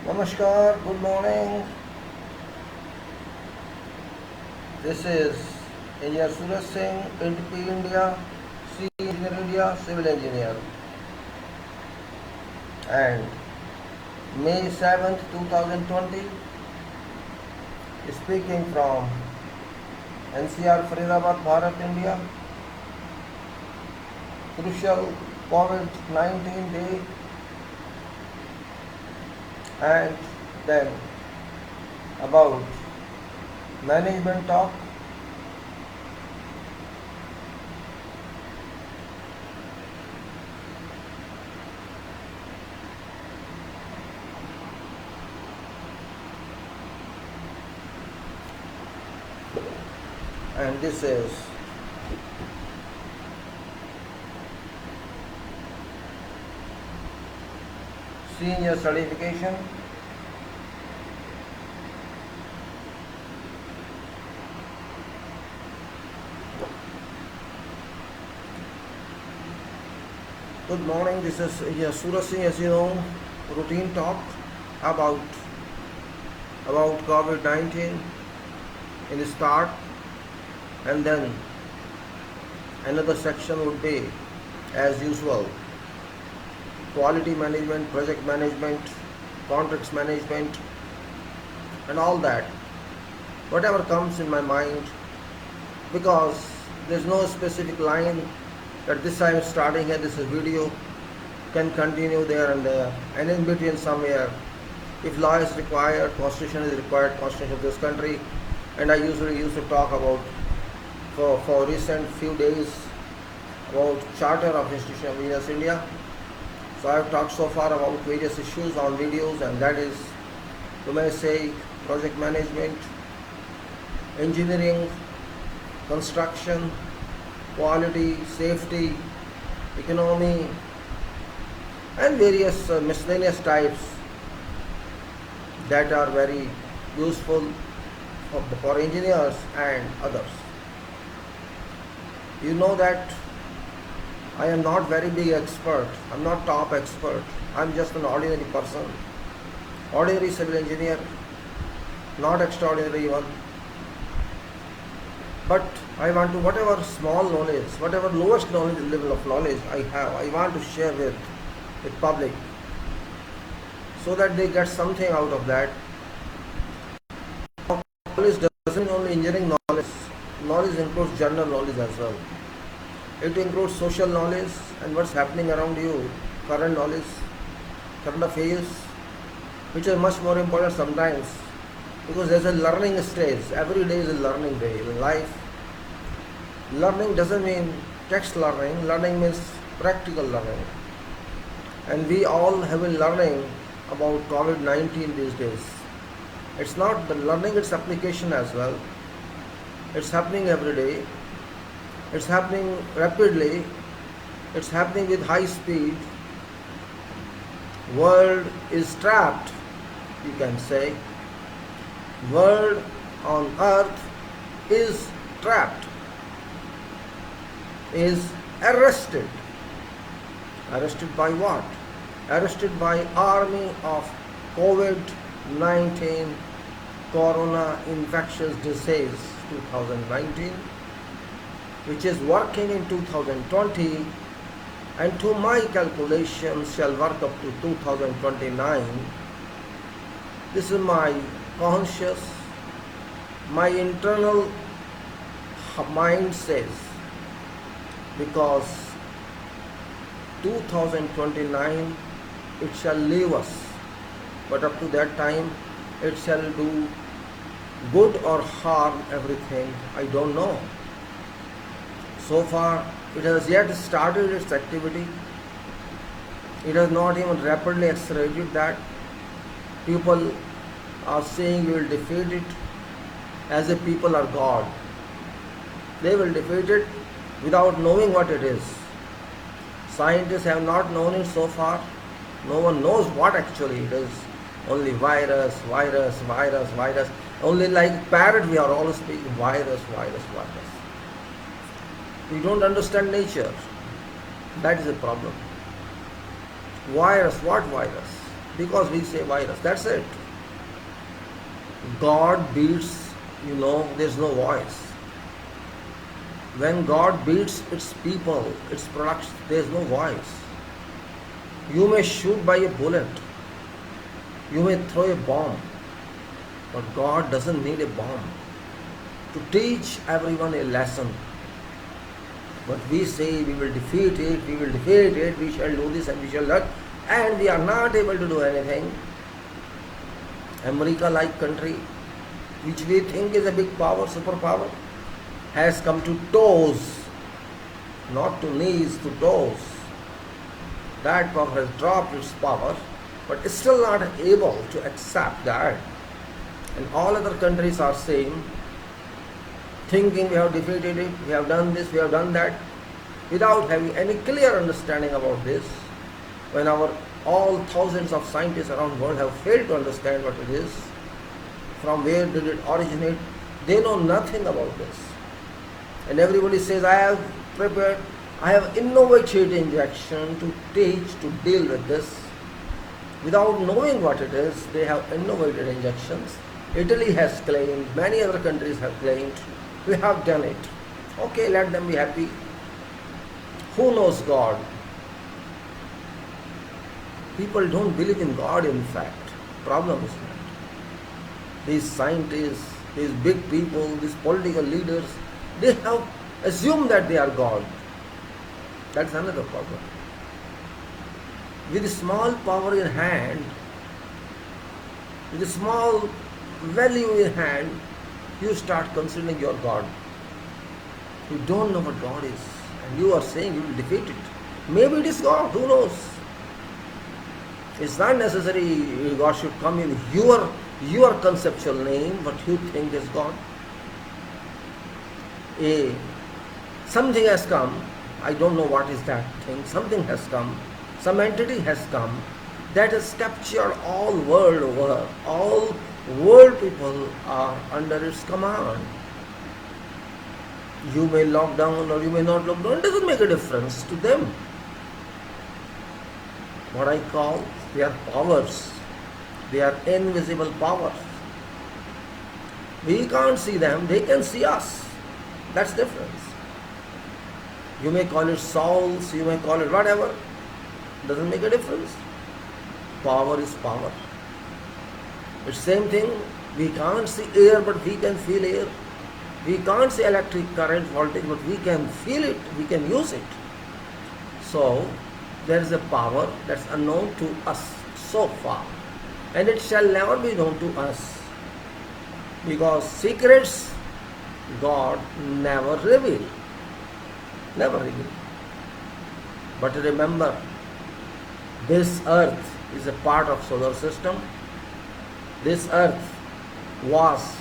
Namaskar, good morning. This is Engineer Suraj Singh, NTP India, C Engineer India, Civil Engineer. And May 7th, 2020, speaking from NCR Faridabad, Bharat, India. Crucial COVID-19 day, and then about management talk. And this is senior certification. Good morning, this is Suraj Singh. As you know, routine talk about COVID-19 in the start, and then another section would be, as usual, quality management, project management, contracts management, and all that. Whatever comes in my mind, because there's no specific line that this time starting here, this is video, can continue there and there, and in between somewhere, if law is required, constitution is required, constitution of this country, and I usually used to talk about for recent few days about Charter of Institution of Engineers India. So I have talked so far about various issues on videos, and that is, you may say, project management, engineering, construction, quality, safety, economy, and various miscellaneous types that are very useful for engineers and others. You know that I am not very big expert, I'm not top expert, I'm just an ordinary person, ordinary civil engineer, not extraordinary one. But I want to, whatever small knowledge, whatever lowest knowledge level of knowledge I have, I want to share with public, so that they get something out of that. Knowledge doesn't mean only engineering knowledge. Knowledge includes general knowledge as well. It includes social knowledge and what's happening around you, current knowledge, current affairs, which is much more important sometimes, because there's a learning stage. Every day is a learning day in life. Learning doesn't mean text learning. Learning means practical learning. And we all have been learning about COVID-19 these days. It's not the learning, it's application as well. It's happening every day. It's happening rapidly. It's happening with high speed. World is trapped, you can say. World on earth is trapped, is arrested. Arrested by what? Arrested by army of COVID-19, Corona Infectious Disease 2019, which is working in 2020, and to my calculations shall work up to 2029. This is my conscious, my internal mind says, because 2029 it shall leave us, but up to that time it shall do good or harm everything, I don't know. So far it has yet started its activity. It has not even rapidly accelerated that. People are saying we will defeat it, as if people are God. They will defeat it without knowing what it is. Scientists have not known it so far. No one knows what actually it is. Only virus. Only like parrot we are all speaking virus. We don't understand nature. That is the problem. Virus, what virus? because we say virus. That's it. God beats, there's no voice. When God beats its people, its products, there's no voice. You may shoot by a bullet, you may throw a bomb, but God doesn't need a bomb to teach everyone a lesson. But we say we will defeat it, we shall do this and we shall that, and we are not able to do anything. America-like country, which we think is a big power, superpower, has come to toes, not to knees, to toes. That power has dropped its power, but is still not able to accept that. And all other countries are saying, thinking we have defeated it, we have done this, we have done that, without having any clear understanding about this. When all thousands of scientists around the world have failed to understand what it is, from where did it originate, they know nothing about this. And everybody says, I have prepared, I have innovated injection to teach, to deal with this. Without knowing what it is, they have innovated injections. Italy has claimed, many other countries have claimed, we have done it. Okay, let them be happy. Who knows God? People don't believe in God, in fact. Problem is that these scientists, these big people, these political leaders, they have assumed that they are God. That's another problem. With a small power in hand, with a small value in hand, you start considering your God. You don't know what God is, and you are saying you will defeat it. Maybe it is God, who knows? It's not necessary God should come in your conceptual name, what you think is God. Something has come, I don't know what is that thing, something has come, some entity has come that has captured all world over, all world people are under its command. You may lock down or you may not lock down, it doesn't make a difference to them. What I call, they are powers, they are invisible powers. We can't see them, they can see us. That's the difference. You may call it souls, you may call it whatever, doesn't make a difference. Power is power. It's same thing, we can't see air but we can feel air. We can't see electric current voltage but we can feel it, we can use it. So there is a power that's unknown to us so far, and it shall never be known to us, because secrets God never revealed. Never revealed. But remember, this earth is a part of solar system. This earth was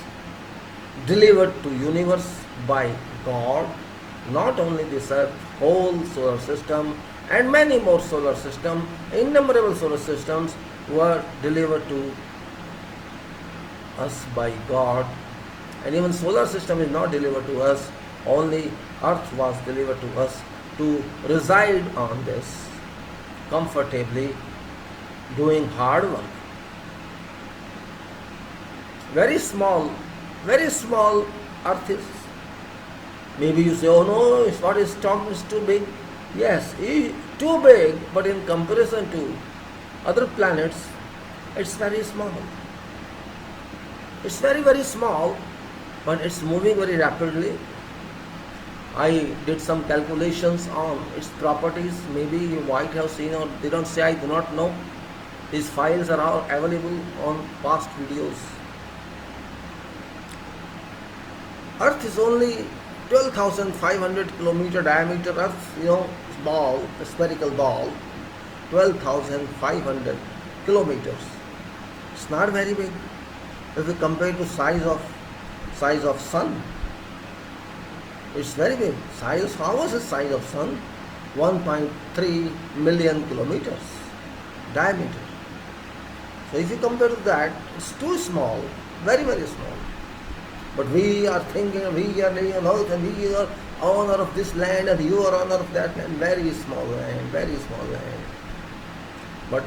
delivered to universe by God. Not only this earth, whole solar system and many more solar systems, innumerable solar systems were delivered to us by God. And even solar system is not delivered to us, only earth was delivered to us to reside on this comfortably, doing hard work. Very small earth is. Maybe you say, oh no, what is talking is too big. Yes, too big, but in comparison to other planets, it's very small. It's very, very small, but it's moving very rapidly. I did some calculations on its properties. Maybe you might have seen, or they don't say, I do not know. These files are all available on past videos. Earth is only 12,500 kilometer diameter. Earth, ball, a spherical ball, 12,500 kilometers. It's not very big if we compare to size of sun. It's very big. How was the size of sun? 1.3 million kilometers diameter. So if you compare to that, it's too small, very, very small. But we are thinking we are living on earth and we are owner of this land and you are owner of that land. Very small land, very small land. But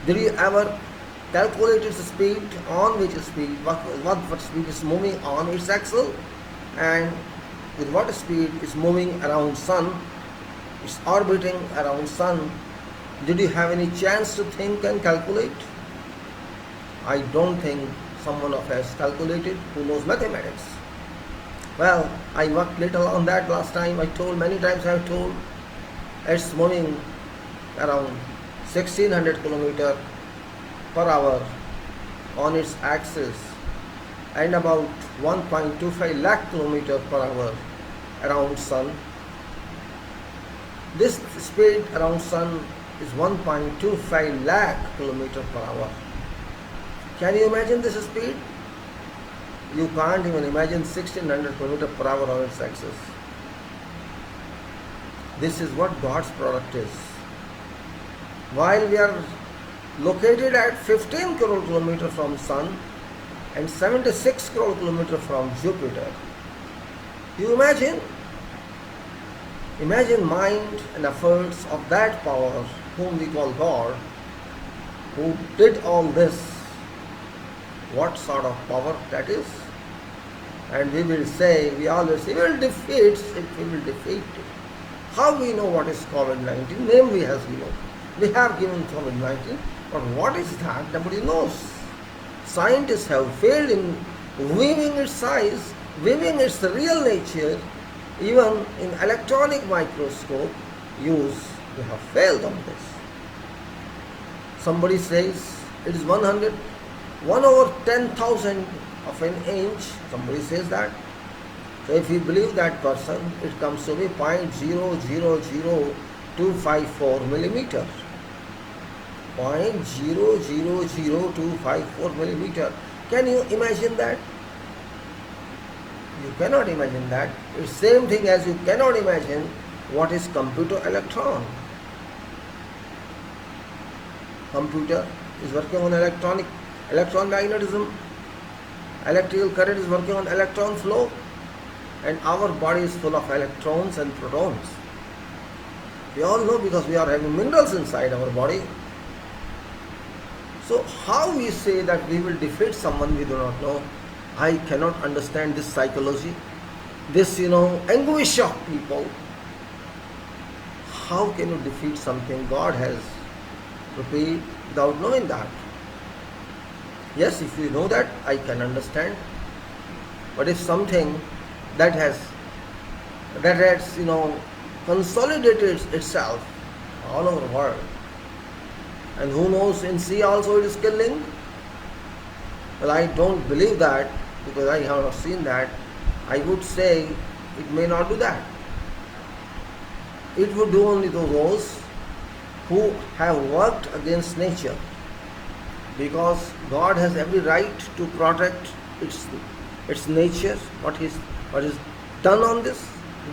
Did you ever calculate its speed, on which speed, what speed is moving on its axle, and with what speed is moving around sun, it's orbiting around sun? Did you have any chance to think and calculate? I don't think someone of us calculated who knows mathematics. Well, I worked little on that last time. I told many times, I have told it's moving around 1600 km per hour on its axis and about 1.25 lakh km per hour around sun. This speed around sun is 1.25 lakh km per hour. Can you imagine this speed? You can't even imagine 1600 km per hour on its axis. This is what God's product is. While we are located at 15 crore km from sun and 76 crore km from Jupiter, you imagine mind and efforts of that power whom we call God, who did all this. What sort of power that is? And we will say, we always say, we will defeat it. How we know what is COVID-19? Name we have given. We have given COVID-19, but what is that? Nobody knows. Scientists have failed in weaving its size, weaving its real nature, even in electronic microscope use. They have failed on this. Somebody says it is 1/10,000 of an inch. Somebody says that. So if you believe that person, it comes to be 0.000254 millimeter. 0.000254 millimeter. Can you imagine that? You cannot imagine that. It's same thing as you cannot imagine what is computer electron. Computer is working on electron magnetism. Electrical current is working on electron flow, and our body is full of electrons and protons. We all know because we are having minerals inside our body. So how we say that we will defeat someone we do not know? I cannot understand this psychology, this anguish of people. How can you defeat something God has prepared without knowing that? Yes, if you know that, I can understand. But if something that has consolidated itself all over the world, and who knows, in sea also it is killing. Well, I don't believe that because I have not seen that. I would say it may not do that. It would do only to those who have worked against nature, because God has every right to protect its nature. What is done on this?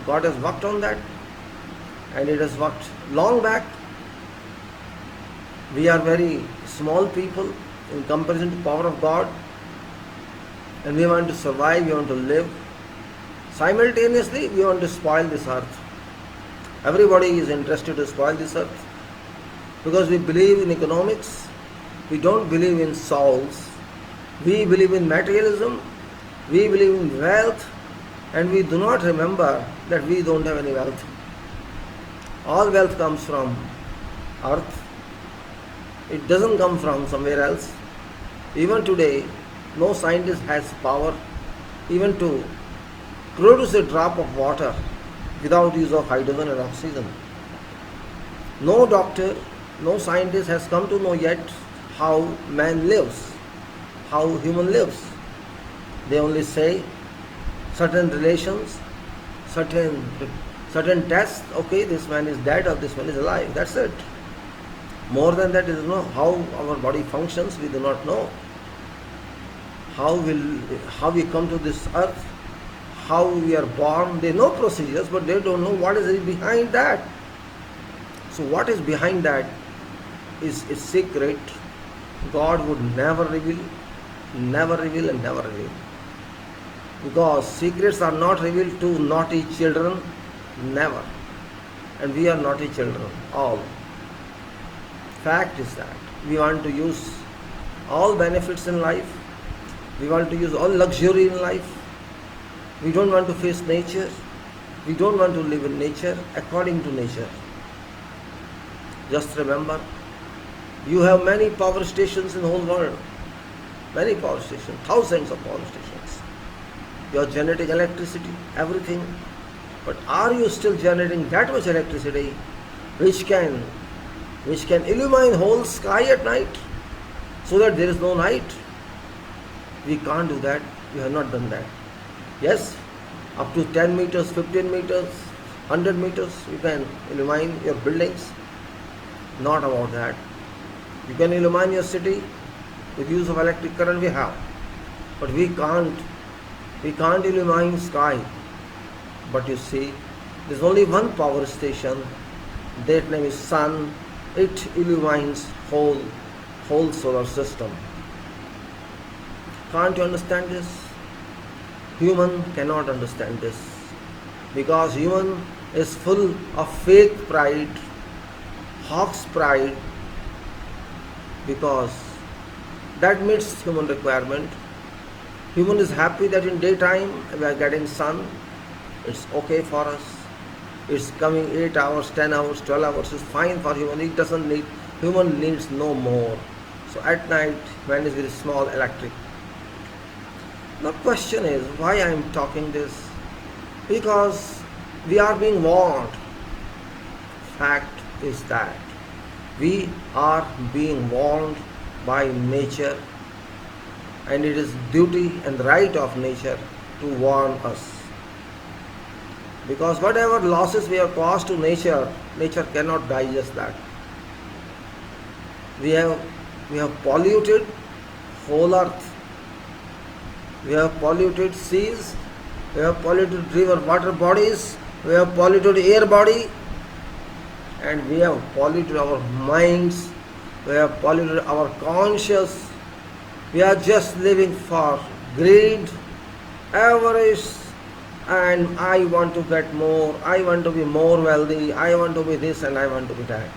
God has worked on that, and it has worked long back. We are very small people in comparison to the power of God, and we want to survive, we want to live. Simultaneously, we want to spoil this earth. Everybody is interested to spoil this earth because we believe in economics. We don't believe in souls. We believe in materialism. We believe in wealth, and we do not remember that we don't have any wealth. All wealth comes from earth. It doesn't come from somewhere else. Even today, no scientist has power even to produce a drop of water without use of hydrogen and oxygen. No doctor, no scientist has come to know yet how man lives, how human lives. They only say certain relations, certain tests, okay, this man is dead or this man is alive. That's it. More than that, we don't know how our body functions. We do not know how we come to this earth, how we are born. They know procedures, but they don't know what is behind that. So what is behind that is a secret God would never reveal, and never reveal. Because secrets are not revealed to naughty children, never. And we are naughty children, all. Fact is that we want to use all benefits in life. We want to use all luxury in life. We don't want to face nature. We don't want to live in nature according to nature. Just remember, you have many power stations in the whole world. Many power stations, thousands of power stations. You are generating electricity, everything. But are you still generating that much electricity which can illumine whole sky at night so that there is no night? We can't do that. We have not done that. Yes, up to 10 meters, 15 meters, 100 meters, you can illumine your buildings. Not about that. You can illumine your city with use of electric current we have. But we can't illumine sky. But you see, there's only one power station. That name is sun. It illumines whole solar system. Can't you understand this? Human cannot understand this because human is full of fake pride, hawk's pride, because that meets human requirement. Human is happy that in daytime we are getting sun. It's okay for us. It's coming 8 hours, 10 hours, 12 hours is fine for human. It doesn't need, human needs no more. So at night when is very small electric. The question is why I am talking this? Because we are being warned. Fact is that we are being warned by nature, and it is duty and right of nature to warn us. Because whatever losses we have caused to nature, nature cannot digest that. We have polluted whole earth. We have polluted seas, we have polluted river water bodies, we have polluted air body, and we have polluted our minds, we have polluted our conscience. We are just living for greed, avarice, and I want to get more, I want to be more wealthy, I want to be this and I want to be that.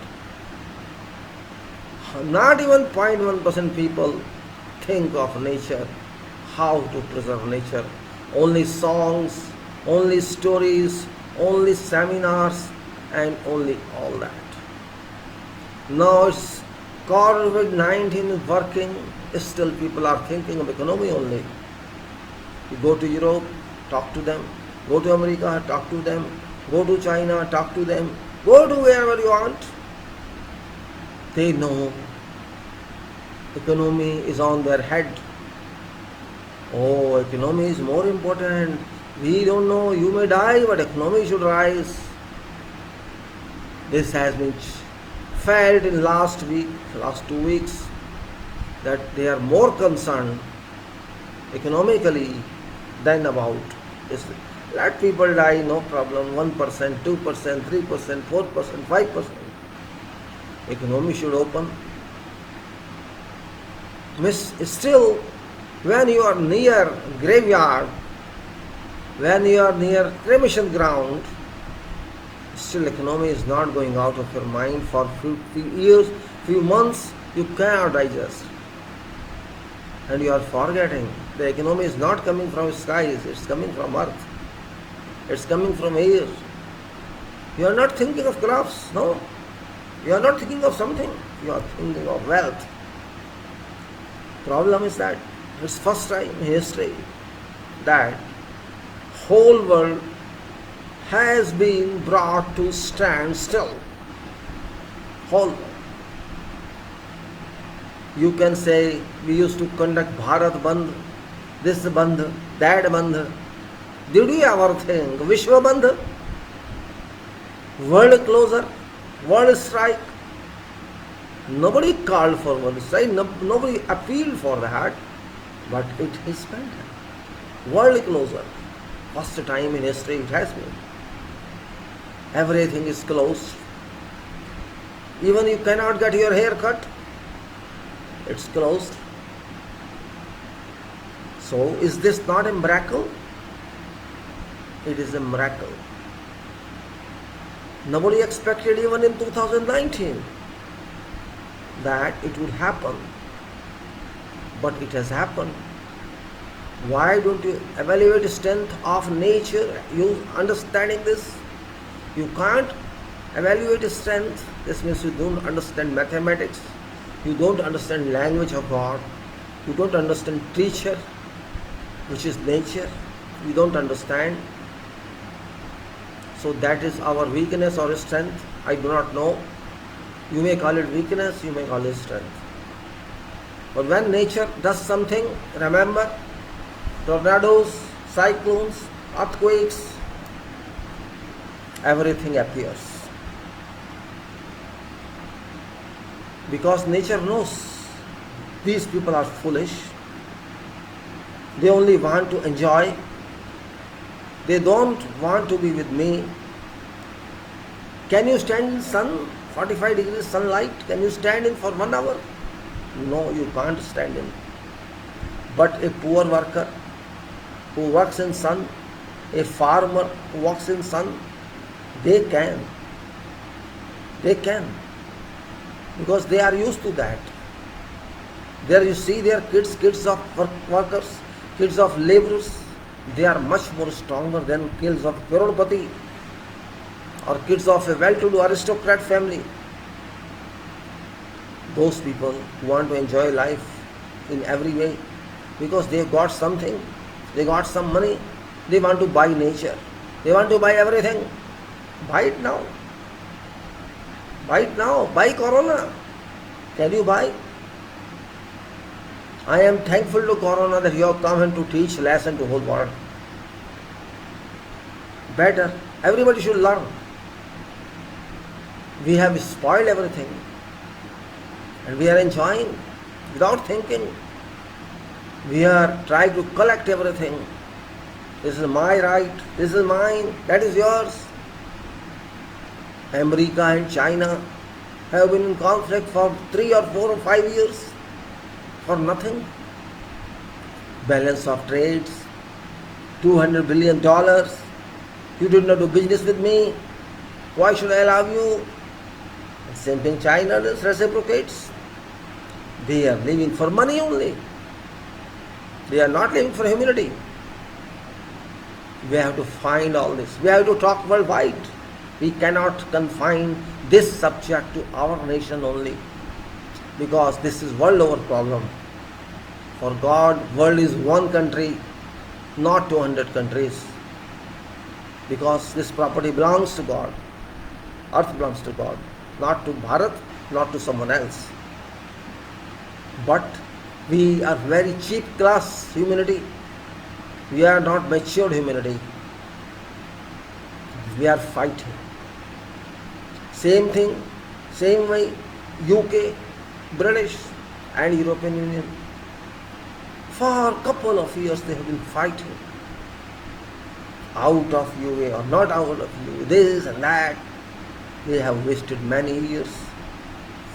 Not even 0.1% people think of nature, how to preserve nature. Only songs, only stories, only seminars, and only all that. Now it's COVID-19 is working, still people are thinking of economy only. You go to Europe, talk to them. Go to America, talk to them. Go to China, talk to them. Go to wherever you want. They know economy is on their head. Oh, economy is more important. We don't know, you may die, but economy should rise. This has been felt in last 2 weeks, that they are more concerned economically than about this. Let people die, no problem, 1%, 2%, 3%, 4%, 5%. Economy should open. Still, when you are near graveyard, when you are near cremation ground, still economy is not going out of your mind for few years, few months, you cannot digest. And you are forgetting the economy is not coming from skies, it's coming from earth. It's coming from air. You are not thinking of crops, no. You are not thinking of something, you are thinking of wealth. Problem is that it's first time in history that whole world has been brought to stand still. Whole world. You can say we used to conduct Bharat Bandh, this Bandh, that Bandh. Did you ever think Vishwa Bandh? World closure, world strike? Nobody called for world strike, nobody appealed for that, but it is happened. World closure, first time in history it has been. Everything is closed. Even you cannot get your hair cut, it's closed. So is this not a miracle? It is a miracle. Nobody expected even in 2019. that it would happen, but it has happened. Why don't you evaluate the strength of nature? You understanding this? You can't evaluate the strength. This means you don't understand mathematics. You don't understand language of God. You don't understand teacher, which is nature. You don't understand. So that is our weakness or strength. I do not know. You may call it weakness, you may call it strength. But when nature does something, remember, tornadoes, cyclones, earthquakes, everything appears. Because nature knows these people are foolish. They only want to enjoy. They don't want to be with me. Can you stand in sun, 45 degrees sunlight? Can you stand in for 1 hour? No, you can't stand in. But a poor worker who works in sun, a farmer who works in sun, they can. They can. Because they are used to that. There you see their kids of workers, kids of laborers, they are much more stronger than kids of Karodpati or kids of a well-to-do aristocrat family. Those people who want to enjoy life in every way because they got something, they got some money, they want to buy nature, they want to buy everything. Buy it now. Buy it now. Buy Corona. Can you buy? I am thankful to Corona that you have come and to teach lesson to whole world. Better. Everybody should learn. We have spoiled everything. And we are enjoying without thinking. We are trying to collect everything. This is my right. This is mine. That is yours. America and China have been in conflict for 3 or 4 or 5 years for nothing. Balance of trades, $200 billion. You did not do business with me. Why should I allow you? Same thing China reciprocates. They are living for money only. They are not living for humanity. We have to find all this. We have to talk worldwide. We cannot confine this subject to our nation only, because this is world over problem. For God, world is one country, not 200 countries. Because this property belongs to God. Earth belongs to God, not to Bharat, not to someone else. But we are very cheap class humanity. We are not matured humanity. We are fighting. Same thing, same way, UK, British and European Union. For a couple of years they have been fighting. Out of UA or not out of UA, this and that. They have wasted many years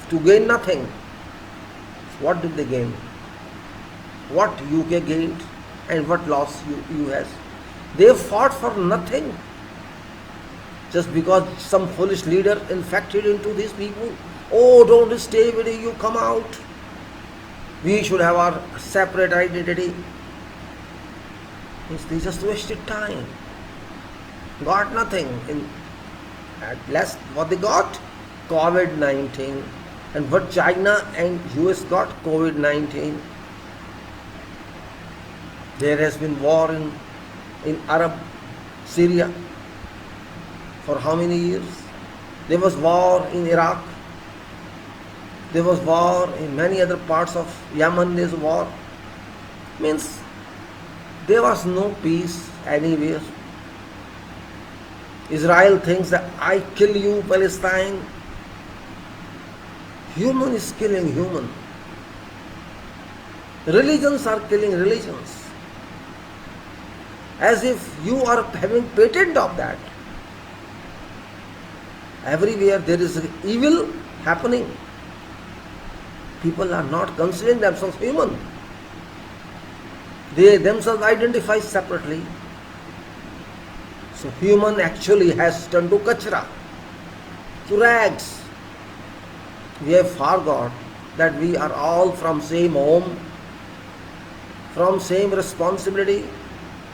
to gain nothing. What did they gain? What UK gained and what loss US? They fought for nothing. Just because some foolish leader infected into these people. Oh, don't stay with you, come out. We should have our separate identity. They just wasted time. Got nothing. At last, what they got? COVID-19. And what China and US got? COVID-19. There has been war in Arab Syria. For how many years? There was war in Iraq. There was war in many other parts of Yemen. There was war. Means there was no peace anywhere. Israel thinks that I kill you, Palestine. Human is killing human. Religions are killing religions. As if you are having patent of that. Everywhere there is evil happening. People are not considering themselves human. They themselves identify separately. So human actually has turned to kachra, to rags. We have forgot that we are all from same home, from same responsibility.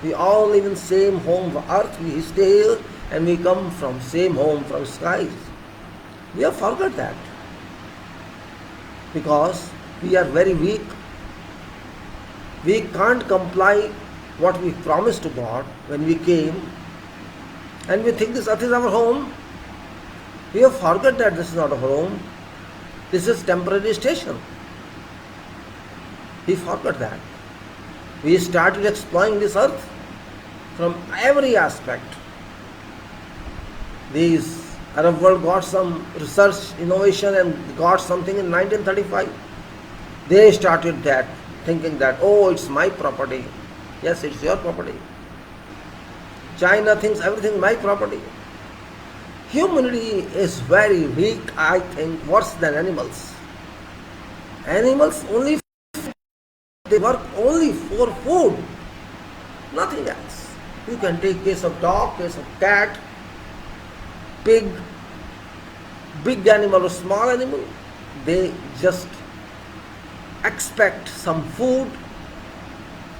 We all live in same home, earth. We stay here and we come from same home, from skies. We have forgot that because we are very weak. We can't comply what we promised to God when we came, and we think this earth is our home. We have forgot that this is not our home. This is temporary station. We forgot that. We started exploring this earth from every aspect. These Arab world got some research, innovation and got something in 1935. They started that, thinking that, oh, it's my property. Yes, it's your property. China thinks everything is my property. Humanity is very weak, I think, worse than animals. Animals only, they work only for food, nothing else. You can take case of dog, case of cat, pig, big animal or small animal. They just expect some food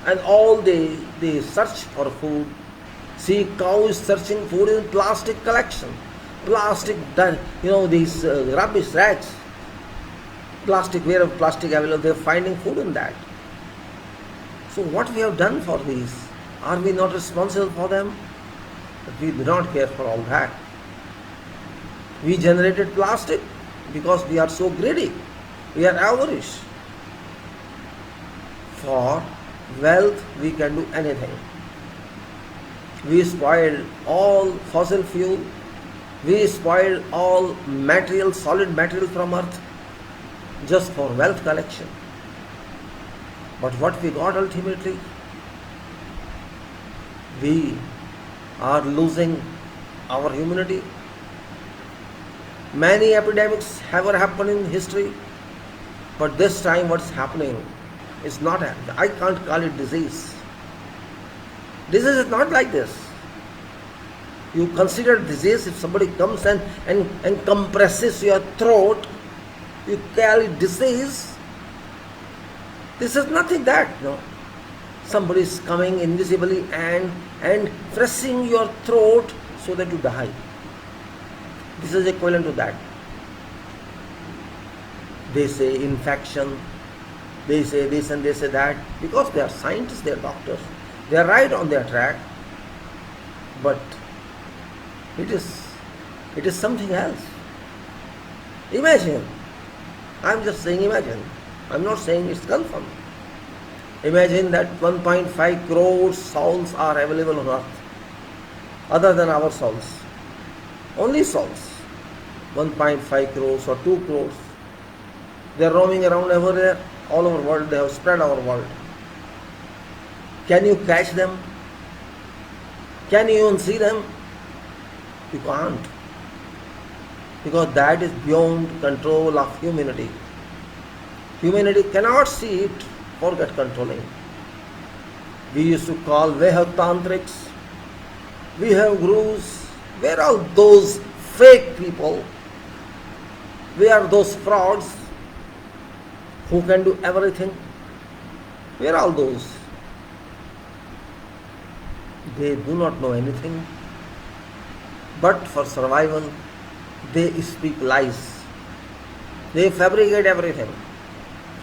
and all they search for food. See, cow is searching food in plastic collection. Plastic, these rubbish racks. Plastic, wherever plastic available, they are finding food in that. So what we have done for these? Are we not responsible for them? But we do not care for all that. We generated plastic because we are so greedy. We are average. For wealth, we can do anything. We spoiled all fossil fuel. We spoiled all material, solid material from earth just for wealth collection. But what we got ultimately? We are losing our humanity. Many epidemics have happened in history, but this time what's happening is not, I can't call it disease. Disease is not like this. You consider disease if somebody comes and compresses your throat, you call it disease. This is nothing that, no. Somebody is coming invisibly and pressing your throat so that you die. This is equivalent to that. They say infection, they say this and they say that, because they are scientists, they are doctors. They are right on their track, but it is something else. Imagine, I am just saying imagine, I am not saying it's confirmed. Imagine that 1.5 crore souls are available on earth, other than our souls. Only souls. 1.5 crores or 2 crores. They are roaming around everywhere, all over the world. They have spread our world. Can you catch them? Can you even see them? You can't. Because that is beyond control of humanity. Humanity cannot see it, forget controlling. We used to call, we have tantrics, we have gurus. Where are those fake people? Where are those frauds who can do everything? Where are all those? They do not know anything. But for survival, they speak lies. They fabricate everything.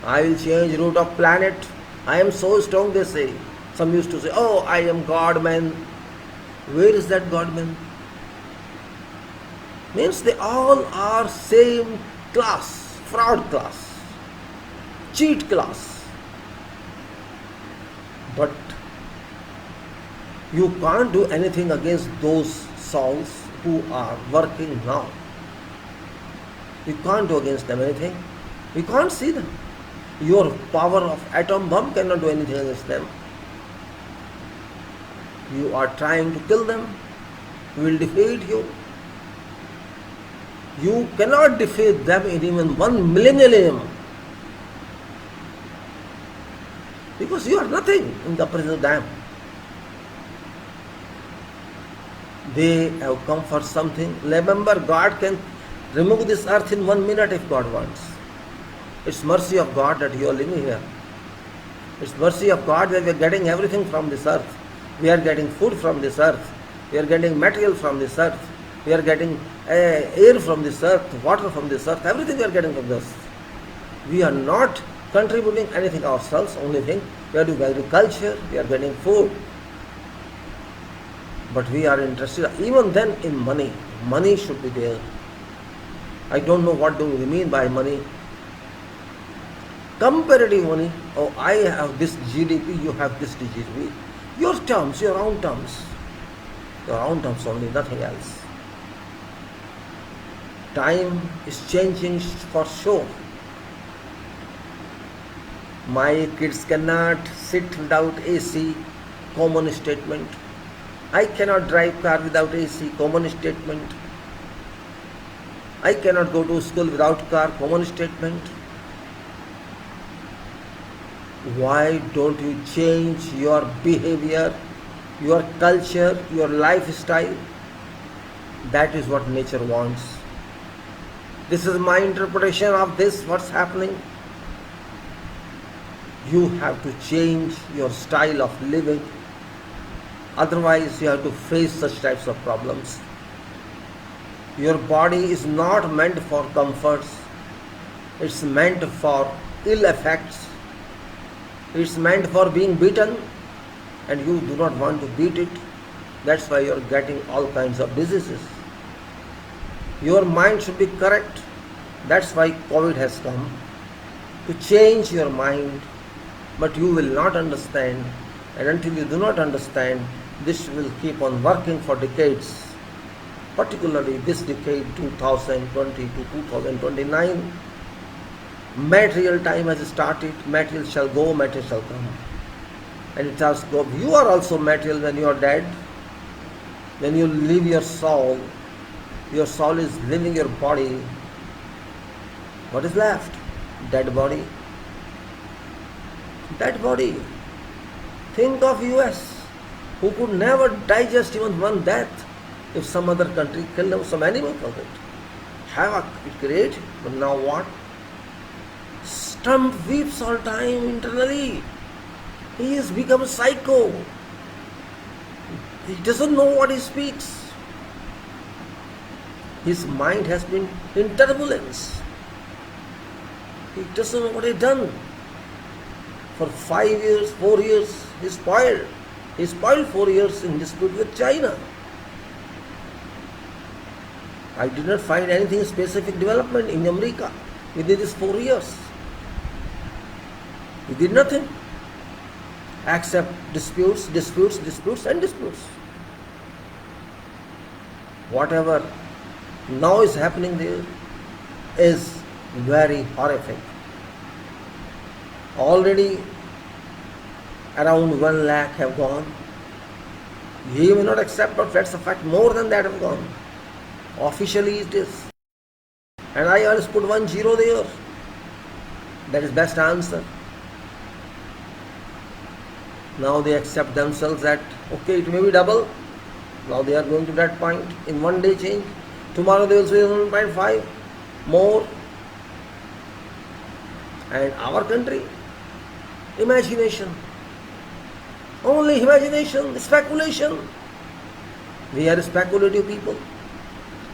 I will change route of planet. I am so strong, they say. Some used to say, oh, I am God man. Where is that God man? Means they all are same class, fraud class, cheat class. But you can't do anything against those souls who are working now. You can't do against them anything. You can't see them. Your power of atom bomb cannot do anything against them. You are trying to kill them. We will defeat you. You cannot defeat them in even 1 millennium. Because you are nothing in comparison to them. They have come for something. Remember, God can remove this earth in 1 minute if God wants. It's mercy of God that you are living here. It's mercy of God that we are getting everything from this earth. We are getting food from this earth. We are getting material from this earth. We are getting air from this earth, water from this earth. Everything we are getting from this. We are not contributing anything ourselves. Only thing, we are doing agriculture. We are getting food. But we are interested even then in money. Money should be there. I don't know what do we mean by money. Comparative money. Oh, I have this GDP, you have this GDP. Your terms, your own terms. Your own terms only, nothing else. Time is changing for sure. My kids cannot sit without AC, common statement. I cannot drive car without AC, common statement. I cannot go to school without car, common statement. Why don't you change your behavior, your culture, your lifestyle? That is what nature wants. This is my interpretation of this, what's happening. You have to change your style of living. Otherwise, you have to face such types of problems. Your body is not meant for comforts. It's meant for ill effects. It's meant for being beaten, and you do not want to beat it. That's why you're getting all kinds of diseases. Your mind should be correct. That's why COVID has come, to change your mind. But you will not understand, and until you do not understand, this will keep on working for decades. Particularly this decade, 2020 to 2029. Material time has started. Material shall go, material shall come. And it has go. You are also material when you are dead. When you leave your soul is leaving your body. What is left? Dead body. Dead body. Think of US, who could never digest even one death if some other country killed them, some animal killed it. Havoc it created. But now what? Trump weeps all time internally. He has become a psycho. He doesn't know what he speaks. His mind has been in turbulence. He doesn't know what he's done. For 5 years, 4 years, he spoiled. He spoiled 4 years in dispute with China. I did not find anything specific development in America within these 4 years. He did nothing except disputes. Whatever now is happening there is very horrific. Already around 1 lakh have gone. He may not accept, but that's a fact. More than that have gone. Officially it is. And I always put 10 there. That is best answer. Now they accept themselves that, okay, it may be double. Now they are going to that point in 1 day change. Tomorrow they will say 1.5 more. And our country, imagination. Only imagination, speculation. We are speculative people.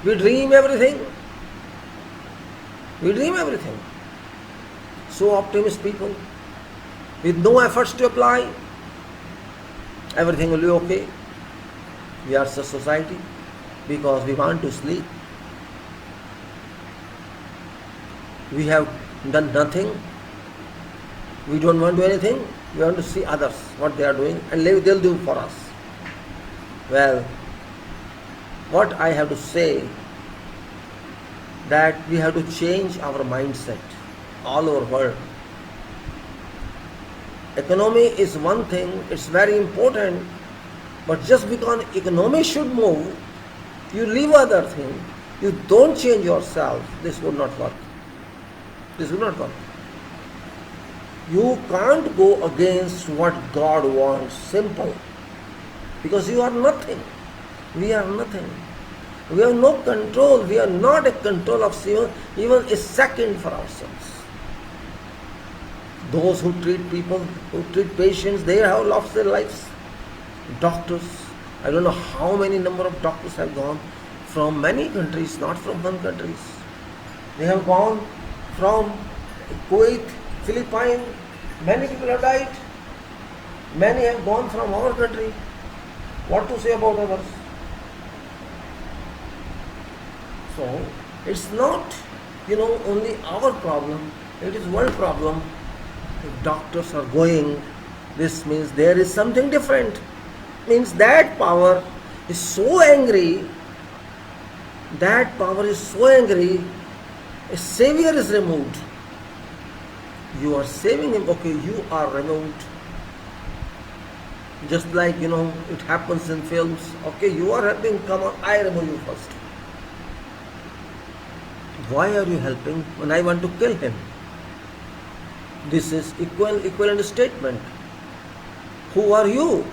We dream everything. We dream everything. So optimist people, with no efforts to apply, everything will be okay. We are such society because we want to sleep. We have done nothing. We don't want to do anything. We want to see others, what they are doing, and they'll do for us. Well, what I have to say, that we have to change our mindset all over the world. Economy is one thing, it's very important, but just because economy should move, you leave other thing, you don't change yourself, this would not work. This will not work. You can't go against what God wants, simple. Because you are nothing. We are nothing. We have no control. We are not in control of even a second for ourselves. Those who treat people, who treat patients, they have lost their lives. Doctors, I don't know how many number of doctors have gone from many countries, not from one country. They have gone from Kuwait, Philippines, many people have died. Many have gone from our country. What to say about others? So, it's not, only our problem, it is world problem. If doctors are going, this means there is something different. Means that power is so angry, a savior is removed. You are saving him, okay, you are removed. Just like, it happens in films, okay, you are helping, come on, I remove you first. Why are you helping when I want to kill him? This is equivalent statement. Who are you?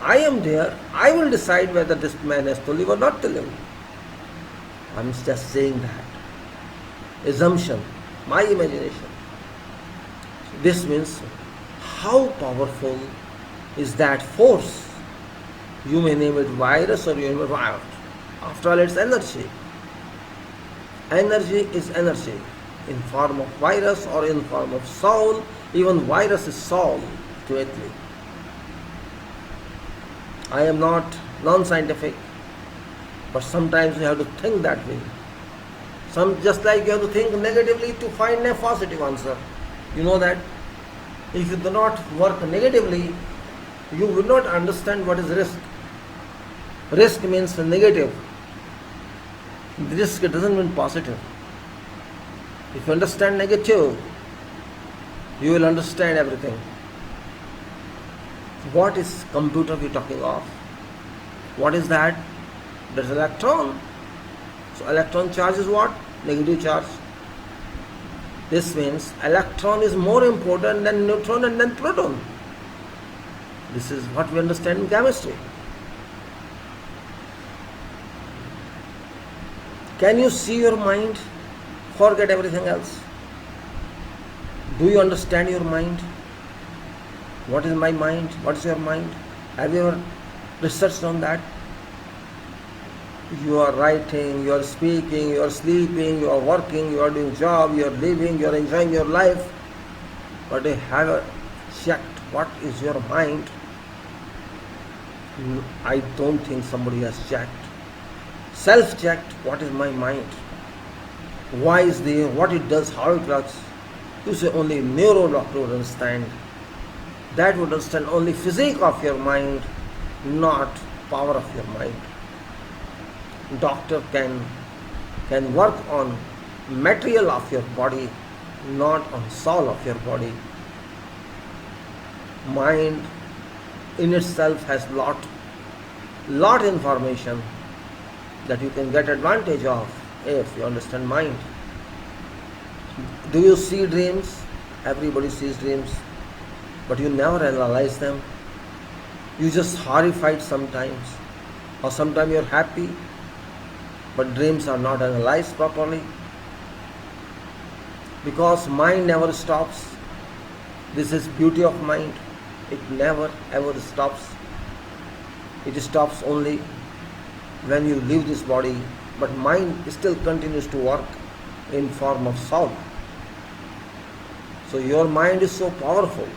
I am there. I will decide whether this man has to live or not to live. I'm just saying that. Assumption, my imagination. This means how powerful is that force? You may name it virus or you name it virus. After all, it's energy. Energy is energy in form of virus or in form of soul. Even virus is soul to athlete. I am not non-scientific, but sometimes you have to think that way. Just like you have to think negatively to find a positive answer. You know that if you do not work negatively, you will not understand what is risk. Risk means negative. Risk doesn't mean positive. If you understand negative, you will understand everything. What is computer we talking of? What is that? There's electron. So electron charge is what? Negative charge. This means electron is more important than neutron and then proton. This is what we understand in chemistry. Can you see your mind? Forget everything else. Do you understand your mind? What is my mind? What is your mind? Have you ever researched on that? You are writing, you are speaking, you are sleeping, you are working, you are doing job, you are living, you are enjoying your life. But have you checked what is your mind? I don't think somebody has checked. Self-checked, what is my mind? Why is there, what it does, how it works. You say only neuro doctor would understand. That would understand only physique of your mind, not power of your mind. Doctor can work on material of your body, not on soul of your body. Mind in itself has lot information that you can get advantage of if you understand mind. Do you see dreams? Everybody sees dreams, but you never analyze them. You just horrified sometimes, or sometimes you're happy, but dreams are not analyzed properly. Because mind never stops. This is beauty of mind. It never ever stops. It stops only when you leave this body, but mind still continues to work in form of soul. So your mind is so powerful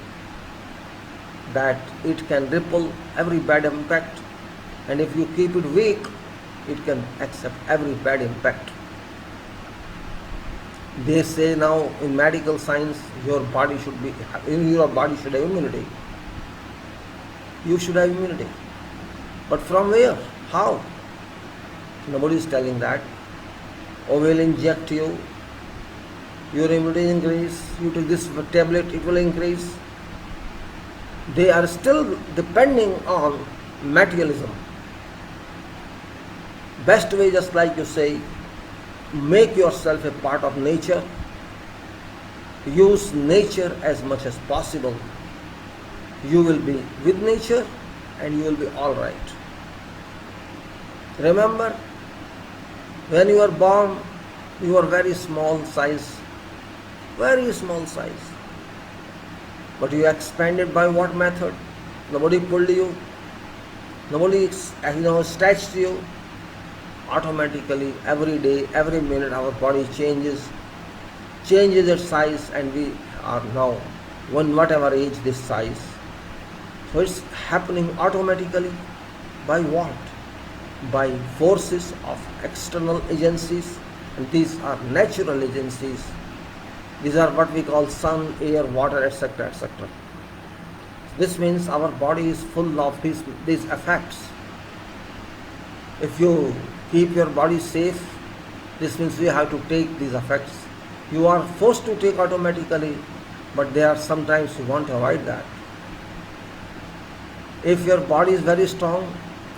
that it can repel every bad impact, and if you keep it weak, it can accept every bad impact. They say now in medical science, your body should have immunity. You should have immunity. But from where? How? Nobody is telling that. Or will inject you, your immunity increase, you take this tablet, it will increase. They are still depending on materialism. Best way, just like you say, make yourself a part of nature. Use nature as much as possible. You will be with nature and you will be all right. Remember, when you are born, you are very small size. Very small size. But you expanded by what method? Nobody pulled you. Nobody stretched you. Automatically, every day, every minute, our body changes its size, and we are now, whatever age, this size. So it's happening automatically. By what? By forces of external agencies, and these are natural agencies. These are what we call sun, air, water, etc., etc. This means our body is full of these effects. If you keep your body safe, this means you have to take these effects. You are forced to take automatically, but there are sometimes you want to avoid that. If your body is very strong,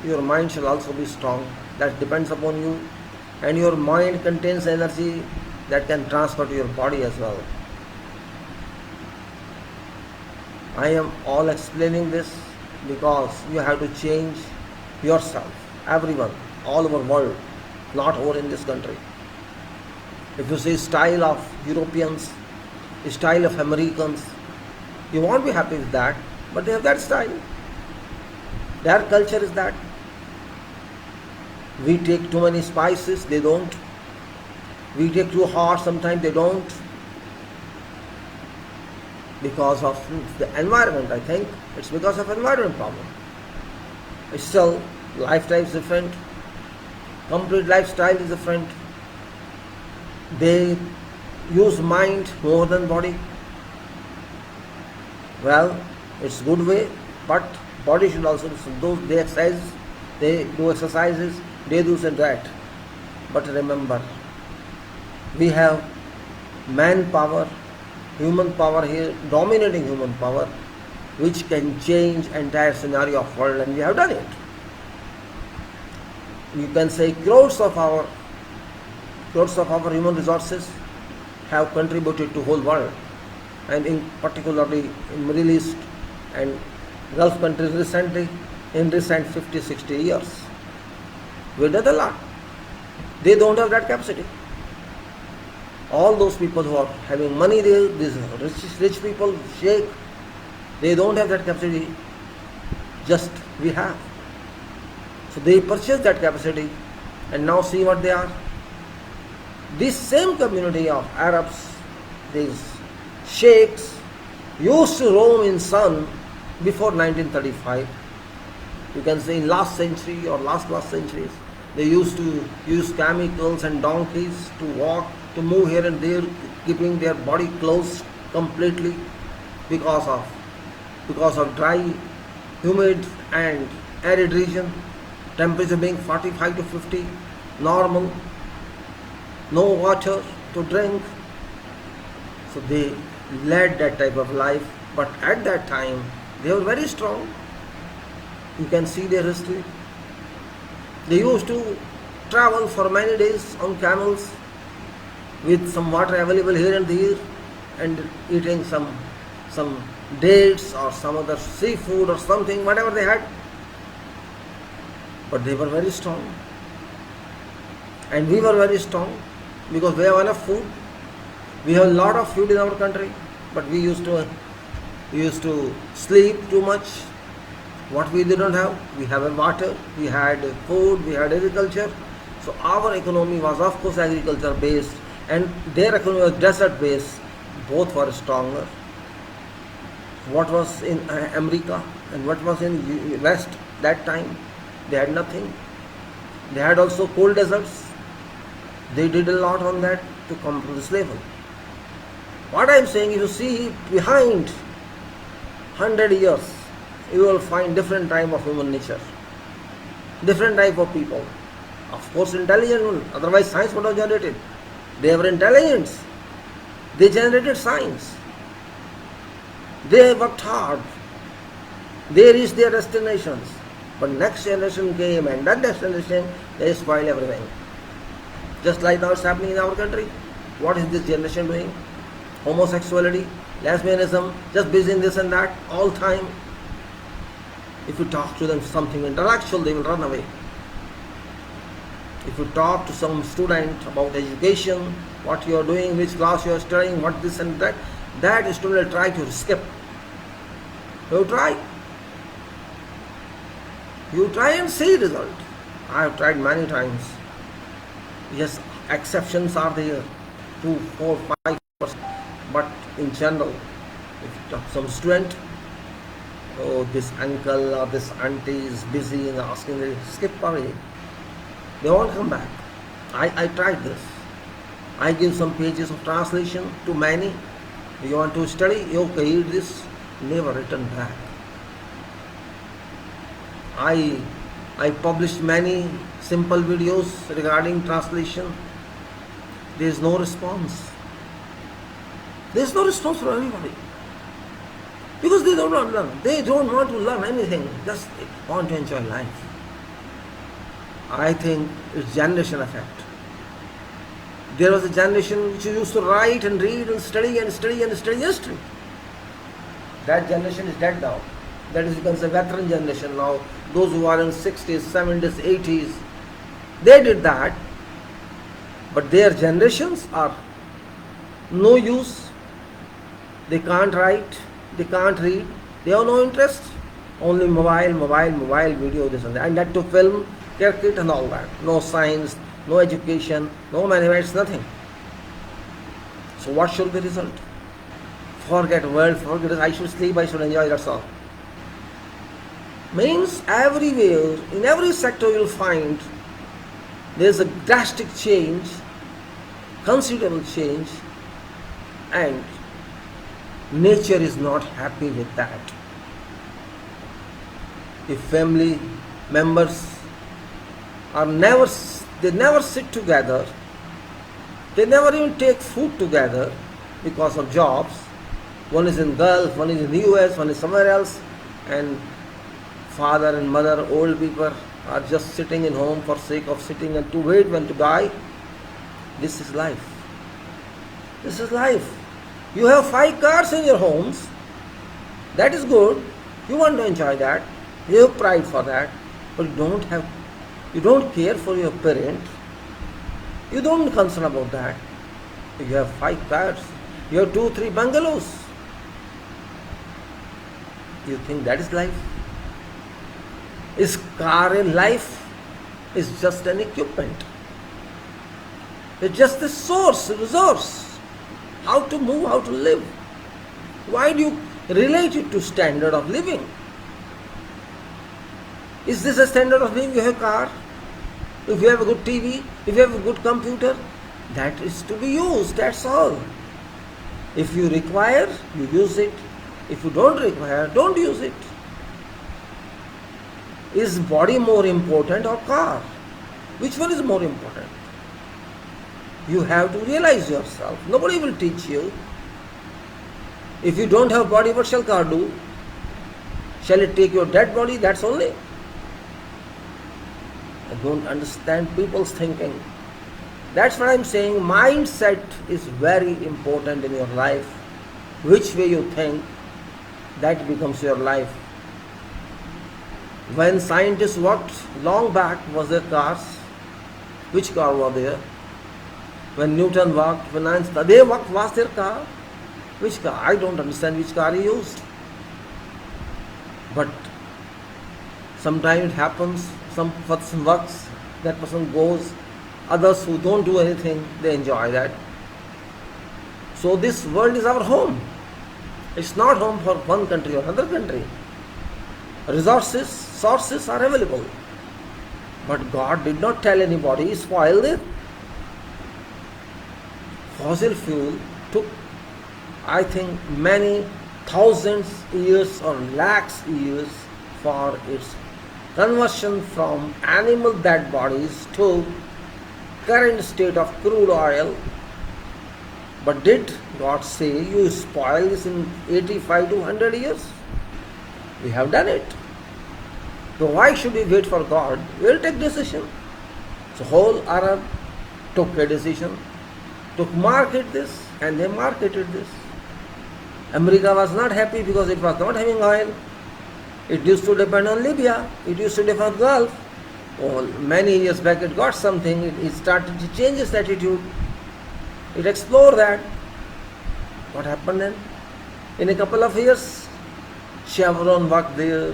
your mind shall also be strong. That depends upon you. And your mind contains energy that can transfer to your body as well. I am all explaining this because you have to change yourself, everyone, all over the world, not over in this country. If you see style of Europeans, style of Americans, you won't be happy with that, but they have that style. Their culture is that. We take too many spices, they don't. We take too hot, sometimes they don't. Because of the environment, I think. It's because of environment problem. It's still, lifestyle is different. Complete lifestyle is different. They use mind more than body. Well, it's good way, but body should also do. They do exercises, they do that. But remember, we have manpower, human power here, dominating human power, which can change entire scenario of world, and we have done it. You can say crores of our human resources have contributed to whole world, and particularly in Middle East and Gulf countries in recent 50-60 years. We did a lot. They don't have that capacity. All those people who are having money, these rich people, sheikh, they don't have that capacity. Just we have. So they purchased that capacity, and now see what they are. This same community of Arabs, these sheikhs, used to roam in sun before 1935. You can say in last century or last centuries. They used to use camels and donkeys to walk, to move here and there, keeping their body closed completely because of dry, humid and arid region, temperature being 45 to 50, normal, no water to drink. So they led that type of life, but at that time they were very strong. You can see their history. They used to travel for many days on camels with some water available here and there, and eating some dates or some other seafood or something, whatever they had. But they were very strong. And we were very strong because we have enough food. We have a lot of food in our country, but we used to sleep too much. What we didn't have, we have water, we had food, we had agriculture. So our economy was of course agriculture based, and their economy was desert based. Both were stronger. What was in America and what was in West that time, they had nothing. They had also cold deserts. They did a lot on that to come to this level. What I am saying, if you see behind 100 years, you will find different type of human nature, different type of people. Of course intelligent one, otherwise science would have generated. They were intelligent. They generated science. They worked hard. They reached their destinations. But next generation came, and that next generation, they spoiled everything. Just like now it's happening in our country. What is this generation doing? Homosexuality, lesbianism, just busy in this and that all time. If you talk to them something intellectual, they will run away. If you talk to some student about education, what you are doing, which class you are studying, what this and that, that student will try to skip. You try. You try and see result. I have tried many times. Yes, exceptions are there, 2, 4, 5%. But in general, if some student, oh, this uncle or this auntie is busy and asking, they skip away. They won't come back. I tried this. I give some pages of translation to many. You want to study? Okay, read this. Never return back. I published many simple videos regarding translation. There is no response. There is no response from anybody. Because they don't want to learn. They don't want to learn anything. Just want to enjoy life. I think it's generation effect. There was a generation which used to write and read and study history. That generation is dead now. That is, you can say, veteran generation now. Those who are in 60s, 70s, 80s, they did that. But their generations are no use. They can't write, they can't read, they have no interest. Only mobile, video, this and that. And that to film, cricket and all that. No science, no education, no mathematics, nothing. So what should be the result? Forget world, forget it. I should sleep, I should enjoy, that's all. Means everywhere, in every sector you will find there is a drastic change, considerable change, and nature is not happy with that. If family members are never sit together, they never even take food together because of jobs. One is in Gulf, one is in the US, one is somewhere else, and father and mother, old people, are just sitting in home for sake of sitting and to wait when to die. This is life. This is life. You have 5 cars in your homes. That is good. You want to enjoy that. You have pride for that. But you don't care for your parent. You don't concern about that. You have 5 cars. You have 2, 3 bungalows. You think that is life? Is car in life? Is just an equipment. It's just the source, resource. How to move, how to live. Why do you relate it to standard of living? Is this a standard of living? You have a car. If you have a good TV, if you have a good computer, that is to be used, that's all. If you require, you use it. If you don't require, don't use it. Is body more important or car? Which one is more important? You have to realize yourself. Nobody will teach you. If you don't have body, what shall car do? Shall it take your dead body? That's only. I don't understand people's thinking. That's what I'm saying. Mindset is very important in your life. Which way you think, that becomes your life. When scientists worked long back, was there cars? Which car was there? When Newton worked, when Einstein, they worked, was their car? Which car? I don't understand which car he used. But sometimes it happens, some person works, that person goes. Others who don't do anything, they enjoy that. So this world is our home. It's not home for one country or another country. Resources, sources are available. But God did not tell anybody, spoil it. Fossil fuel took, I think, many thousands years or lakhs years for its conversion from animal dead bodies to current state of crude oil. But did God say you spoil this in 85 to 100 years? We have done it. So why should we wait for God? We will take decision. So whole Arab took a decision to market this, and they marketed this. America was not happy because it was not having oil. It used to depend on Libya. It used to depend on Gulf. Well, many years back it got something. It started to change its attitude. It explored that. What happened then? In a couple of years, Chevron worked there,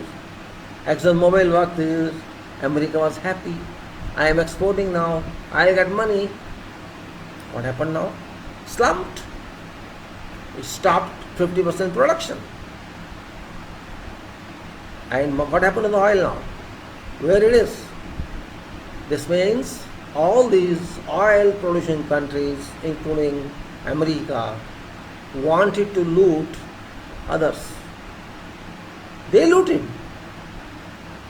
ExxonMobil worked there. America was happy. I am exporting now. I get money. What happened now? Slumped. It stopped 50% production. And what happened to the oil now? Where it is? This means all these oil producing countries, including America, wanted to loot others. They looted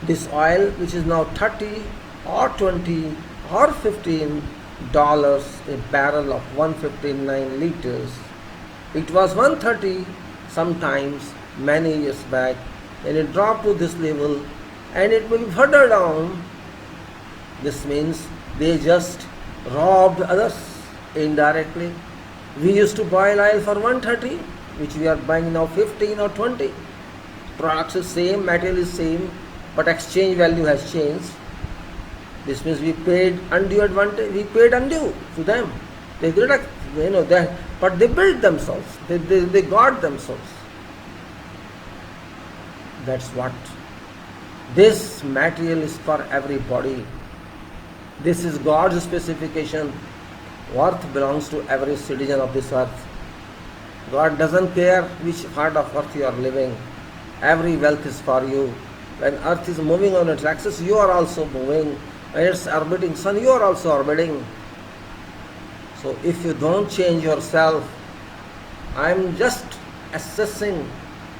this oil, which is now 30 or 20 or $15 a barrel of 159 liters. It was 130 sometimes many years back, and it dropped to this level, and it will be further down. This means they just robbed others indirectly. We used to boil oil for 130, which we are buying now 15 or 20. Products is same, material is same, but exchange value has changed. This means we paid undue advantage. We paid undue to them. They did, but they built themselves. They got themselves. That's what. This material is for everybody. This is God's specification. Worth belongs to every citizen of this earth. God doesn't care which part of earth you are living. Every wealth is for you. When earth is moving on its axis, you are also moving. When it's orbiting sun, you are also orbiting. So if you don't change yourself, I am just assessing,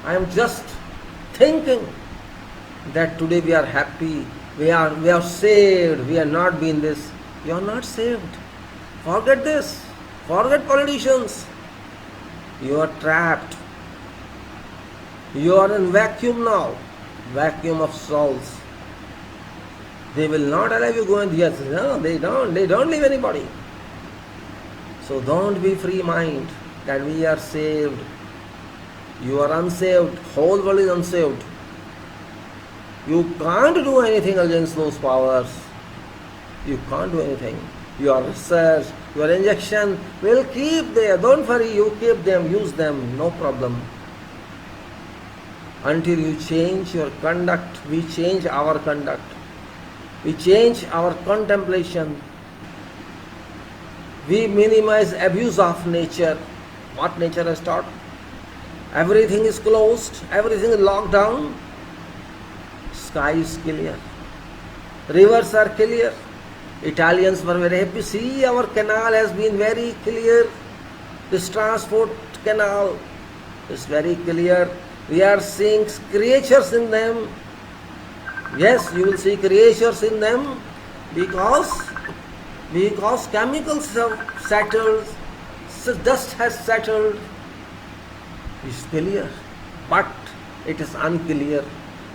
I am just thinking that today we are happy, we are saved, we are not being this. You are not saved. Forget this. Forget politicians. You are trapped. You are in vacuum now. Vacuum of souls. They will not allow you go in. Yes, no, they don't leave anybody. So don't be free mind that we are saved. You are unsaved. Whole world is unsaved. You can't do anything against those powers. You can't do anything. Your research, your injection will keep there. Don't worry, you keep them, use them, no problem. Until you change your conduct, we change our conduct. We change our contemplation. We minimize abuse of nature. What nature has taught? Everything is closed, everything is locked down. Sky is clear. Rivers are clear. Italians were very happy. See, our canal has been very clear. This transport canal is very clear. We are seeing creatures in them. Yes, you will see creatures in them because chemicals have settled, dust has settled. It's clear, but it is unclear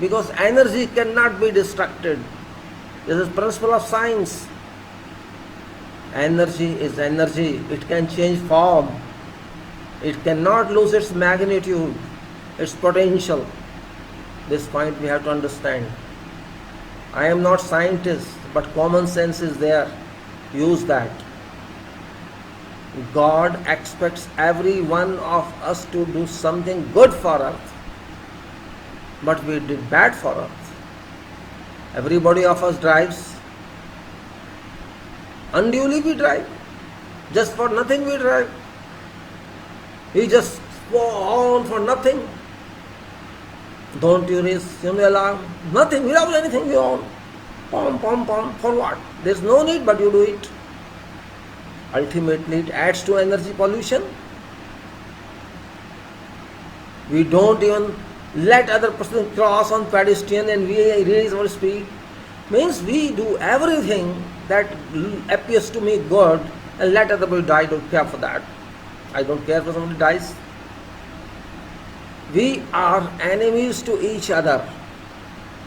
because energy cannot be destructed. This is principle of science. Energy is energy. It can change form. It cannot lose its magnitude, its potential. This point we have to understand. I am not scientist, but common sense is there. Use that. God expects every one of us to do something good for earth, but we did bad for earth. Everybody of us drives. Unduly we drive. Just for nothing we drive. We just go on for nothing. Don't you raise the alarm? Nothing, without anything we own. Pom, pom, pom. For what? There's no need, but you do it. Ultimately, it adds to energy pollution. We don't even let other person cross on pedestrian and we raise our speed. Means we do everything that appears to me good and let other people die. I don't care for that. I don't care if somebody dies. We are enemies to each other.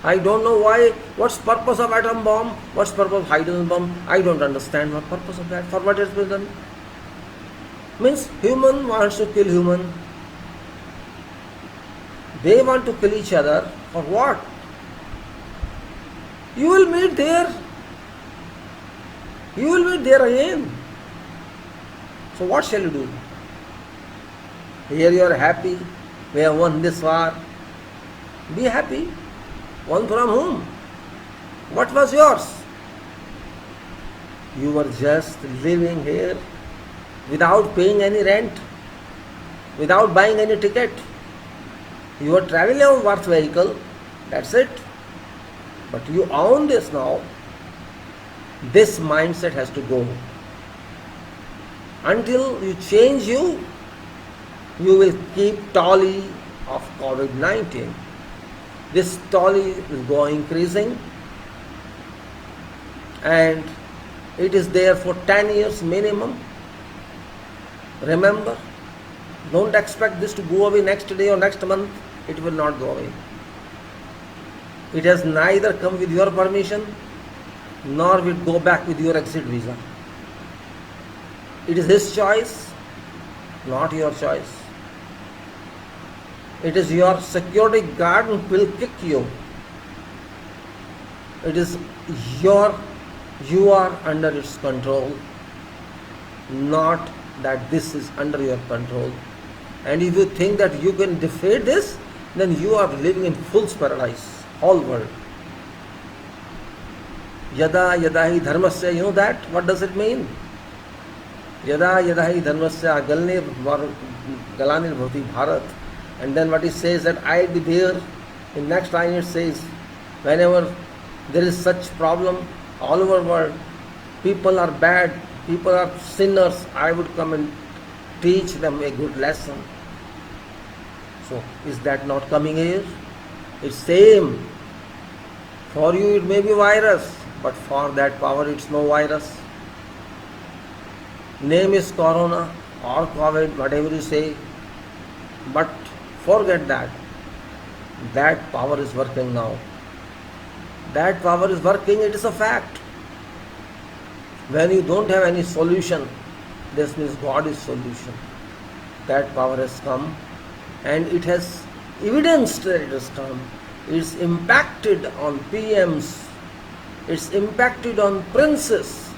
I don't know why. What's purpose of atom bomb? What's purpose of hydrogen bomb? I don't understand what purpose of that. For what it's been done? Means human wants to kill human. They want to kill each other. For what? You will meet there. You will meet there again. So what shall you do? Here you are happy. We have won this war. Be happy. One from whom? What was yours? You were just living here without paying any rent, without buying any ticket. You were traveling on worth vehicle, that's it. But you own this now. This mindset has to go. Until you change you will keep tally of COVID-19. This tally will go increasing, and it is there for 10 years minimum. Remember, don't expect this to go away next day or next month. It will not go away. It has neither come with your permission nor will go back with your exit visa. It is his choice, not your choice. It is your security guard who will kick you. It is you are under its control, not that this is under your control. And if you think that you can defeat this, then you are living in fool's paradise, whole world. Yada yada hi dharmasya, you know that? What does it mean? Yada yada hi dharmasya galanir bhavati bharat. And then what it says that I'll be there. In next line it says, whenever there is such problem all over the world, people are bad, people are sinners, I would come and teach them a good lesson. So is that not coming here? It's same. For you it may be virus, but for that power it's no virus. Name is Corona or COVID, whatever you say, but forget that. That power is working now. That power is working, it is a fact. When you don't have any solution, this means God is solution. That power has come, and it has evidenced that it has come. It's impacted on PMs, it's impacted on princes,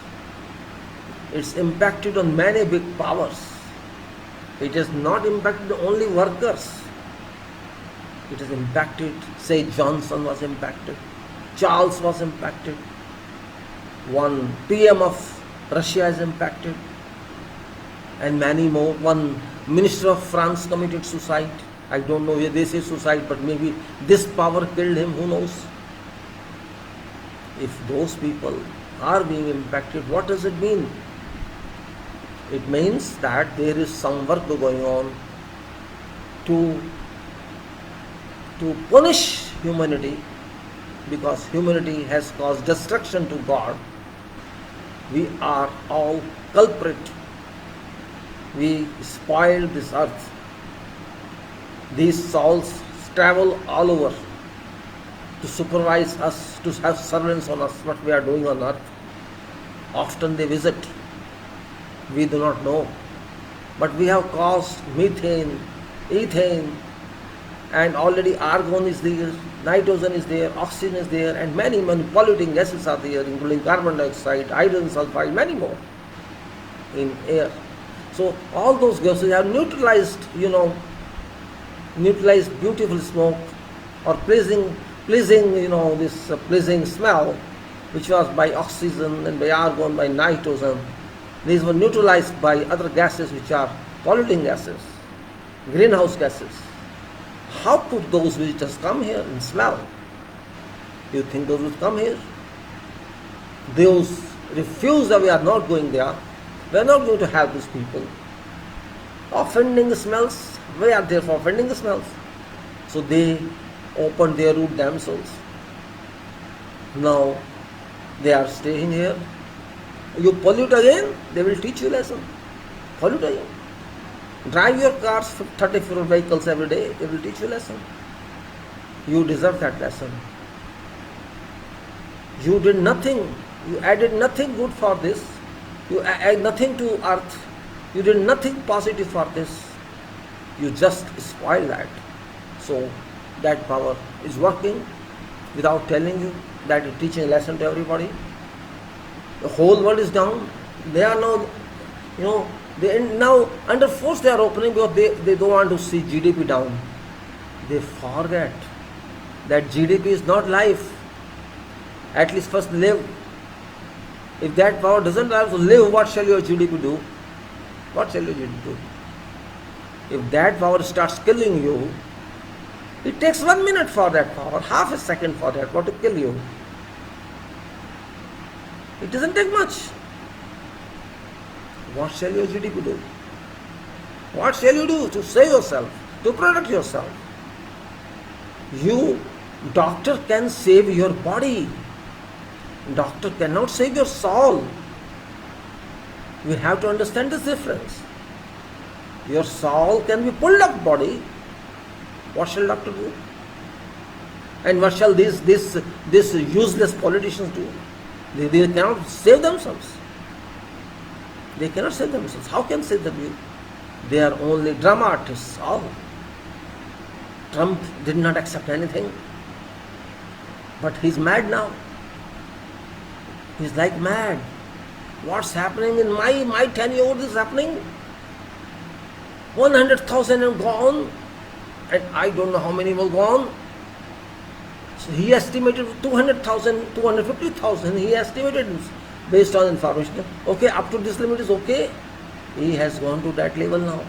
it's impacted on many big powers. It has not impacted only workers. It has impacted, say Johnson was impacted, Charles was impacted, one PM of Russia is impacted, and many more. One minister of France committed suicide. I don't know whether they say suicide, but maybe this power killed him, who knows. If those people are being impacted, what does it mean? It means that there is some work going on to punish humanity, because humanity has caused destruction to God. We are all culprit. We spoiled this earth. These souls travel all over to supervise us, to have servants on us, what we are doing on earth. Often they visit. We do not know. But we have caused methane, ethane, and already argon is there, nitrogen is there, oxygen is there, and many polluting gases are there, including carbon dioxide, hydrogen sulfide, many more in air. So all those gases have neutralized, neutralized beautiful smoke or pleasing, this pleasing smell, which was by oxygen and by argon, by nitrogen. These were neutralized by other gases which are polluting gases, greenhouse gases. How could those visitors come here and smell? You think those would come here? Those refuse that we are not going there. We are not going to help these people. Offending the smells, we are there for offending the smells. So they opened their route themselves. Now they are staying here. You pollute again, they will teach you lesson. Pollute again. Drive your cars, 34 vehicles every day, they will teach you lesson. You deserve that lesson. You did nothing, you added nothing good for this, you added nothing to earth, you did nothing positive for this, you just spoiled that. So that power is working without telling you, that is teaching a lesson to everybody. The whole world is down. They are now, they now under force they are opening, because they don't want to see GDP down. They forget that GDP is not life. At least first live. If that power doesn't allow you to live, what shall your GDP do? What shall your GDP do? If that power starts killing you, it takes 1 minute for that power, half a second for that power to kill you. It doesn't take much. What shall your GDP do? What shall you do to save yourself, to protect yourself? You, doctor can save your body. Doctor cannot save your soul. We have to understand this difference. Your soul can be pulled up body. What shall doctor do? And what shall these useless politicians do? They cannot save themselves. They cannot save themselves. How can save them? They are only drama artists. All. Trump did not accept anything. But he's mad now. He's like mad. What's happening in my tenure? This is happening. 100,000 have gone, and I don't know how many will go on. So he estimated 200,000, 250,000. He estimated based on information. Okay, up to this limit is okay. He has gone to that level now.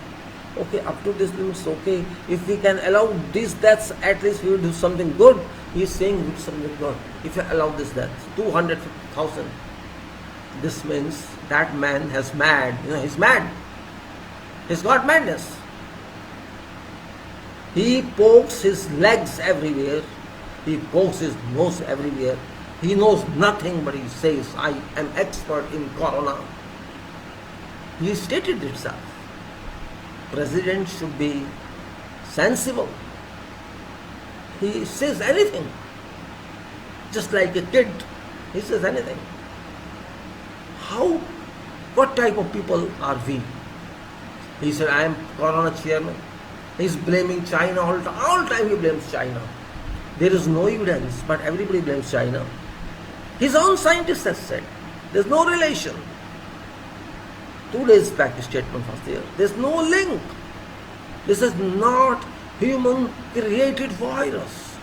Okay, up to this limit is okay. If we can allow these deaths, at least we will do something good. He is saying do something good. If you allow this death, 250,000. This means that man has mad. He's mad. He's got madness. He pokes his legs everywhere. He pokes his nose everywhere. He knows nothing, but he says, I am expert in corona. He stated itself. President should be sensible. He says anything. Just like a kid. He says anything. What type of people are we? He said, I am corona chairman. He's blaming China all the time. All the time he blames China. There is no evidence, but everybody blames China. His own scientist has said, there's no relation. 2 days back the statement was there. There's no link. This is not human created virus.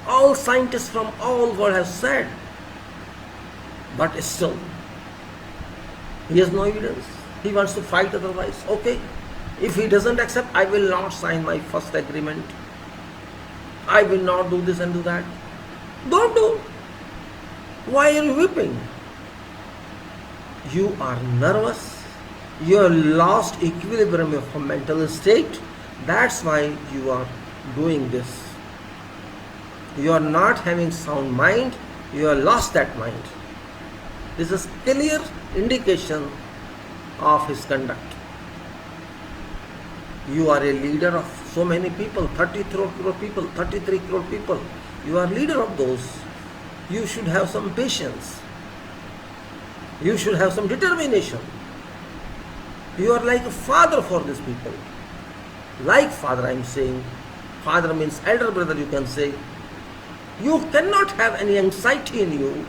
All scientists from all world have said. But still, he has no evidence. He wants to fight otherwise. Okay. If he doesn't accept, I will not sign my first agreement. I will not do this and do that. Don't do. Why are you weeping? You are nervous. You have lost equilibrium of your mental state. That's why you are doing this. You are not having sound mind. You have lost that mind. This is clear indication of his conduct. You are a leader of so many people, 33 crore people, 33 crore people. You are leader of those. You should have some patience. You should have some determination. You are like a father for these people. Like father, I am saying. Father means elder brother, you can say. You cannot have any anxiety in you.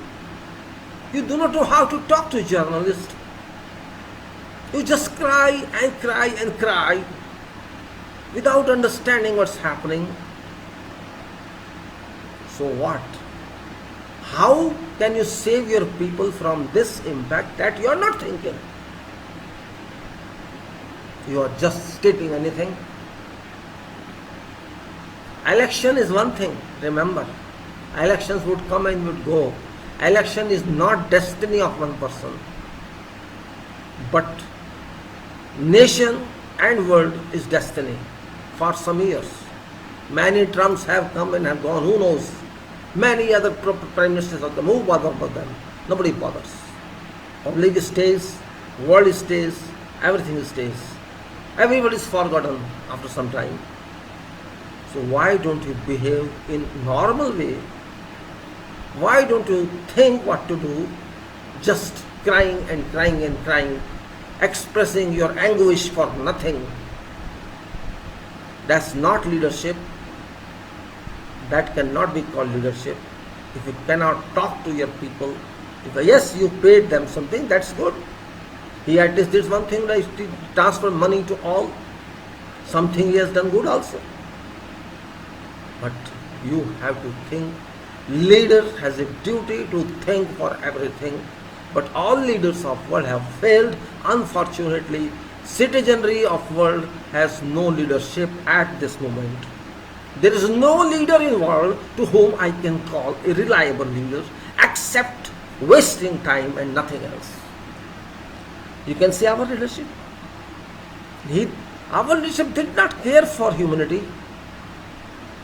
You do not know how to talk to a journalist. You just cry and cry and cry without understanding what's happening. So what? How can you save your people from this impact that you are not thinking? You are just stating anything. Election is one thing, remember. Elections would come and would go. Election is not destiny of one person. But nation and world is destiny for some years. Many Trumps have come and have gone, who knows? Many other prime ministers have come, who bothers about them? Nobody bothers. Public stays, world stays, everything stays. Everybody is forgotten after some time. So why don't you behave in normal way? Why don't you think what to do? Just crying and crying and crying, expressing your anguish for nothing. That's not leadership. That cannot be called leadership. If you cannot talk to your people, if yes, you paid them something, that's good. He at least did one thing, like transfer money to all. Something he has done good also. But You have to think. Leader has a duty to think for everything. But all leaders of world have failed. Unfortunately, citizenry of world has no leadership at this moment. There is no leader in world to whom I can call a reliable leader except wasting time and nothing else. You can see our leadership. Our leadership did not care for humanity.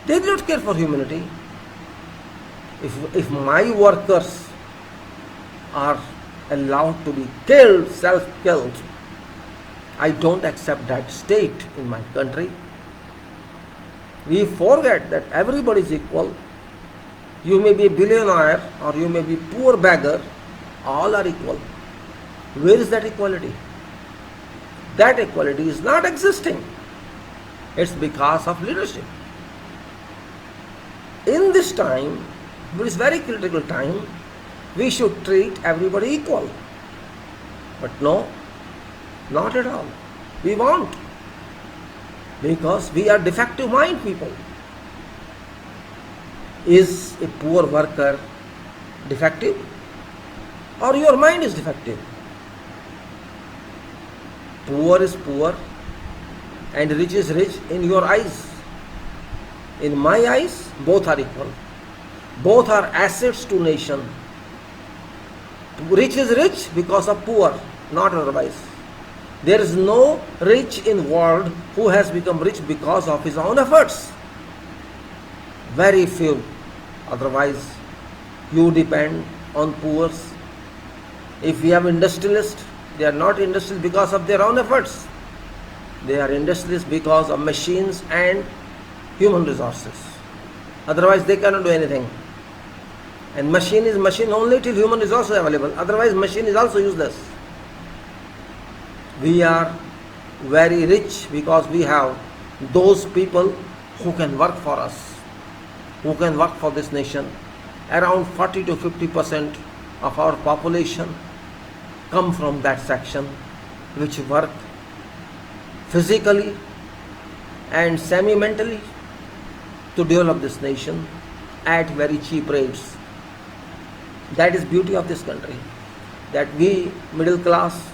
They did not care for humanity. If my workers are allowed to be killed, self-killed, I don't accept that state in my country. We forget that everybody is equal. You may be a billionaire or you may be poor beggar, all are equal. Where is that equality? That equality is not existing. It's because of leadership. In this time, this very critical time, we should treat everybody equal. But no, not at all. We won't. Because we are defective mind people. Is a poor worker defective? Or your mind is defective? Poor is poor and rich is rich in your eyes. In my eyes, both are equal. Both are assets to nation. Rich is rich because of poor, not otherwise. There is no rich in world who has become rich because of his own efforts. Very few. Otherwise, you depend on poor. If we have industrialists, they are not industrialists because of their own efforts. They are industrialists because of machines and human resources. Otherwise, they cannot do anything. And machine is machine only till human resources are available. Otherwise, machine is also useless. We are very rich because we have those people who can work for us, who can work for this nation. Around 40 to 50% of our population come from that section which work physically and semi-mentally to develop this nation at very cheap rates. That is beauty of this country, that we middle class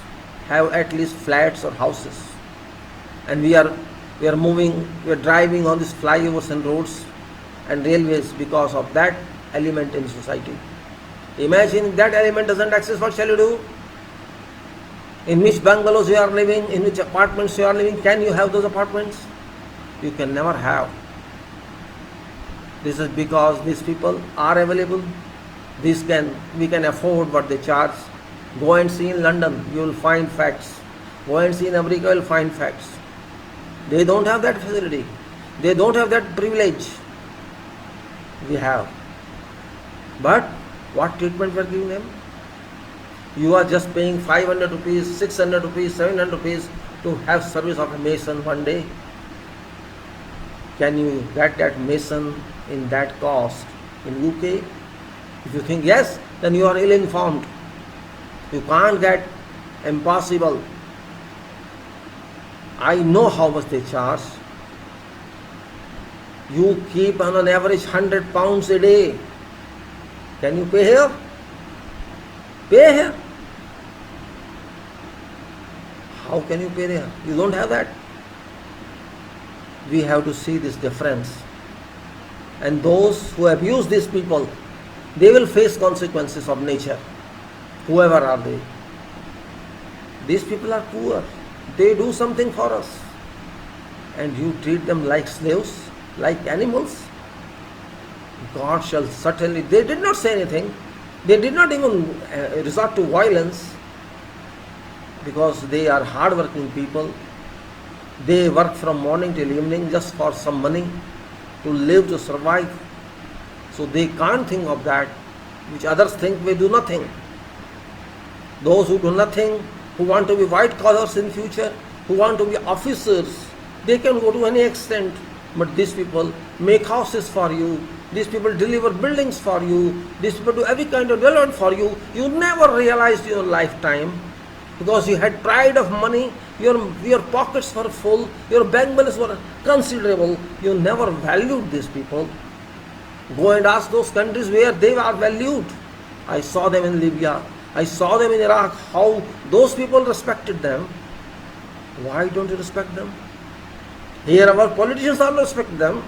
have at least flats or houses, and we are moving, we are driving on these flyovers and roads and railways because of that element in society. Imagine if that element doesn't exist, what shall you do? In which bungalows you are living, in which apartments you are living, can you have those apartments? You can never have. This is because these people are available. We can afford what they charge. Go and see in London, you will find facts. Go and see in America, you will find facts. They don't have that facility. They don't have that privilege. We have. But what treatment we are giving them? You are just paying 500 rupees, 600 rupees, 700 rupees to have service of a mason one day. Can you get that mason in that cost in UK? If you think yes, then you are ill-informed. You can't get, impossible. I know how much they charge. You keep on an average 100 pounds a day. Can you pay here? Pay here. How can you pay there? You don't have that. We have to see this difference. And those who abuse these people, they will face consequences of nature, whoever are they. These people are poor. They do something for us. And you treat them like slaves, like animals. God shall certainly, they did not say anything. They did not even resort to violence because they are hard-working people. They work from morning till evening just for some money to live, to survive. So they can't think of that, which others think we do nothing. Those who do nothing, who want to be white collars in future, who want to be officers, they can go to any extent. But these people make houses for you. These people deliver buildings for you. These people do every kind of development for you. You never realized in your lifetime because you had pride of money. Your pockets were full. Your bank balance were considerable. You never valued these people. Go and ask those countries where they are valued. I saw them in Libya. I saw them in Iraq, how those people respected them. Why don't you respect them? Here our politicians are not respecting them.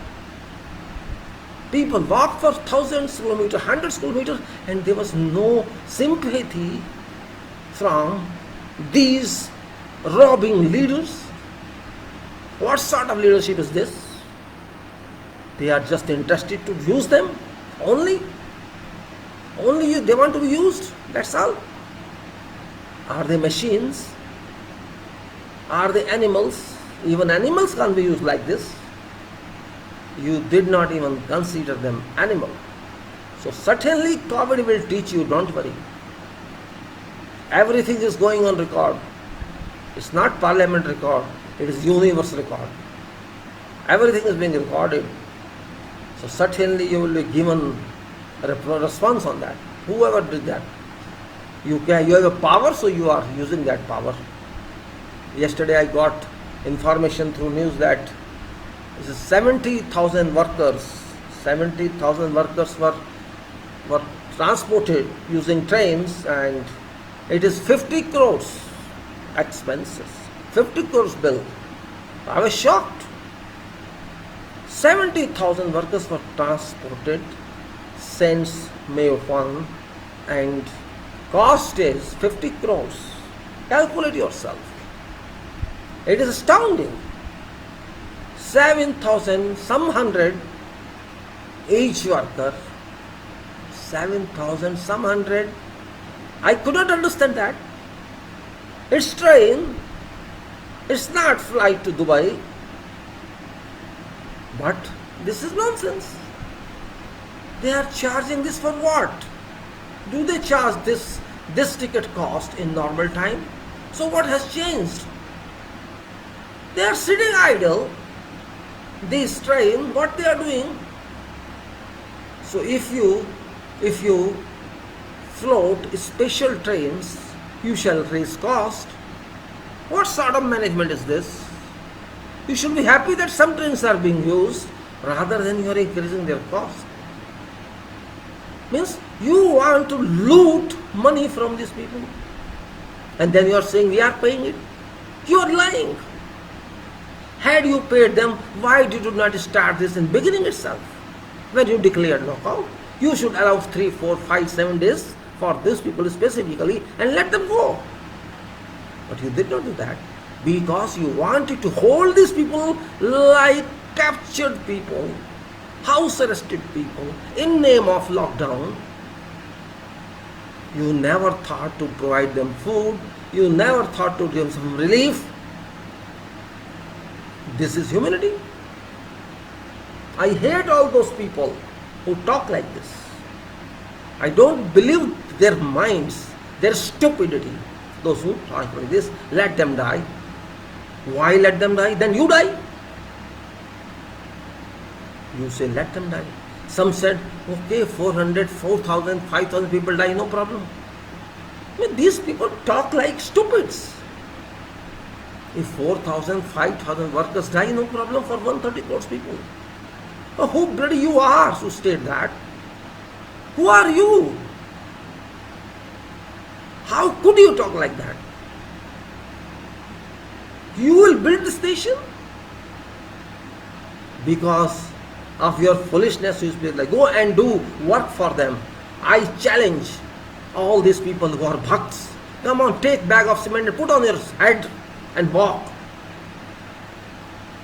People walk for thousands of kilometers, hundreds of kilometers, and there was no sympathy from these robbing leaders. What sort of leadership is this? They are just interested to use them only. Only they want to be used, that's all. Are they machines? Are they animals? Even animals can't be used like this. You did not even consider them animal. So certainly COVID will teach you, don't worry. Everything is going on record. It's not parliament record, it is universe record. Everything is being recorded. So certainly you will be given a response on that. Whoever did that. You have a power, so you are using that power. Yesterday I got information through news that 70,000 workers were transported using trains, and it is 50 crores expenses, 50 crores bill. I was shocked. 70,000 workers were transported since May 1, and cost is 50 crores. Calculate yourself. It is astounding. 7,000 some hundred each worker. 7,000 some hundred. I could not understand that. It's train. It's not flight to Dubai. But this is nonsense. They are charging this for what? Do they charge this ticket cost in normal time? So what has changed? They are sitting idle. This train, what they are doing? So if you float special trains, you shall raise cost. What sort of management is this? You should be happy that some trains are being used rather than you are increasing their cost. Means you want to loot money from these people. And then you are saying we are paying it. You are lying. Had you paid them, why did you not start this in beginning itself? When you declared lockout, you should allow 3, 4, 5, 7 days for these people specifically and let them go. But you did not do that because you wanted to hold these people like captured people, house arrested people in name of lockdown. You never thought to provide them food. You never thought to give them some relief. This is humanity. I hate all those people who talk like this. I don't believe their minds, their stupidity. Those who talk like this, let them die. Why let them die? Then you die. You say let them die. Some said, okay, 400, 4,000, 5,000 people die, no problem. I mean, these people talk like stupids. If 4,000, 5,000 workers die, no problem for 130 crores people. Oh, who bloody you are to state that? Who are you? How could you talk like that? You will build the station? Because of your foolishness, you speak like, go and do work for them. I challenge all these people who are bhakts. Come on, take bag of cement and put on your head and walk.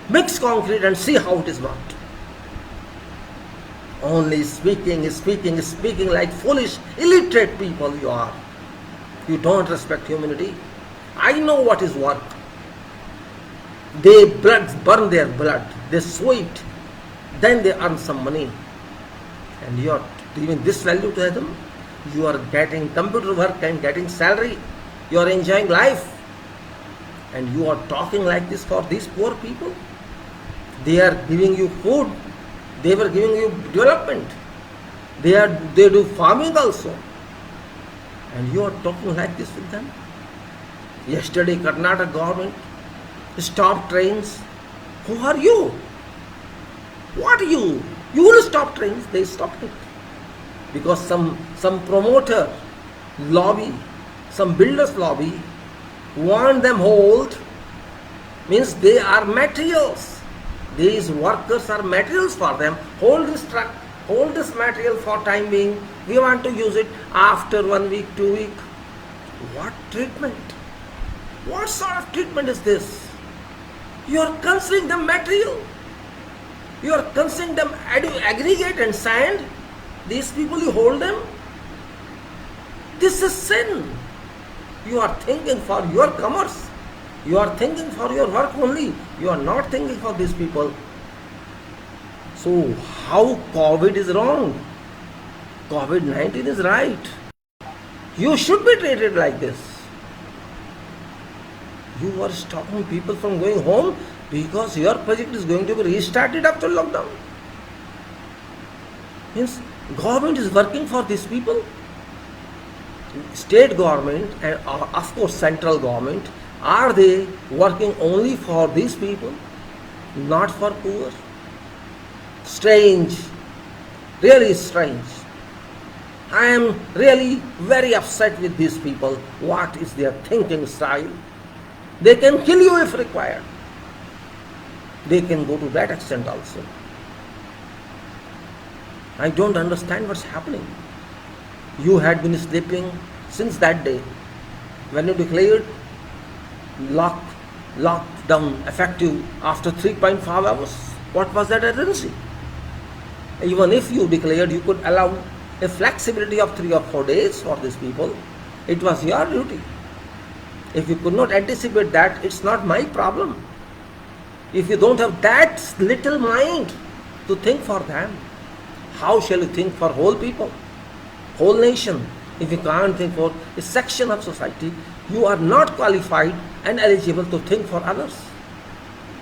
Mix concrete and see how it is worked. Only speaking like foolish, illiterate people you are. You don't respect humanity. I know what is work. They burn their blood, they sweat, then they earn some money. And you are giving this value to them. You are getting computer work and getting salary. You are enjoying life. And you are talking like this for these poor people. They are giving you food. They were giving you development. They do farming also. And you are talking like this with them. Yesterday, Karnataka government stopped trains. Who are you? What are you? You will stop trains. They stopped it because some promoter lobby, some builders lobby want them hold, means they are materials. These workers are materials for them. Hold this truck, hold this material for time being. We want to use it after 1 week, 2 weeks. What treatment? What sort of treatment is this? You are considering them material. You are considering them aggregate and sand. These people, you hold them. This is sin. You are thinking for your commerce. You are thinking for your work only. You are not thinking for these people. So how COVID is wrong? COVID-19 is right. You should be treated like this. You are stopping people from going home because your project is going to be restarted after lockdown. Means government is working for these people. State government and of course central government, are they working only for these people, not for poor? Strange, really strange. I am really very upset with these people. What is their thinking style? They can kill you if required. They can go to that extent also. I don't understand what's happening. You had been sleeping since that day. When you declared lockdown effective after 3.5 hours, what was that urgency? Even if you declared you could allow a flexibility of 3 or 4 days for these people, it was your duty. If you could not anticipate that, it's not my problem. If you don't have that little mind to think for them, how shall you think for whole people, whole nation? If you can't think for a section of society, you are not qualified and eligible to think for others.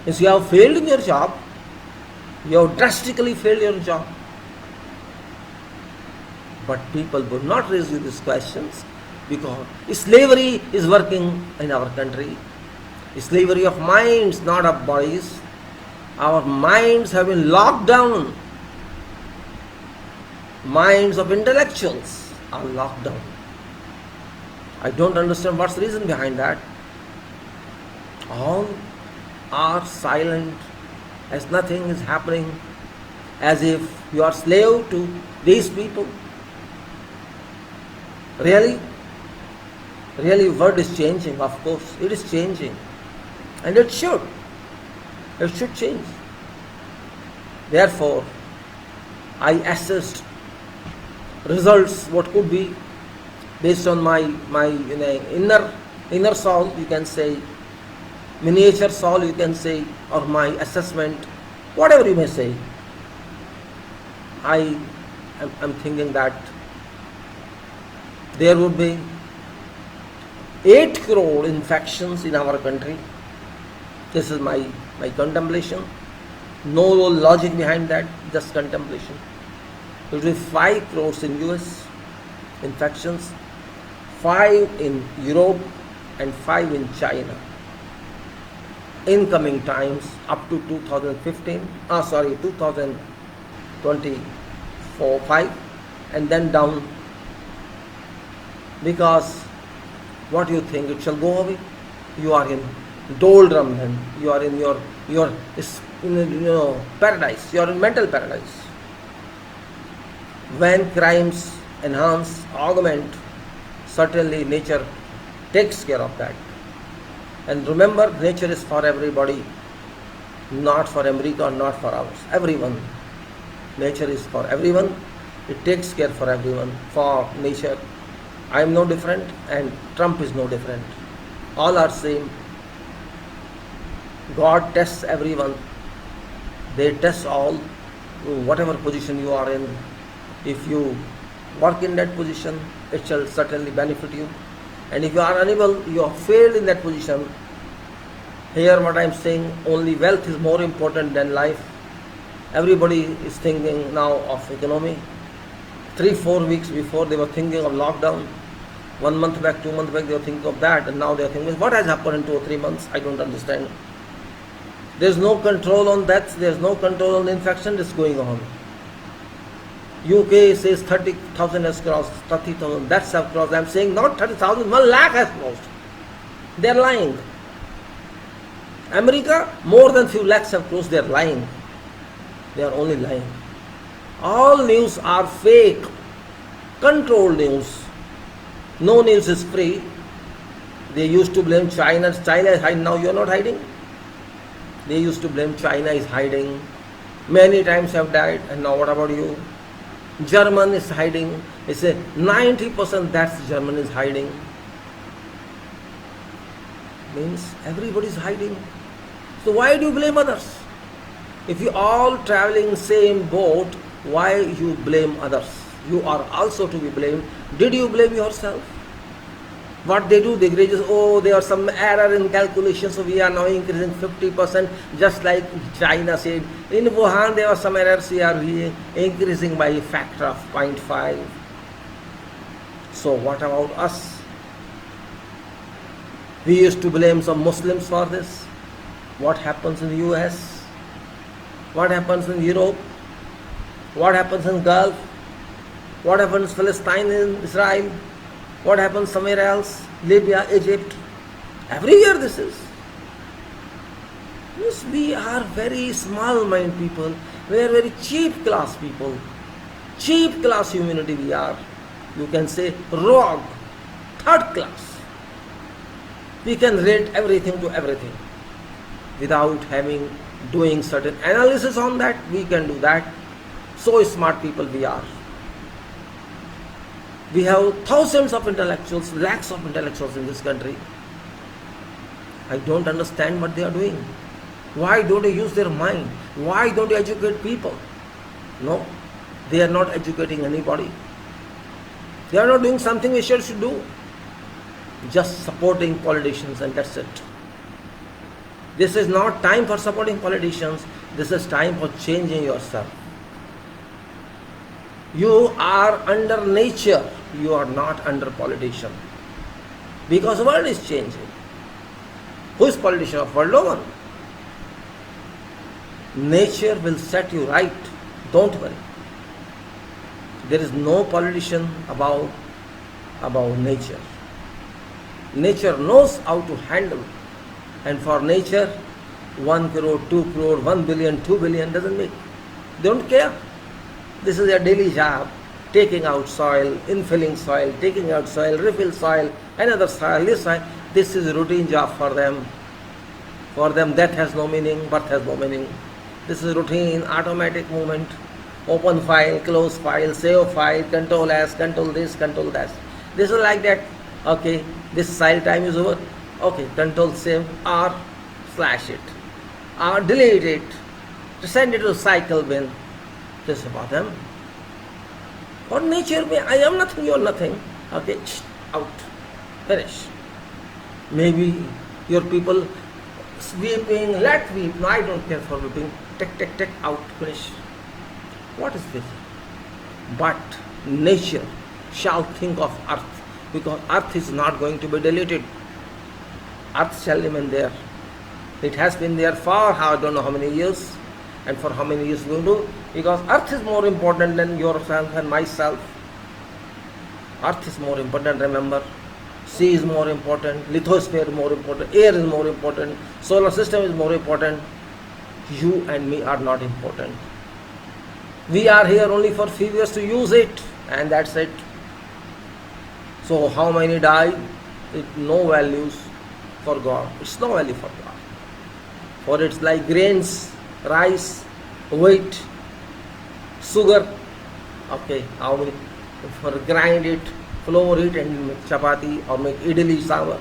If you have failed in your job, you have drastically failed your job. But people would not raise you these questions because slavery is working in our country. Slavery of minds, not of bodies. Our minds have been locked down. Minds of intellectuals are locked down. I don't understand what's the reason behind that. All are silent, as nothing is happening, as if you are slave to these people. Really, world is changing, of course, it is changing. And it should change. Therefore, I assessed results what could be based on my inner soul, you can say, miniature soul, you can say, or my assessment, whatever you may say. I am thinking that there would be 8 crore infections in our country. This is my contemplation. No logic behind that, just contemplation. It will be 5 crores in US infections, 5 in Europe and 5 in China. In coming times up to 2024-5 and then down. Because what do you think, it shall go away? You are in doldrum then. You are in your paradise. You are in mental paradise. When crimes enhance, augment, certainly nature takes care of that. And remember, nature is for everybody, not for America, not for ours. Everyone. Nature is for everyone. It takes care for everyone, for nature. I am no different and Trump is no different. All are same. God tests everyone. They test all, whatever position you are in. If you work in that position, it shall certainly benefit you. And if you are unable, you have failed in that position. Here what I am saying, only wealth is more important than life. Everybody is thinking now of economy. 3-4 weeks before they were thinking of lockdown. 1 month back, 2 months back they were thinking of that, and now they are thinking, what has happened in 2 or 3 months? I don't understand. There is no control on deaths, there is no control on the infection that's going on. UK says 30,000 has crossed, 30,000, that's have crossed. I'm saying not 30,000, 1 lakh has crossed. They're lying. America, more than few lakhs have crossed, they're lying. They are only lying. All news are fake, controlled news. No news is free. They used to blame China. China is hiding. Now you are not hiding. They used to blame China is hiding. Many times have died. And now what about you? German is hiding. They say 90% that's German is hiding. Means everybody is hiding. So why do you blame others? If you all traveling same boat, why you blame others? You are also to be blamed. Did you blame yourself? What they do, they just, oh, there are some error in calculation, so we are now increasing 50%, just like China said. In Wuhan, there were some errors, we are increasing by a factor of 0.5. So what about us? We used to blame some Muslims for this. What happens in the US? What happens in Europe? What happens in Gulf? What happens in Palestine and Israel? What happens somewhere else? Libya, Egypt. Everywhere this is. Yes, we are very small mind people. We are very cheap class people. Cheap class humanity we are. You can say rogue, third class. We can rate everything to everything. Without doing certain analysis on that, we can do that. So smart people we are. We have thousands of intellectuals, lakhs of intellectuals in this country. I don't understand what they are doing. Why don't they use their mind? Why don't they educate people? No, they are not educating anybody. They are not doing something we should do. Just supporting politicians, and that's it. This is not time for supporting politicians. This is time for changing yourself. You are under nature. You are not under politician. Because the world is changing. Who is politician of world? No one. Nature will set you right. Don't worry. There is no politician about nature. Nature knows how to handle. And for nature, 1 crore, 2 crore, 1 billion, 2 billion doesn't make. They don't care. This is their daily job. Taking out soil, infilling soil, taking out soil, refill soil, another soil, this soil. This is a routine job for them. For them, death has no meaning, birth has no meaning. This is routine, automatic movement. Open file, close file, save file, control S, control this, control that. This is like that. Okay, this file time is over. Okay, control save or slash it. Or delete it. Send it to cycle bin. This is about them. For nature, I am nothing, you are nothing. Okay, out. Finish. Maybe your people sweeping, let weep. No, I don't care for weeping. Take, out, finish. What is this? But nature shall think of earth, because earth is not going to be deleted. Earth shall remain there. It has been there for I don't know how many years, and for how many years we will do, because earth is more important than yourself and myself. Earth is more important, remember. Sea is more important, lithosphere is more important, air is more important, solar system is more important. You and me are not important. We are here only for few years to use it, and that's it. So how many die? It no values for God. It's no value for God. For it's like grains, rice, wheat, sugar. Okay, how many? For grind it, flour it, and make chapati or make idli sambar.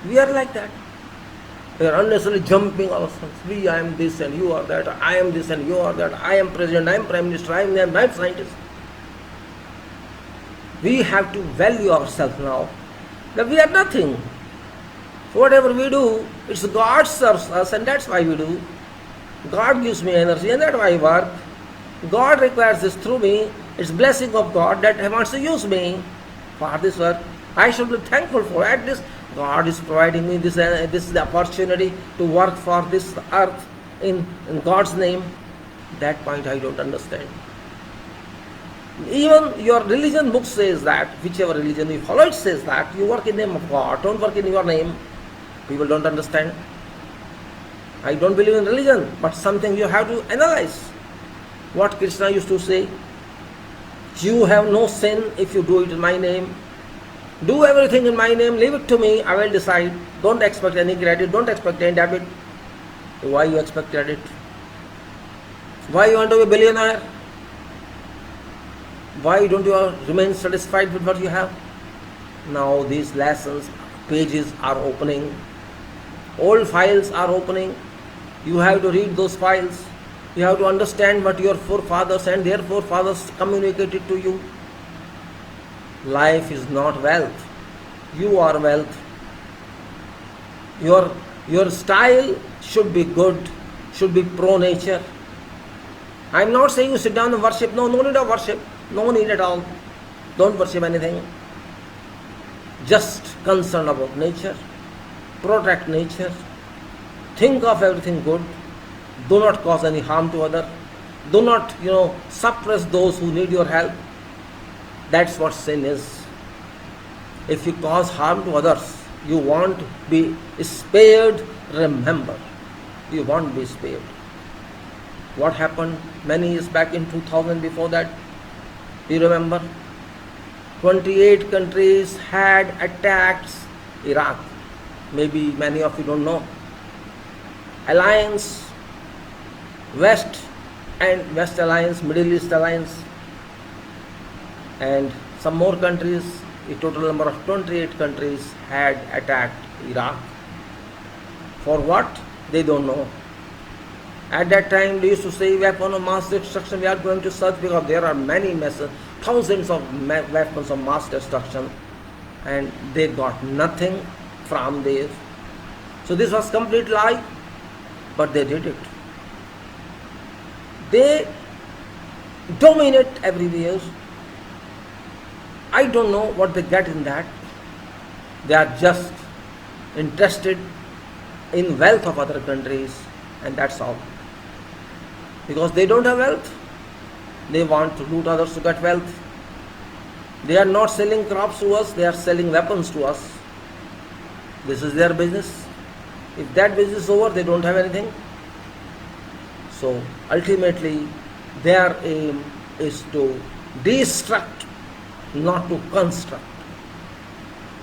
We are like that. We are unnecessarily jumping ourselves. I am this and you are that. I am this and you are that. I am president, I am prime minister, I am scientist. We have to value ourselves now. That we are nothing. So whatever we do, it's God serves us, and that's why we do. God gives me energy, and that's why I work. God requires this through me. It's blessing of God that He wants to use me for this work. I should be thankful for it. At least God is providing me this is the opportunity to work for this earth in God's name. That point I don't understand. Even your religion book says that, whichever religion you follow, it says that you work in the name of God, don't work in your name. People don't understand. I don't believe in religion, but something you have to analyze. What Krishna used to say, you have no sin if you do it in my name. Do everything in my name, leave it to me, I will decide. Don't expect any credit, don't expect any debit. Why you expect credit? Why you want to be a billionaire? Why don't you remain satisfied with what you have? Now these lessons, pages are opening, old files are opening. You have to read those files. You have to understand what your forefathers and their forefathers communicated to you. Life is not wealth. You are wealth. Your style should be good, should be pro-nature. I am not saying you sit down and worship. No need of worship. No need at all. Don't worship anything. Just concern about nature. Protect nature. Think of everything good. Do not cause any harm to others. Do not, suppress those who need your help. That's what sin is. If you cause harm to others, you want to be spared, remember. You won't be spared. What happened many years back in 2000 before that? You remember? 28 countries had attacked Iraq. Maybe many of you don't know. Alliance, West and West Alliance, Middle East Alliance, and some more countries, a total number of 28 countries had attacked Iraq. For what? They don't know. At that time, they used to say weapon of mass destruction, we are going to search, because there are many thousands of weapons of mass destruction, and they got nothing from there. So this was complete lie, but they did it. They dominate everywhere. I don't know what they get in that. They are just interested in wealth of other countries, and that's all. Because they don't have wealth, they want to loot others to get wealth. They are not selling crops to us, they are selling weapons to us. This is their business. If that business is over, they don't have anything. So ultimately, their aim is to destruct, not to construct.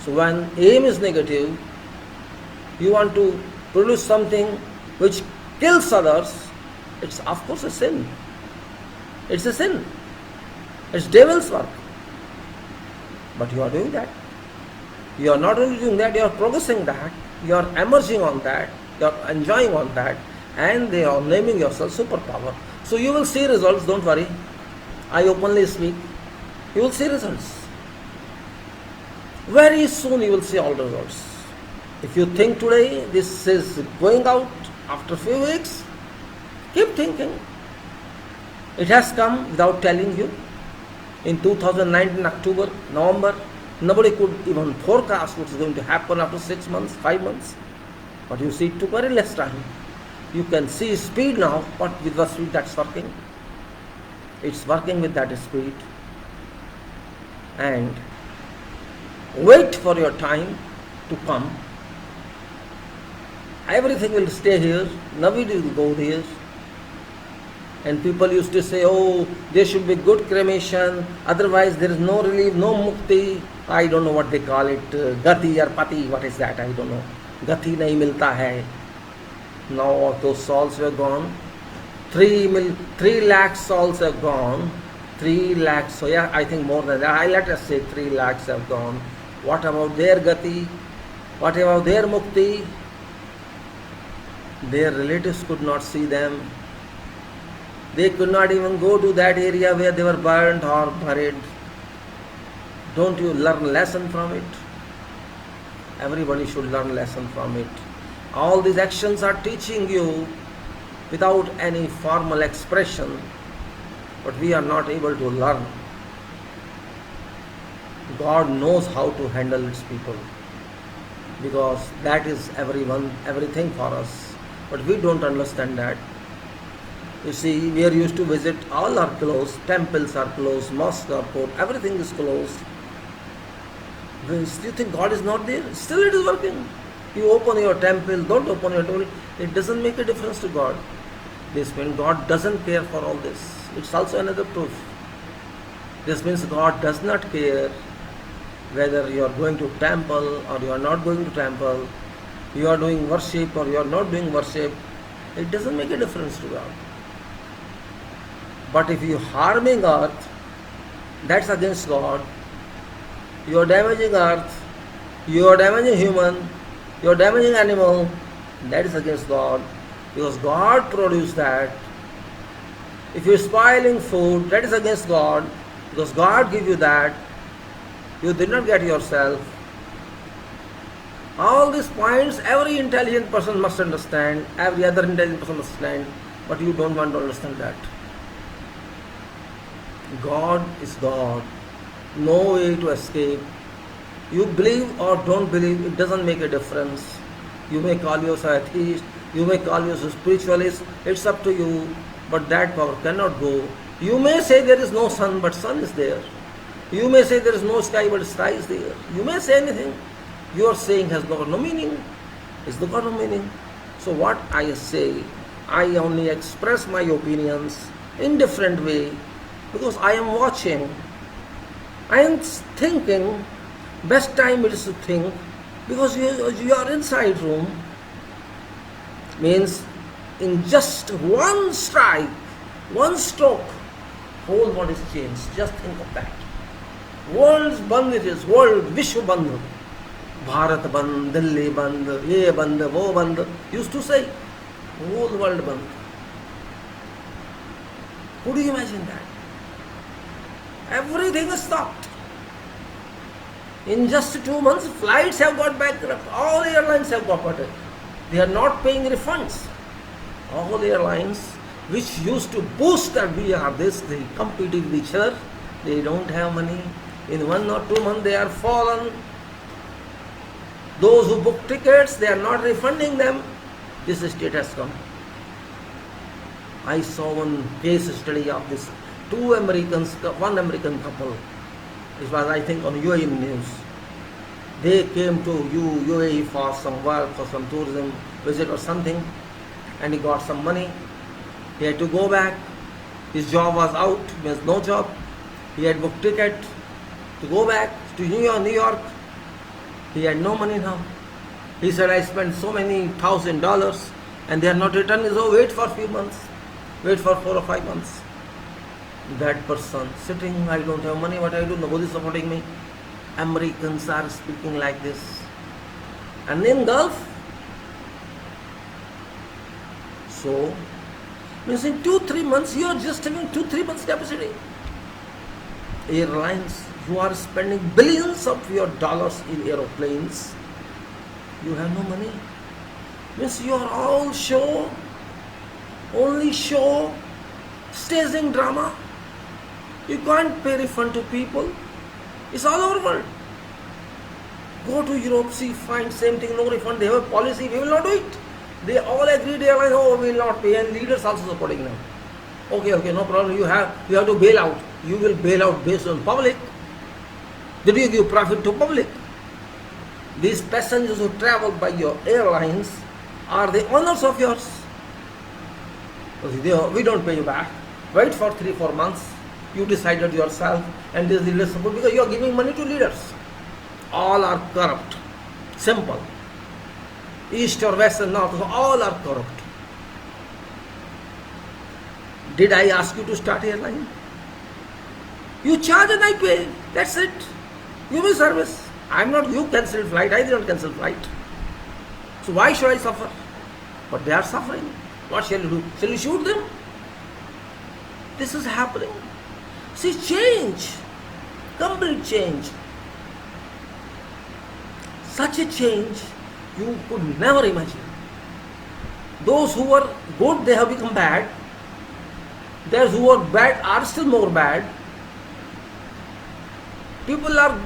So when aim is negative, you want to produce something which kills others, it's of course a sin. It's a sin. It's devil's work. But you are doing that. You are not only doing that, you are progressing that, you are emerging on that, you are enjoying on that, and they are naming yourself superpower. So you will see results, don't worry. I openly speak. You will see results. Very soon you will see all the results. If you think today this is going out after a few weeks, keep thinking. It has come without telling you. In 2019, October, November, nobody could even forecast what is going to happen after 6 months, 5 months. But you see, it took very less time. You can see speed now, but with the speed that's working. It's working with that speed. And wait for your time to come. Everything will stay here, nobody will go there. And people used to say, oh, there should be good cremation, otherwise there is no relief, no mukti. I don't know what they call it, gati or pati, what is that, I don't know. Gati nahi milta hai. Now all those souls were gone. 3 lakh souls have gone. 3 lakhs, so yeah, I think more than that. Let us say 3 lakhs have gone. What about their gati? What about their mukti? Their relatives could not see them. They could not even go to that area where they were burnt or buried. Don't you learn a lesson from it? Everybody should learn a lesson from it. All these actions are teaching you without any formal expression, but we are not able to learn. God knows how to handle its people, because that is everything for us. But we don't understand that. You see, we are used to visit, all are closed, temples are closed, mosques are closed, everything is closed. Do you think God is not there? Still it is working. You open your temple, don't open your temple, it doesn't make a difference to God. This means God doesn't care for all this. It's also another proof. This means God does not care whether you are going to temple or you are not going to temple, you are doing worship or you are not doing worship. It doesn't make a difference to God. But if you are harming earth, that's against God. You are damaging earth, you are damaging human, you are damaging animal, that is against God. Because God produced that. If you are spoiling food, that is against God. Because God gave you that. You did not get yourself. All these points every intelligent person must understand, every other intelligent person must understand, but you don't want to understand that. God is God. No way to escape. You believe or don't believe, it doesn't make a difference. You may call yourself atheist, you may call yourself spiritualist, it's up to you, but that power cannot go. You may say there is no sun, but sun is there. You may say there is no sky, but sky is there. You may say anything. Your saying has got no meaning. It's got no meaning. So what I say, I only express my opinions in different way because I am watching. I am thinking. Best time it is to think because you are inside room. Means in just one strike, one stroke, whole world is changed. Just think of that. World's band it is. World, Vishwa band. Bharat band, Delhi band, ye band, wo band. Used to say, whole world band. Could you imagine that? Everything is stopped. In just 2 months, flights have got bankrupt. All airlines have got bankrupt. They are not paying refunds. All airlines, which used to boast that we are this, they compete with each other. They don't have money. In 1 or 2 months, they are fallen. Those who book tickets, they are not refunding them. This state has come. I saw one case study of this. One American couple. It was, I think, on UAE news. They came to UAE for some work, for some tourism visit or something, and he got some money. He had to go back. His job was out, means no job. He had booked ticket to go back to New York. He had no money now. He said, I spent so many $1,000 and they are not returning, so wait for a few months. Wait for 4 or 5 months. That person sitting, I don't have money, what I do? Nobody is supporting me. Americans are speaking like this. And in Gulf, so, means in 2-3 months, you are just having 2-3 months capacity. Airlines, you are spending billions of your dollars in aeroplanes. You have no money. Means you are all show, only show, staging drama. You can't pay refund to people. It's all over the world. Go to Europe, see, find same thing, no refund. They have a policy, we will not do it. They all agree, they are like, oh, we will not pay, and leaders also supporting them. Okay, no problem. You have to bail out. You will bail out based on public. Did you give profit to public? These passengers who travel by your airlines are the owners of yours. We don't pay you back. Wait for 3-4 months. You decided yourself, and this leaders support because you are giving money to leaders. All are corrupt. Simple. East or west and north, all are corrupt. Did I ask you to start airline? You charge and I pay. That's it. Give me service. I'm not, you cancel flight, I did not cancel flight. So why should I suffer? But they are suffering. What shall you do? Shall you shoot them? This is happening. See, change. Complete change. Such a change you could never imagine. Those who were good, they have become bad. Those who were bad are still more bad. People are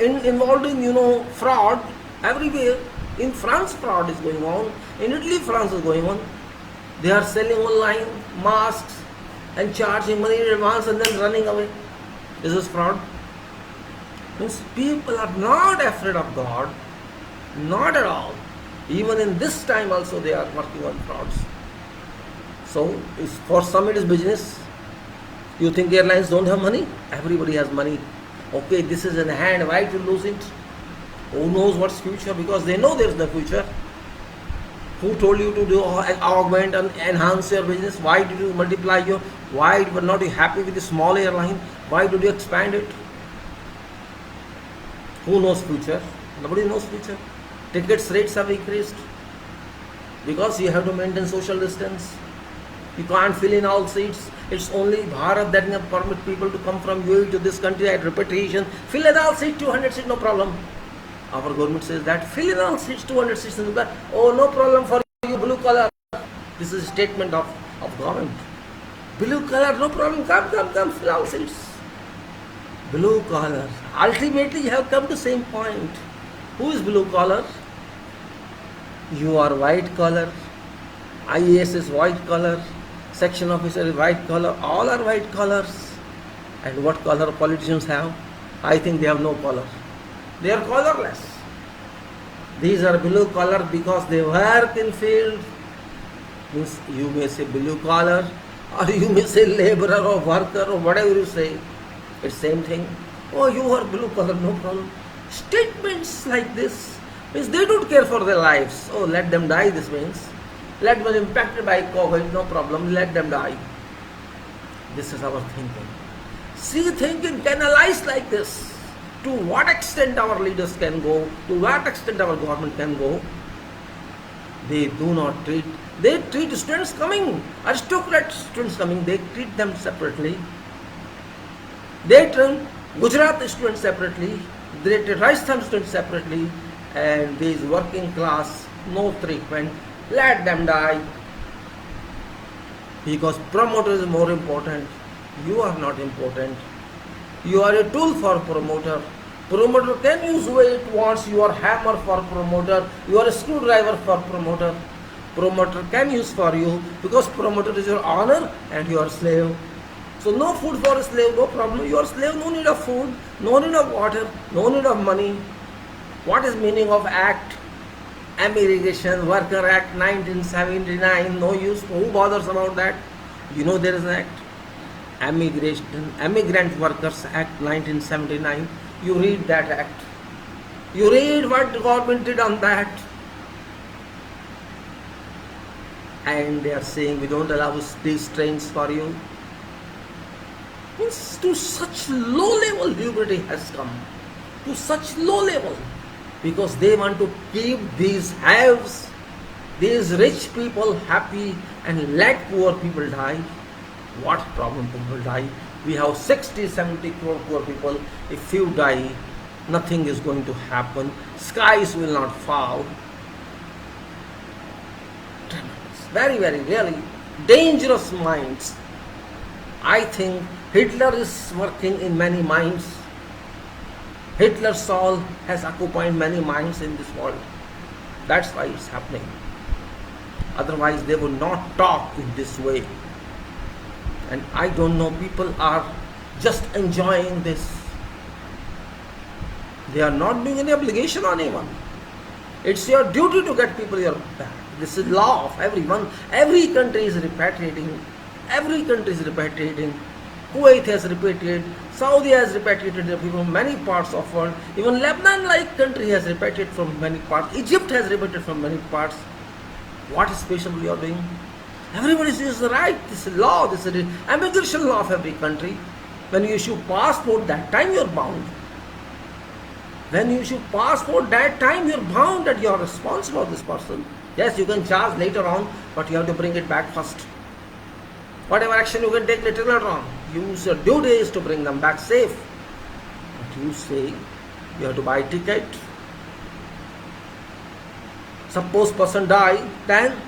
involved in, fraud everywhere. In France, fraud is going on. In Italy, France is going on. They are selling online masks and charging money in advance and then running away. This is fraud. Means people are not afraid of God, not at all. Even in this time also they are working on frauds. So for some it is business. You think airlines don't have money? Everybody has money. Okay, this is in hand, why to lose it? Who knows what's future? Because they know there is no future. Who told you to do augment and enhance your business? Why did you multiply your? Why were not you happy with the small airline? Why did you expand it? Who knows future? Nobody knows future. Tickets rates have increased because you have to maintain social distance. You can't fill in all seats. It's only Bharat that can permit people to come from UAE to this country at reputation. Fill in all seats, 200 seats, no problem. Our government says that fill in all seats, 200 seats. Oh, no problem for you, blue collar. This is a statement of government. Blue collar, no problem. Come, fill all seats. Blue collar. Ultimately, you have come to same point. Who is blue collar? You are white collar. IAS is white collar. Section officer is white collar. All are white collars. And what color politicians have? I think they have no color. They are colorless. These are blue collar because they work in field. Means you may say blue collar, or you may say laborer or worker or whatever you say. It's same thing. Oh, you are blue collar, no problem. Statements like this means they don't care for their lives. Oh, let them die, this means. Let them impacted by COVID, no problem, let them die. This is our thinking. See, thinking can analyze like this. To what extent our leaders can go, to what extent our government can go. They do not treat, they treat students coming, aristocrat students coming, they treat them separately. They treat Gujarat students separately, they treat Rajasthan students separately, and these working class, no treatment. Let them die. Because promoter is more important. You are not important. You are a tool for promoter. Promoter can use the way it wants. You are hammer for promoter. You are a screwdriver for promoter. Promoter can use for you because promoter is your honor and you are slave. So no food for a slave, no problem. You are slave, no need of food, no need of water, no need of money. What is meaning of act? Immigration Worker Act 1979, no use. Who bothers about that? You know there is an act. Immigrant Workers Act 1979. You read that act. You read what the government did on that. And they are saying we don't allow these trains for you. Means to such low level liberty has come. To such low level. Because they want to keep these haves, these rich people happy and let poor people die. What problem people die? We have 60, 70 crore poor people. If you die, nothing is going to happen. Skies will not fall. Tremendous. Very, very, really dangerous minds. I think Hitler is working in many minds. Hitler's soul has occupied many minds in this world. That's why it's happening. Otherwise, they would not talk in this way. And I don't know, people are just enjoying this. They are not doing any obligation on anyone. It's your duty to get people your back. This is law of everyone. Every country is repatriating. Every country is repatriating. Kuwait has repatriated. Saudi has repatriated their people from many parts of the world. Even Lebanon-like country has repatriated from many parts. Egypt has repatriated from many parts. What is special we are doing? Everybody says the right. This is law. This is the immigration law of every country. When you issue passport, that time you are bound. When you issue passport, that time you are bound that you are responsible for this person. Yes, you can charge later on, but you have to bring it back first. Whatever action you can take later on, use your due days to bring them back safe. But you say you have to buy a ticket. Suppose person die, then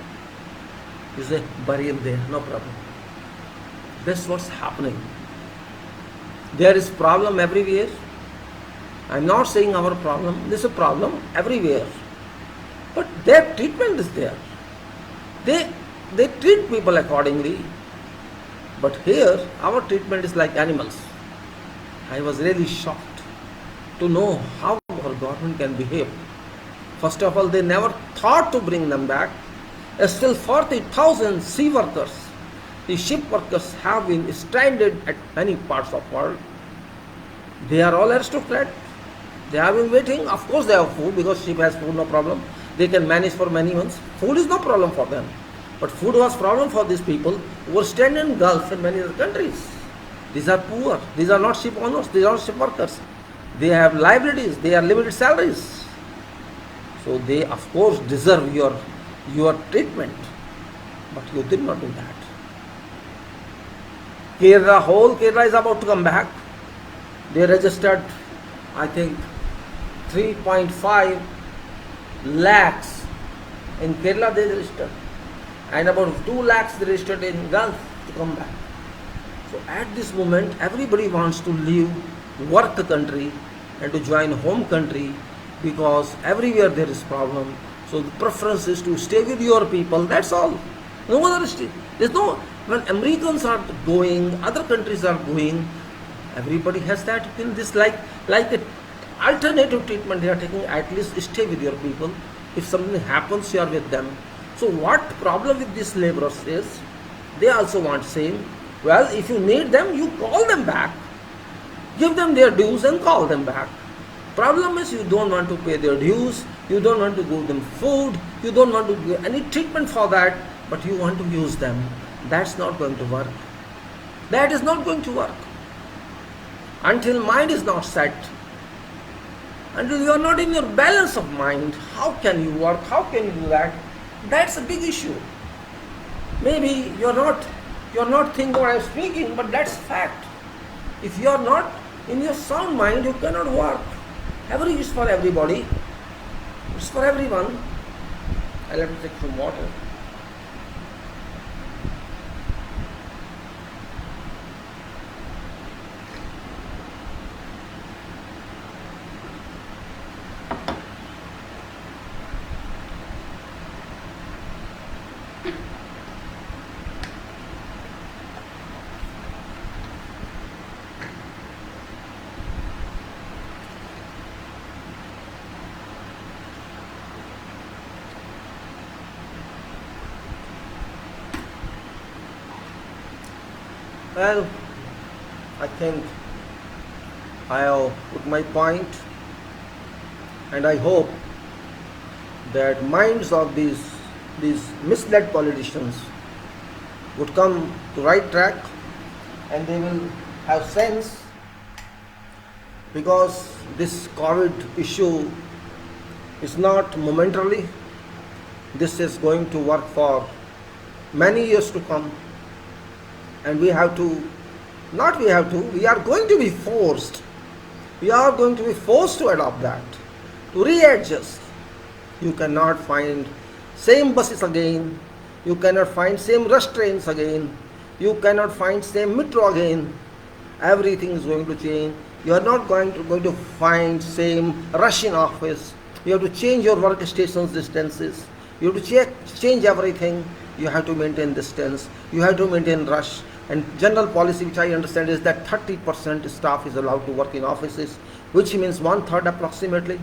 you say bury him there, no problem. This is what's happening. There is problem everywhere. I am not saying our problem. This is a problem everywhere. But their treatment is there. They they treat people accordingly. But here, our treatment is like animals. I was really shocked to know how our government can behave. First of all, they never thought to bring them back. Still 40,000 sea workers, the ship workers have been stranded at many parts of the world. They are all aristocrats. They have been waiting. Of course they have food because ship has food, no problem. They can manage for many months. Food is no problem for them. But food was problem for these people who were stranded in Gulf and many other countries. These are poor. These are not ship owners. These are ship workers. They have liabilities. They are limited salaries. So they of course deserve your treatment. But you did not do that. Kerala, whole Kerala is about to come back. They registered, I think, 3.5 lakhs in Kerala they registered, and about 2 lakhs they registered in Gulf to come back. So at this moment, everybody wants to leave work country and to join home country because everywhere there is problem. So the preference is to stay with your people. That's all. No other state. There's no. When Americans are going, other countries are going. Everybody has that in this like an alternative treatment they are taking. At least stay with your people. If something happens, you are with them. So what problem with these laborers is, they also want same. Well, if you need them, you call them back. Give them their dues and call them back. Problem is you don't want to pay their dues, you don't want to give them food, you don't want to give any treatment for that, but you want to use them. That's not going to work. That is not going to work. Until mind is not set, until you are not in your balance of mind, how can you work? How can you do that? That's a big issue. Maybe you're not thinking what I'm speaking, but that's fact. If you are not in your sound mind, you cannot work. Is for everybody. It's for everyone. I'll have to take some water. Well, I think I have put my point, and I hope that minds of these misled politicians would come to right track, and they will have sense, because this COVID issue is not momentarily. This is going to work for many years to come. And we are going to be forced. We are going to be forced to adopt that, to readjust. You cannot find same buses again. You cannot find same rush trains again. You cannot find same metro again. Everything is going to change. You are not going to find same rush in office. You have to change your workstations distances. You have to change everything. You have to maintain distance. You have to maintain rush. And general policy which I understand is that 30% staff is allowed to work in offices, which means 1/3 approximately.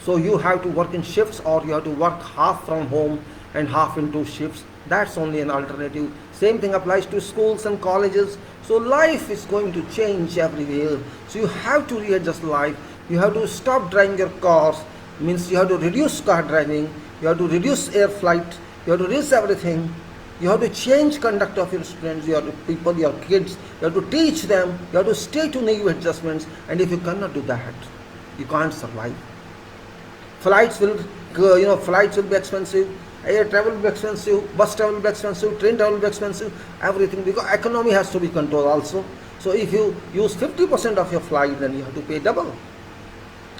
So you have to work in shifts, or you have to work half from home and half in 2 shifts. That's only an alternative. Same thing applies to schools and colleges. So life is going to change everywhere. So you have to readjust life. You have to stop driving your cars. Means you have to reduce car driving. You have to reduce air flight. You have to reduce everything. You have to change conduct of your students, your people, your kids. You have to teach them. You have to stay to new adjustments. And if you cannot do that, you can't survive. Flights will be expensive. Air travel will be expensive. Bus travel will be expensive. Train travel will be expensive. Everything, because economy has to be controlled also. So if you use 50% of your flight, then you have to pay double.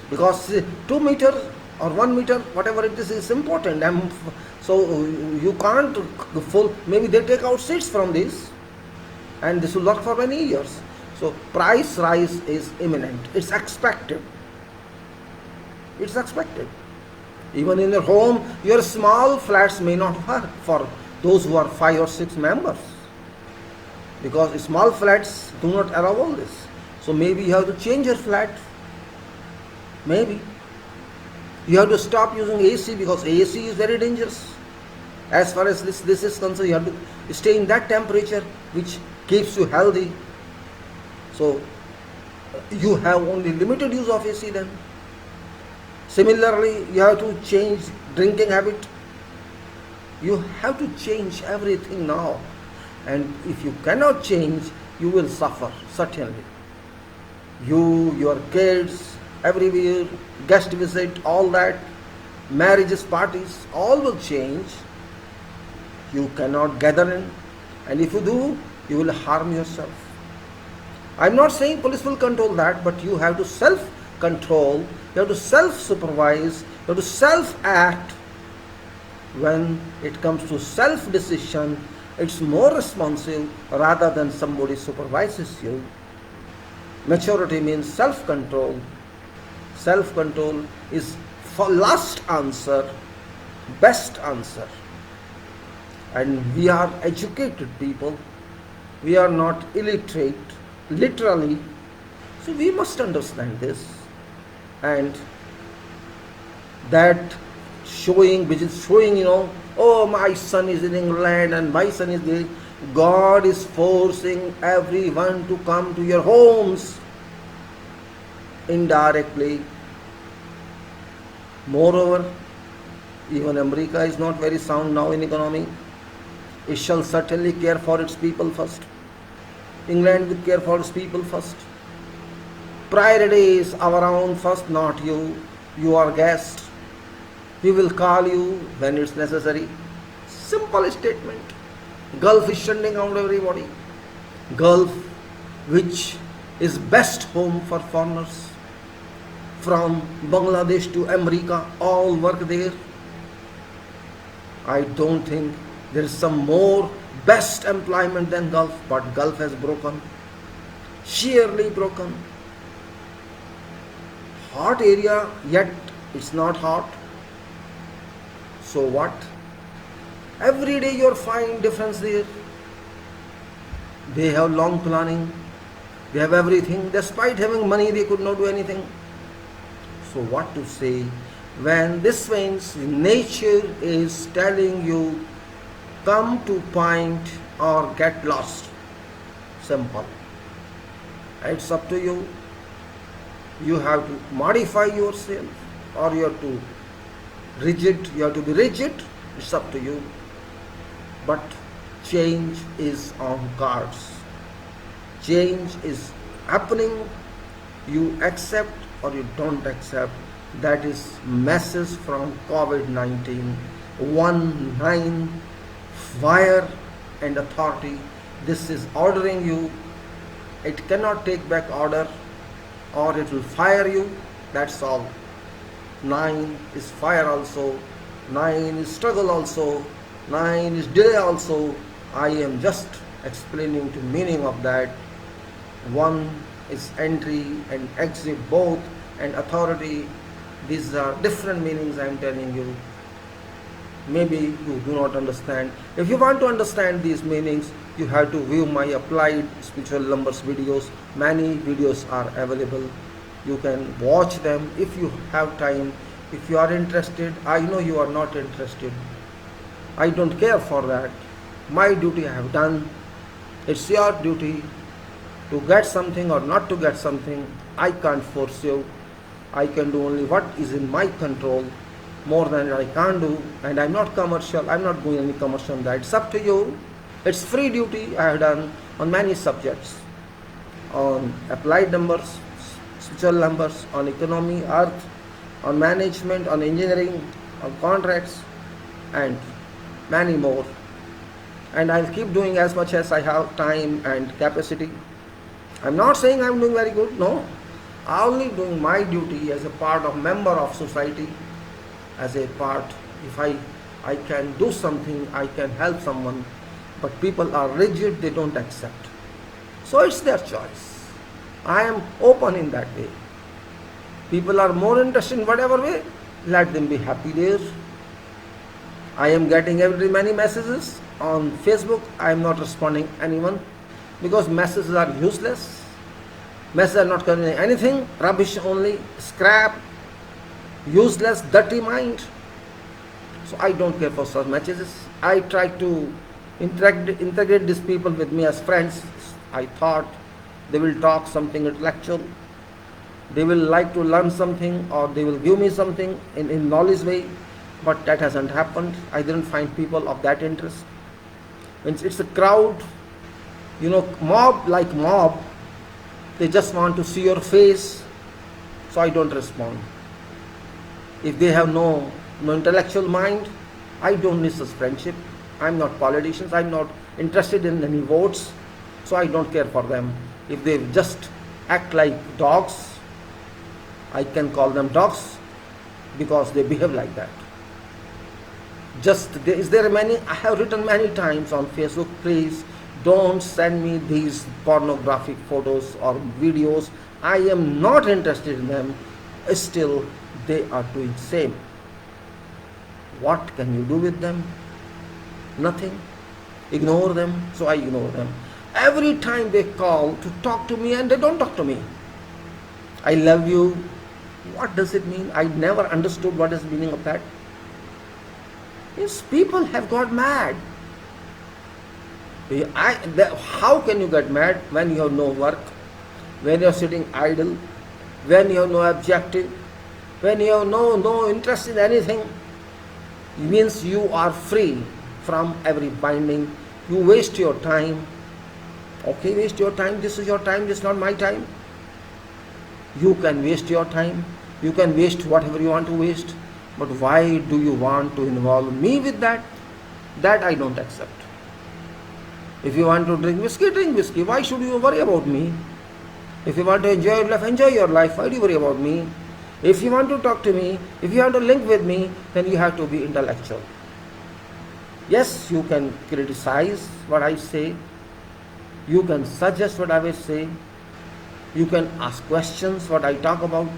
Because 2 meter or 1 meter, whatever it is important. So you can't maybe they take out seats from this, and this will work for many years. So price rise is imminent. It's expected. Even in your home, your small flats may not work those who are 5 or 6 members, because small flats do not allow all this. So maybe you have to change your flat. Maybe you have to stop using AC, because AC is very dangerous. As far as this is concerned, you have to stay in that temperature which keeps you healthy. So you have only limited use of AC then. Similarly, you have to change drinking habit. You have to change everything now. And if you cannot change, you will suffer, certainly. You, your kids, everywhere, guest visit, all that, marriages, parties, all will change. You cannot gather in. And if you do, you will harm yourself. I'm not saying police will control that, but you have to self-control, you have to self-supervise, you have to self-act. When it comes to self-decision, it's more responsive rather than somebody supervises you. Maturity means self-control. Self-control is for last answer, best answer. And we are educated people. We are not illiterate, literally. So we must understand this. And that showing, oh, my son is in England and my son is there. God is forcing everyone to come to your homes indirectly. Moreover, even America is not very sound now in economy. It shall certainly care for its people first. England will care for its people first. Priority is our own first, not you. You are guest. We will call you when it's necessary. Simple statement. Gulf is shutting out everybody. Gulf, which is best home for foreigners. From Bangladesh to America, all work there. I don't think there is some more best employment than Gulf, but Gulf has broken. Sheerly broken. Hot area, yet it's not hot. So what? Every day you'll find difference there. They have long planning. They have everything. Despite having money, they could not do anything. So what to say? When this means nature is telling you, come to point or get lost. Simple. It's up to you. You have to modify yourself, or you have to you have to be rigid. It's up to you. But change is on cards. Change is happening. You accept or you don't accept. That is message from COVID-19. 1-9, fire and authority. This is ordering you. It cannot take back order, or it will fire you. That's all. 9 is fire also. 9 is struggle also. 9 is delay also. I am just explaining the meaning of that. 1 is entry and exit both, and authority. These are different meanings I am telling you. Maybe you do not understand. If you want to understand these meanings, you have to view my applied spiritual numbers videos. Many videos are available. You can watch them if you have time. If you are interested, I know you are not interested. I don't care for that. My duty I have done. It's your duty to get something or not to get something. I can't force you. I can do only what is in my control. More than I can't do. And I'm not commercial. I'm not doing any commercial on that. It's up to you. It's free duty I have done on many subjects. On applied numbers, spiritual numbers, on economy, earth, on management, on engineering, on contracts, and many more. And I'll keep doing as much as I have time and capacity. I'm not saying I'm doing very good, no. I'm only doing my duty as a part of member of society, as a part. If I can do something, I can help someone, but people are rigid, they don't accept. So it's their choice. I am open in that way. People are more interested in whatever way, let them be happy there. I am getting every many messages. on Facebook, I am not responding anyone because messages are useless. Messages are not conveying anything, rubbish only, scrap, useless, dirty mind. So I don't care for such messages. I try to integrate these people with me as friends. I thought they will talk something intellectual, they will like to learn something, or they will give me something in knowledge way, but that hasn't happened. I didn't find people of that interest. It's a crowd, mob like mob, they just want to see your face, so I don't respond. If they have no intellectual mind, I don't need such friendship. I'm not politicians, I'm not interested in any votes, so I don't care for them. If they just act like dogs, I can call them dogs because they behave like that. I have written many times on Facebook, please don't send me these pornographic photos or videos. I am not interested in them. Still, they are doing same. What can you do with them? Nothing. Ignore them. So I ignore them. Every time they call to talk to me and they don't talk to me. I love you. What does it mean? I never understood what is the meaning of that. Yes, people have got mad. How can you get mad when you have no work, when you are sitting idle, when you have no objective, when you have no interest in anything? It means you are free from every binding. You waste your time. Okay, waste your time. This is your time. This is not my time. You can waste your time. You can waste whatever you want to waste. But why do you want to involve me with that? That I don't accept. If you want to drink whiskey, drink whiskey. Why should you worry about me? If you want to enjoy your life, enjoy your life. Why do you worry about me? If you want to talk to me, if you want to link with me, then you have to be intellectual. Yes, you can criticize what I say. You can suggest what I will say. You can ask questions what I talk about.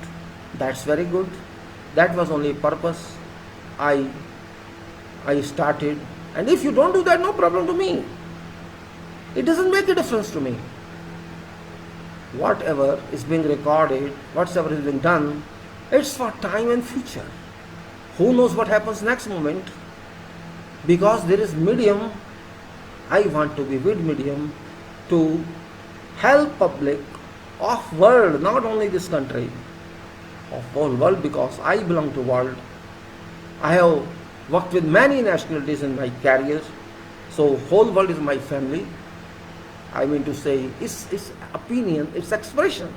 That's very good. That was only purpose I started. And if you don't do that, no problem to me. It doesn't make a difference to me. Whatever is being recorded, whatever is being done, it's for time and future. Who knows what happens next moment? Because there is medium, I want to be with medium to help public of world, not only this country, of whole world, because I belong to world. I have worked with many nationalities in my career, so whole world is my family. I mean to say, it's opinion, it's expression.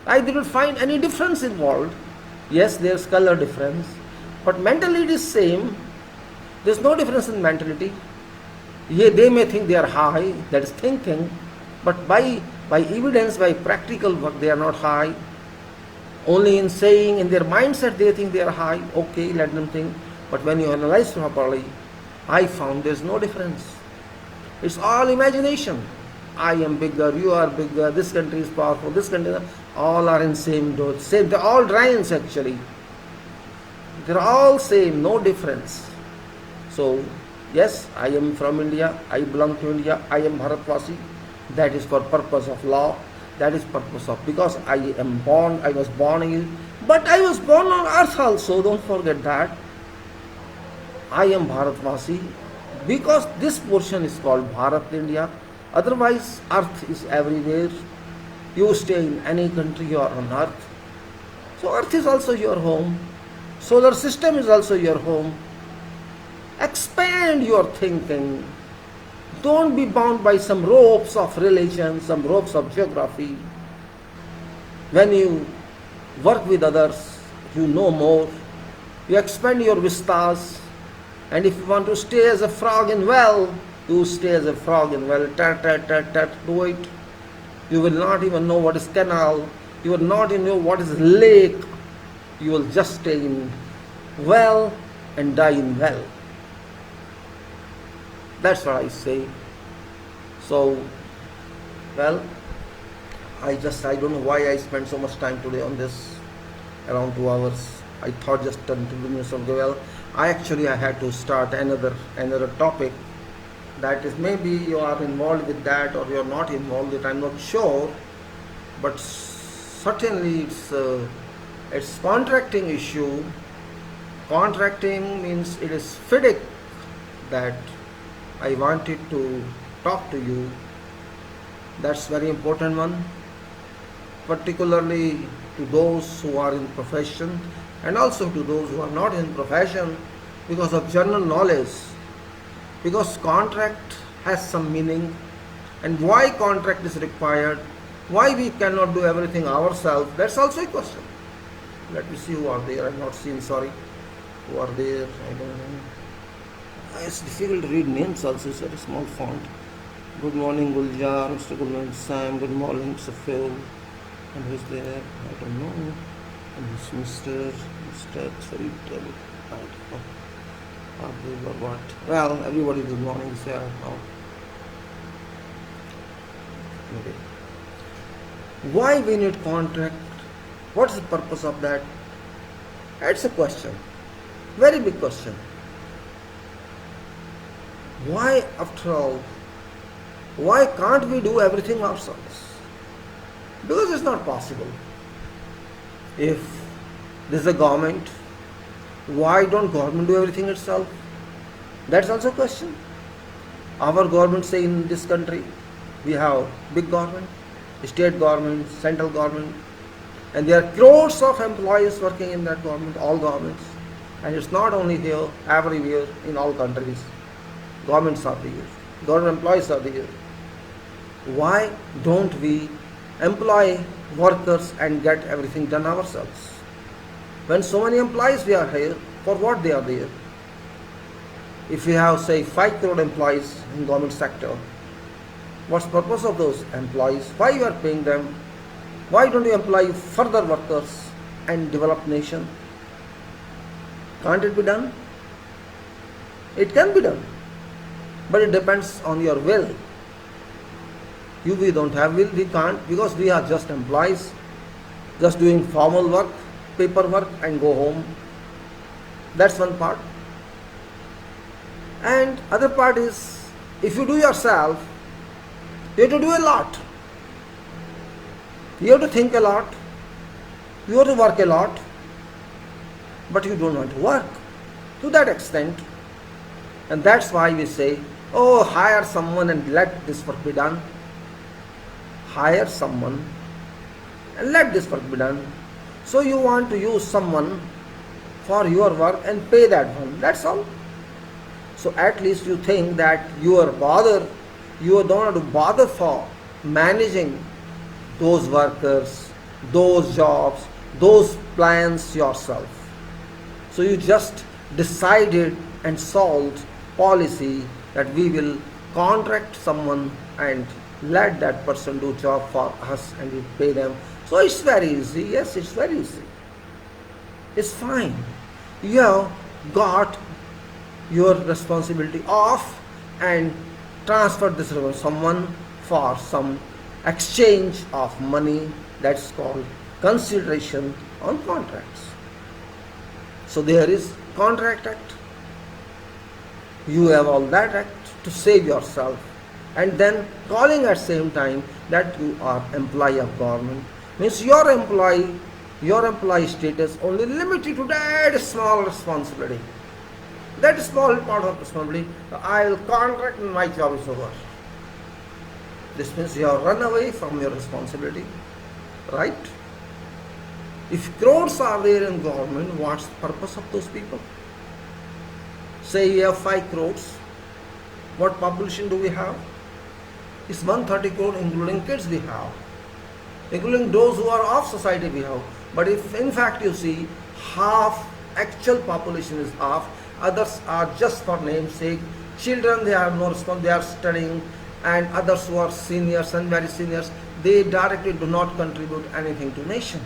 I didn't find any difference in world. Yes, there's color difference, but mentally it is same. There's no difference in mentality. Yeah, they may think they are high, that is thinking, but by evidence, by practical work, they are not high. Only in saying, in their mindset, they think they are high. Okay, let them think. But when you analyze properly, I found there's no difference. It's all imagination. I am bigger, you are bigger, this country is powerful, this country, all are in same dose. Same, they're all giants actually. They're all same, no difference. So, yes, I am from India, I belong to India, I am Bharatvasi. That is for purpose of law. That is purpose of, because I was born in, but I was born on earth also, don't forget that. I am Bharatvasi because this portion is called Bharat, India. Otherwise, earth is everywhere. You stay in any country, you are on earth. So earth is also your home. Solar system is also your home. Expand your thinking. Don't be bound by some ropes of religion, some ropes of geography. When you work with others, you know more. You expand your vistas. And if you want to stay as a frog in well, you stay as a frog in well. Do it. You will not even know what is canal. You will not even know what is lake. You will just stay in well and die in well. That's what I say. So, well, I don't know why I spent so much time today on this, around 2 hours. I thought just 10 to 20 minutes of well. I had to start another topic, That is, maybe you are involved with that or you are not involved with it, I'm not sure, but certainly it's contracting issue. Contracting means it is FIDIC that I wanted to talk to you. That's very important one, particularly to those who are in profession and also to those who are not in profession, because of general knowledge, because contract has some meaning, and why contract is required, why we cannot do everything ourselves, that's also a question. Let me see who are there. I'm not seeing, sorry, who are there. I don't know. It's difficult to read names also, it's a very small font. Good morning, Guljar, Mr. Gulman, Sam. Good morning, Mr. Phil. And who's there? I don't know. And it's Mr. Sorry, tell me. I don't know. Or what? Well, everybody, good morning, is here now. Okay. Why we need contract? What's the purpose of that? It's a question. Very big question. Why, after all, why can't we do everything ourselves? Because it's not possible. If this is a government, why don't government do everything itself? That's also a question. Our government, say in this country, we have big government, state government, central government, and there are crores of employees working in that government, all governments. And it's not only here, everywhere, in all countries. Governments are there, government employees are there. Why don't we employ workers and get everything done ourselves? When so many employees we are here, for what they are there? If we have, say, 5 crore employees in government sector, what's the purpose of those employees? Why you are paying them? Why don't you employ further workers and develop nation? Can't it be done? It can be done, but it depends on your will. We don't have will, we can't, because we are just employees, just doing formal work, paperwork, and go home. That's one part. And other part is, if you do yourself, you have to do a lot. You have to think a lot. You have to work a lot. But you don't want to work to that extent. And that's why we say, oh, hire someone and let this work be done. Hire someone and let this work be done. So you want to use someone for your work and pay that one. That's all. So at least you think that you don't have to bother for managing those workers, those jobs, those plans yourself. So you just decided and solved policy that we will contract someone and let that person do job for us and we pay them. So it's very easy. Yes, it's very easy. It's fine. You have got your responsibility off and transfer this to someone for some exchange of money. That's called consideration on contracts. So there is Contract Act. You have all that act to save yourself, and then calling at same time that you are employee of government means your employee status only limited to that small responsibility. That small part of responsibility, I will contract and my job is over. This means you have run away from your responsibility, right? If crores are there in government, what's the purpose of those people? Say you have 5 crores. What population do we have? It's 130 crore, including kids we have, including those who are off society we have. But if in fact you see, half actual population is off, others are just for namesake. Children, they have no response, they are studying, and others who are seniors and very seniors, they directly do not contribute anything to nation.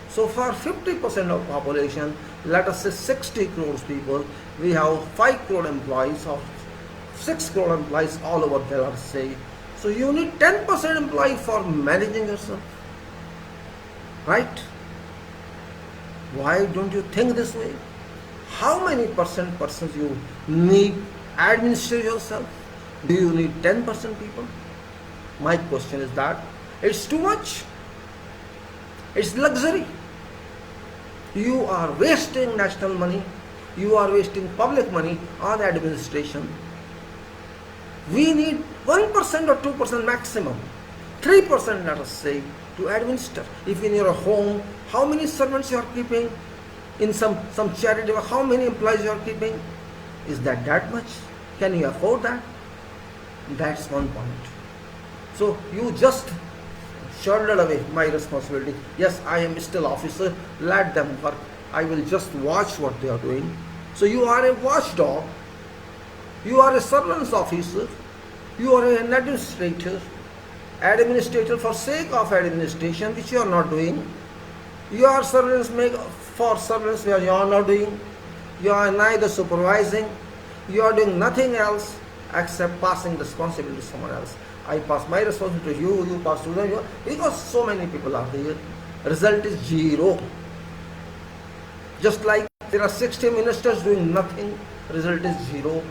So for 50% of population, let us say 60 crores people, we have 5 crore employees or 6 crore employees all over there, let us say. So you need 10% employee for managing yourself, right? Why don't you think this way? How many persons you need administer yourself? Do you need 10% people? My question is that it's too much. It's luxury. You are wasting national money. You are wasting public money on administration. We need 1% or 2% maximum. 3% let us say to administer. If in your home, how many servants you are keeping? In some charity, how many employees you are keeping? Is that much? Can you afford that? That's one point. So you just shouldered away my responsibility. Yes, I am still officer. Let them work. I will just watch what they are doing. So you are a watchdog. You are a surveillance officer. You are an administrator. Administrator for sake of administration, which you are not doing. You are surveillance for surveillance where you are not doing. You are neither supervising. You are doing nothing else except passing responsibility to someone else. I pass my responsibility to you, you pass to them, because so many people are there. Result is zero. Just like there are 60 ministers doing nothing, result is zero.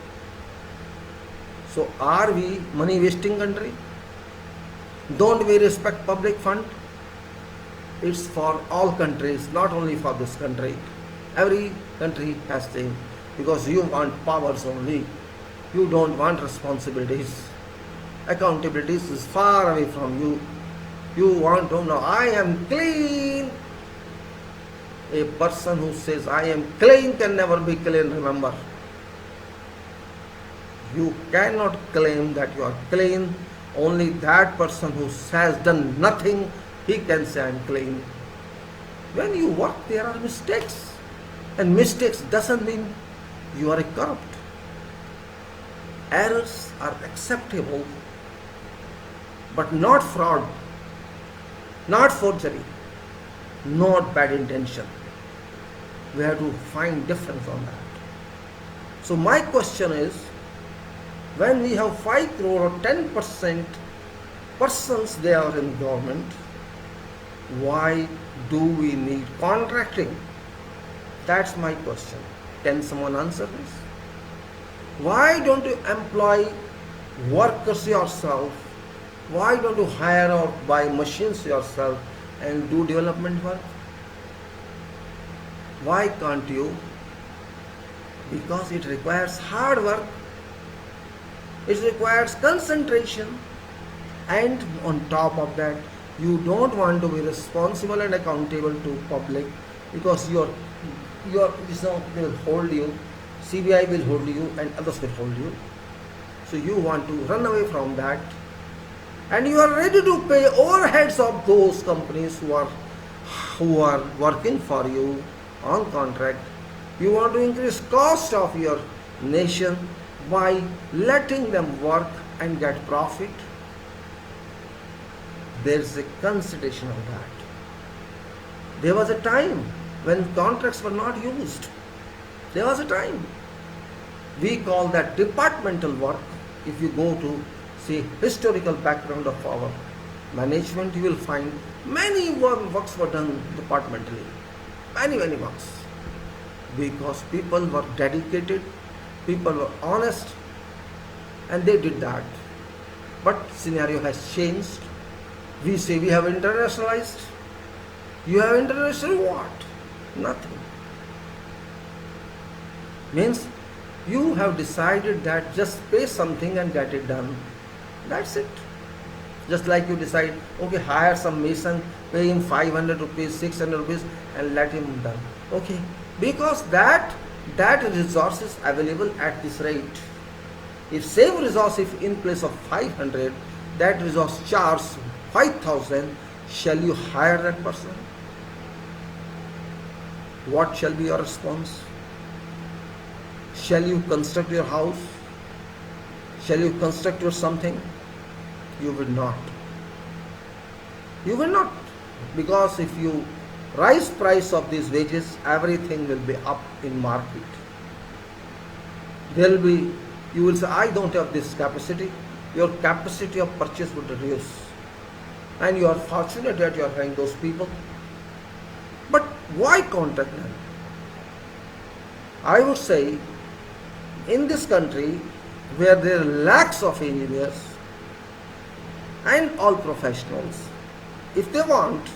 So are we money wasting country? Don't we respect public fund? It's for all countries, not only for this country. Every country has same, because you want powers only. You don't want responsibilities. Accountabilities is far away from you. You want to know, I am clean. A person who says, I am clean can never be clean, remember. You cannot claim that you are clean. Only that person who has done nothing, he can say, I am clean. When you work, there are mistakes. And mistakes doesn't mean you are a corrupt. Errors are acceptable, but not fraud, not forgery, not bad intention. We have to find difference on that. So my question is, when we have 5 crore or 10% persons they are in government, why do we need contracting? That's my question. Can someone answer this? Why don't you employ workers yourself? Why don't you hire or buy machines yourself and do development work? Why can't you? Because it requires hard work. It requires concentration, and on top of that, you don't want to be responsible and accountable to public, because your will hold you, CBI will hold you, and others will hold you. So you want to run away from that, and you are ready to pay overheads of those companies who are working for you on contract. You want to increase cost of your nation by letting them work and get profit. There is a consideration of that. There was a time when contracts were not used. There was a time. We call that departmental work. If you go to see historical background of our management, you will find many works were done departmentally. Many works. Because people were dedicated, people were honest, and they did that. But scenario has changed. We say we have internationalized. You have international what? Nothing. Means you have decided that just pay something and get it done. That's it. Just like you decide, okay, hire some mason, pay him 500 rupees, 600 rupees, and let him done. Okay, because that resource is available at this rate. If same resource, if in place of 500, that resource charges 5,000, shall you hire that person? What shall be your response? Shall you construct your house? Shall you construct your something? You will not. You will not. Because if you rise price of these wages, everything will be up in market. There will be, you will say, I don't have this capacity. Your capacity of purchase would reduce. And you are fortunate that you are having those people. But why contract them? I would say, in this country, where there are lakhs of engineers and all professionals. If they want,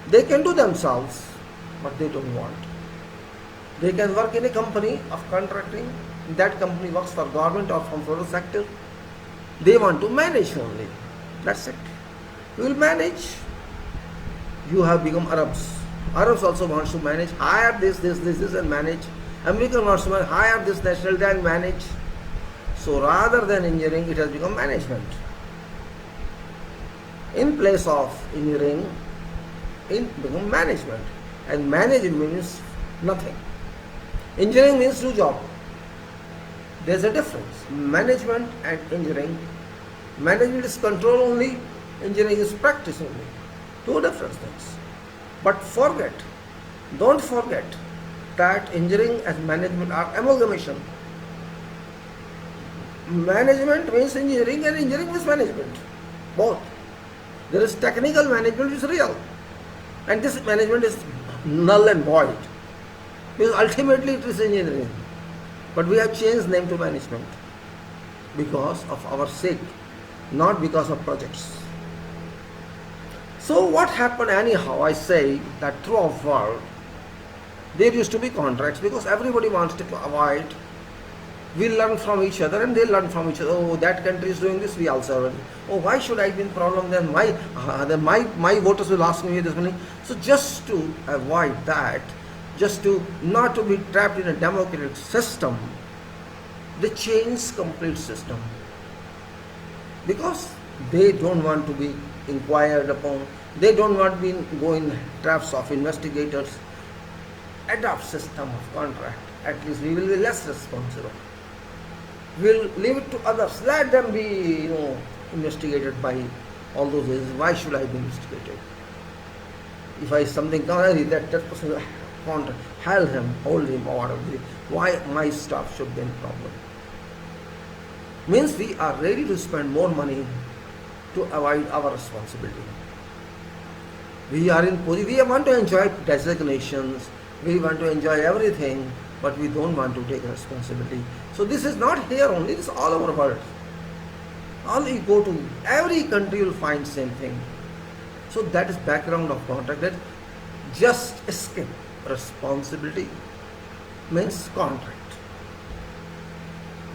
they can do themselves, but they don't want. They can work in a company of contracting. That company works for government or from private sector. They want to manage only. That's it. You will manage. You have become Arabs. Arabs also wants to manage. Hire this and manage. American wants to hire this nationality and manage. So rather than engineering, it has become management. In place of engineering, it become management. And managing means nothing. Engineering means do job. There's a difference. Management and engineering. Management is control only. Engineering is practice only. Two different things. But don't forget that engineering and management are amalgamation. Management means engineering and engineering means management. Both. There is technical management which is real. And this management is null and void. Because ultimately it is engineering. But we have changed name to management. Because of our sake. Not because of projects. So what happened anyhow, I say that throughout the world, there used to be contracts because everybody wants to avoid. We learn from each other and they learn from each other. Oh, that country is doing this, we also are. Oh, why should I be in problem? Then my voters will ask me this money. So just to avoid that, just to not to be trapped in a democratic system, they change complete system. Because they don't want to be inquired upon. They don't want to be go in traps of investigators. Adopt system of contract. At least we will be less responsible. We'll leave it to others. Let them be, investigated by all those ways. Why should I be investigated? If I something that person contract, hold him or whatever. Why my staff should be in problem? Means we are ready to spend more money to avoid our responsibility. We are in position. We want to enjoy designations. We want to enjoy everything, but we don't want to take responsibility. So this is not here only. This is all over the world. All you go to every country, you'll find same thing. So that is background of contract. That just escape responsibility means contract.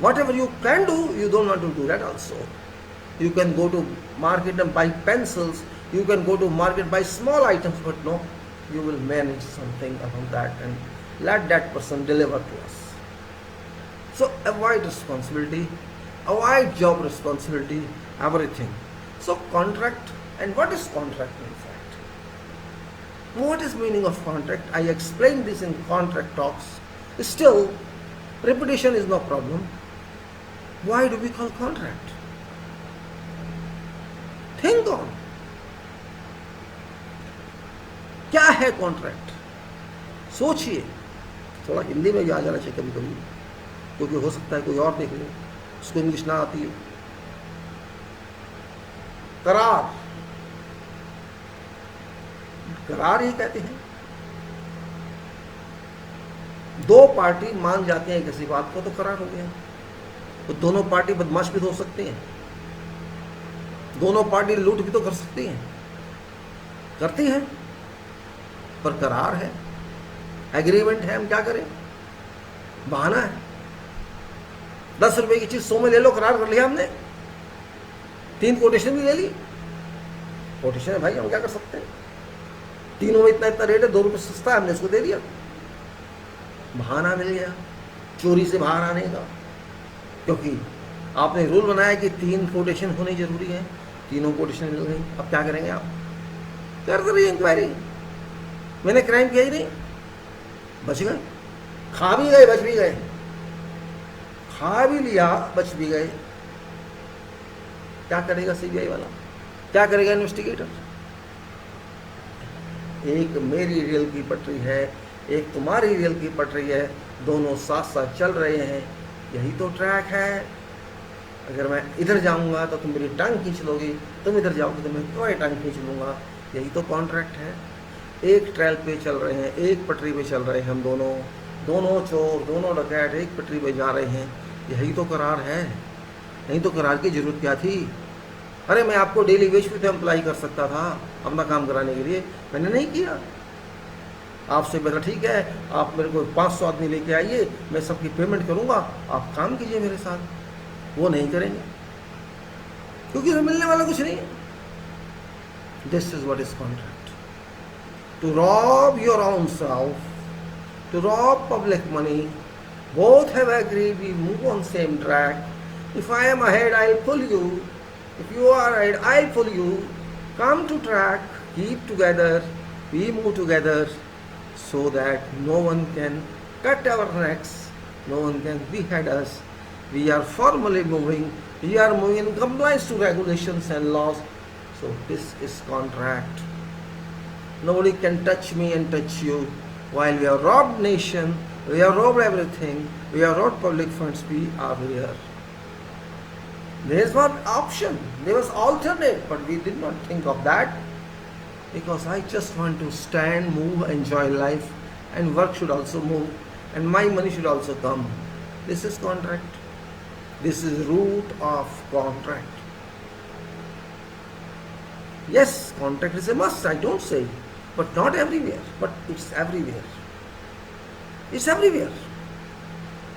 Whatever you can do, you don't want to do that also. You can go to market and buy pencils. You can go to market buy small items, but no, you will manage something around that and let that person deliver to us. So avoid responsibility, avoid job responsibility, everything. So contract, and what is contract in fact? What is meaning of contract? I explained this in contract talks. Still, repetition is no problem. Why do we call contract? Think on. क्या है contract? सोचिए. थोड़ा हिंदी में भी आ जाना चाहिए कभी कभी, क्योंकि हो सकता है कोई और देख ले, उसको इंग्लिश ना आती है. करार. करार ही कहते हैं. दो पार्टी मान जाते हैं किसी बात को तो करार हो गया. तो दोनों पार्टी बदमाश भी हो सकती हैं. दोनों पार्टी लूट भी तो कर सकती हैं, करती हैं, पर करार है, एग्रीमेंट है. हम क्या करें? बहाना है. 10 रुपए की चीज 100 में ले लो, करार कर लिया हमने. 3 कोटेशन भी ले ली. कोटेशन है भाई, हम क्या कर सकते हैं? तीनों में इतना रेट है, 2 रुपये सस्ता है, हमने इसको दे दिया. बहाना मिल गया चोरी से बाहर आने का, क्योंकि आपने रूल बनाया कि 3 कोटेशन होनी जरूरी है. तीनों कोटेशन मिल गई. अब क्या करेंगे आप? कर रही इंक्वायरी. मैंने क्राइम किया ही नहीं, बच गए. खा भी गए, बच भी गए. खा भी लिया, बच भी गए. क्या करेगा सीबीआई वाला? क्या करेगा इन्वेस्टिगेटर? एक मेरी रेल की पटरी है, एक तुम्हारी रेल की पटरी है, दोनों साथ साथ चल रहे हैं. यही तो ट्रैक है. अगर मैं इधर जाऊंगा तो तुम मेरी टांग खींच लोगी, तुम इधर जाओगे तो मैं तुम्हारी टांग खींच लूंगा. यही तो कॉन्ट्रैक्ट है. एक ट्रेल पे चल रहे हैं, एक पटरी पे चल रहे हैं हम दोनों चोर, दोनों डकैत एक पटरी पे जा रहे हैं. यही तो करार है, नहीं तो करार की जरूरत क्या थी? अरे मैं आपको डेली वेज पे तो अप्लाई कर सकता था अपना काम कराने के लिए, मैंने नहीं किया। आपसे बेटा ठीक है, आप मेरे को 500 आदमी लेके आइए, मैं सबकी पेमेंट करूंगा, आप काम कीजिए मेरे साथ। वो नहीं करेंगे क्योंकि उन्हें मिलने वाला कुछ नहीं है। This is what is contract. To rob your own self, to rob public money. Both have agreed we move on same track. If I am ahead, I'll pull you. If you are ahead, I'll pull you. Come to track, keep together, we move together so that no one can cut our necks, no one can behead us. We are formally moving, we are moving in compliance to regulations and laws. So this is contract. Nobody can touch me and touch you. While we have robbed nation, we have robbed everything, we have robbed public funds, we are here. There is one option, there was alternate, but we did not think of that because I just want to stand, move, enjoy life, and work should also move, and my money should also come. This is contract. This is root of contract. Yes, contract is a must, I don't say. But not everywhere, but it's everywhere. It's everywhere.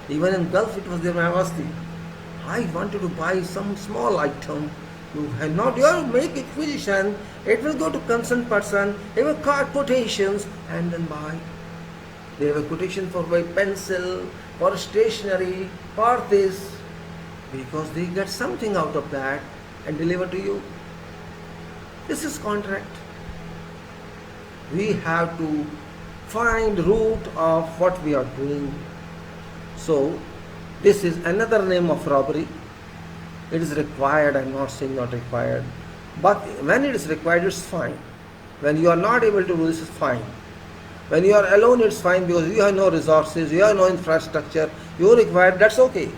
Even in Gulf it was there when I was there. I wanted to buy some small item. You have not, you have to make acquisition, it will go to concerned person, they will card quotations and then buy. They have a quotation for buy pencil, for stationery, for this, because they get something out of that and deliver to you. This is contract. We have to find root of what we are doing. So this is another name of robbery. It is required, I am not saying not required, but when it is required it's fine. When you are not able to do this, is fine. When you are alone it's fine because you have no resources, you have no infrastructure, you are required, that's okay.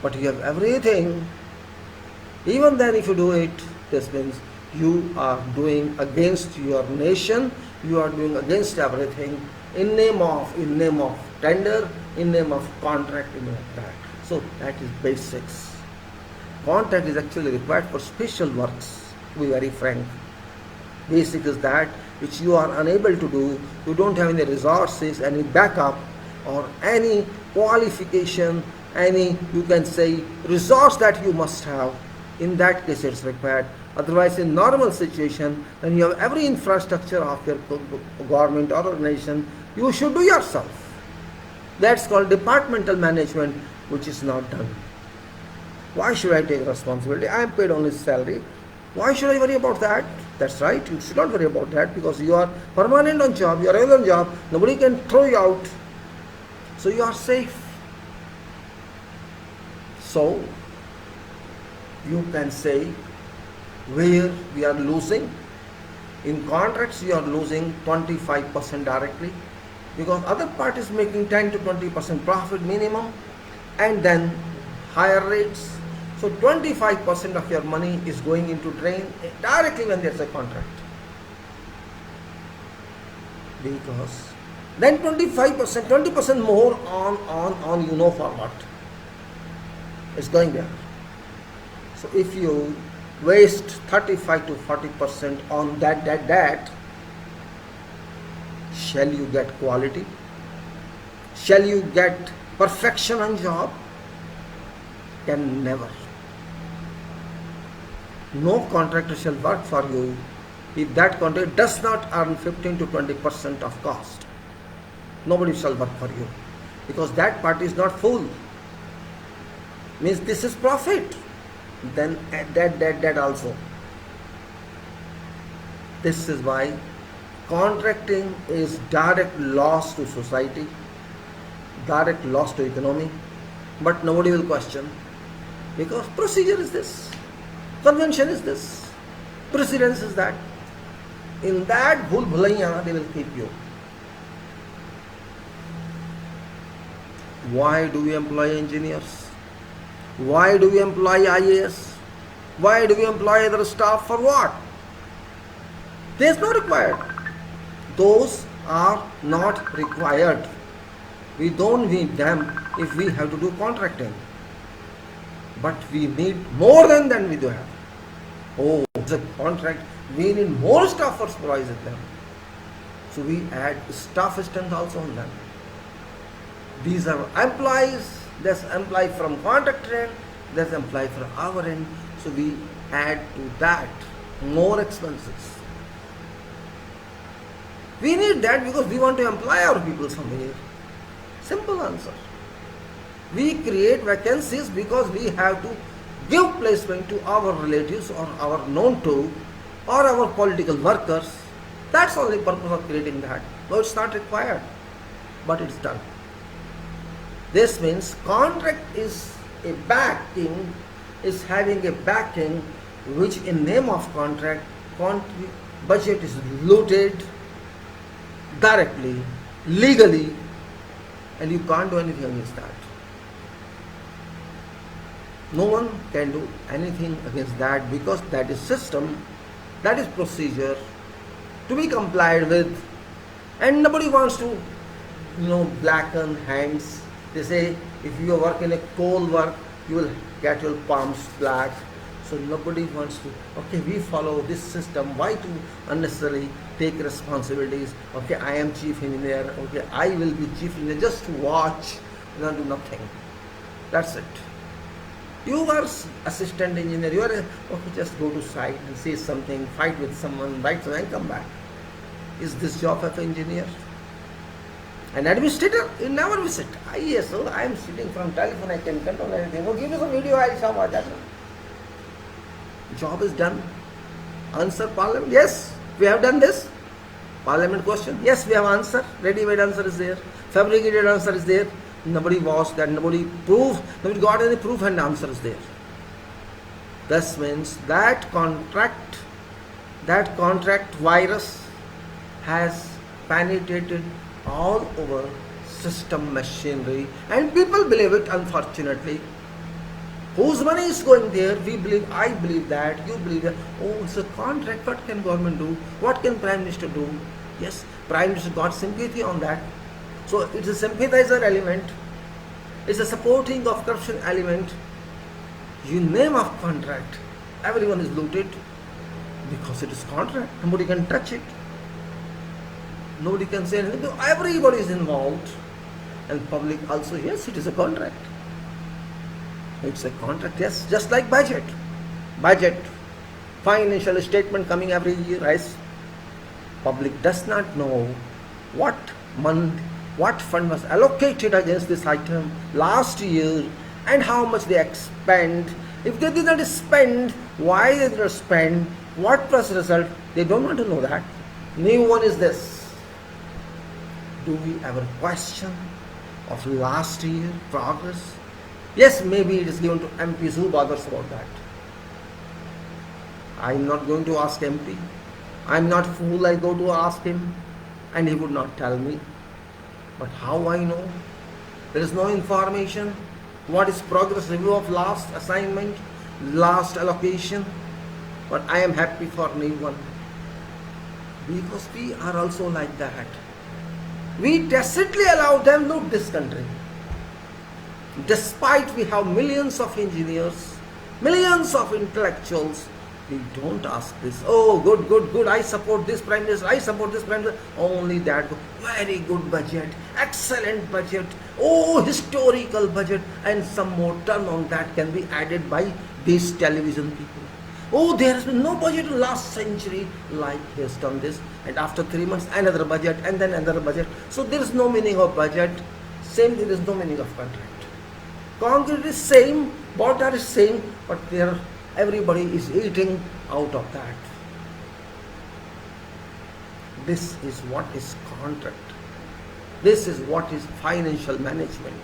But you have everything, even then if you do it, this means you are doing against your nation, you are doing against everything in name of tender, in name of contract, in name of that. So that is basics. Contract is actually required for special works, to be very frank. Basic is that which you are unable to do, you don't have any resources, any backup or any qualification, any, you can say, resource that you must have. In that case it's required. Otherwise, in normal situation, when you have every infrastructure of your government or organization, you should do yourself. That's called departmental management, which is not done. Why should I take responsibility? I am paid only salary. Why should I worry about that? That's right, you should not worry about that because you are permanent on job, you are regular on job, nobody can throw you out. So you are safe. So, you can say, where we are losing in contracts, you are losing 25% directly because other part is making 10 to 20% profit minimum and then higher rates. So 25% of your money is going into drain directly when there's a contract, because then 25%, 20% more on you know for what is going there. So if you waste 35 to 40% on that, shall you get quality? Shall you get perfection on job? Can never. No contractor shall work for you if that contract does not earn 15 to 20% of cost. Nobody shall work for you because that part is not full. Means this is profit. Then that also. This is why contracting is direct loss to society, direct loss to economy, but nobody will question because procedure is this, convention is this, precedence is that. In that bhul bhulaiya they will keep you. Why do we employ engineers? Why do we employ IAS? Why do we employ other staff? For what? They is not required. Those are not required. We don't need them if we have to do contracting. but we need more than we do have. Oh, it's a contract. We need more staff for supervising them. So we add staff strength also on them. These are employees. There's employee from contractor end. There's employee from our end. So we add to that more expenses. We need that because we want to employ our people somewhere. Simple answer. We create vacancies because we have to give placement to our relatives or our known to or our political workers. That's only purpose of creating that. No, it's not required, but it's done. This means contract is a backing, is having a backing which in name of contract, budget is looted directly, legally, and you can't do anything against that. No one can do anything against that because that is system, that is procedure to be complied with, and nobody wants to, blacken hands. They say if you work in a coal work, you will get your palms black. So nobody wants to, okay, we follow this system. Why to unnecessarily take responsibilities? Okay, I am chief engineer. Okay, I will be chief engineer just to watch, not do nothing. That's it. You are assistant engineer. You are, okay, just go to site and say something, fight with someone, write something, and come back. Is this job of an engineer? An administrator, you never visit. Yes, so I am sitting from telephone, I can control everything. Oh, give me some video, I'll show what that. Job is done. Answer parliament, yes, we have done this. Parliament question, yes, we have answer. Ready-made answer is there. Fabricated answer is there. Nobody watched that, nobody proved, nobody got any proof, and the answer is there. This means that contract virus has penetrated all over system machinery, and people believe it, unfortunately. Whose money is going there? We believe, I believe that, you believe that. Oh, it's a contract. What can government do? What can Prime Minister do? Yes, Prime Minister got sympathy on that. So it's a sympathizer element. It's a supporting of corruption element. You name of contract, everyone is looted because it is contract. Nobody can touch it. Nobody can say anything. Everybody is involved, and public also. Yes, it is a contract. It's a contract, yes, just like budget. Budget, financial statement coming every year, right? Public does not know what fund was allocated against this item last year and how much they expend. If they did not spend, why they did not spend, what was the result, they don't want to know that. New one is this. Do we ever question of last year progress? Yes, maybe it is given to MPs. Who bothers about that? I am not going to ask MP. I am not fool. I go to ask him, and he would not tell me. But how I know? There is no information. What is progress review of last assignment, last allocation? But I am happy for new one. Because we are also like that. We tacitly allow them to loot this country. Despite we have millions of engineers, millions of intellectuals, we don't ask this. Oh, good, I support this Prime Minister, I support this Prime Minister. Only that. Very good budget, excellent budget, oh, historical budget, and some more turn on that can be added by these television people. Oh, there has been no budget in last century, like he has done this, and after 3 months another budget, and then another budget. So there is no meaning of budget. Same, there is no meaning of contract. Concrete is same, water is same, but there everybody is eating out of that. This is what is contract. This is what is financial management.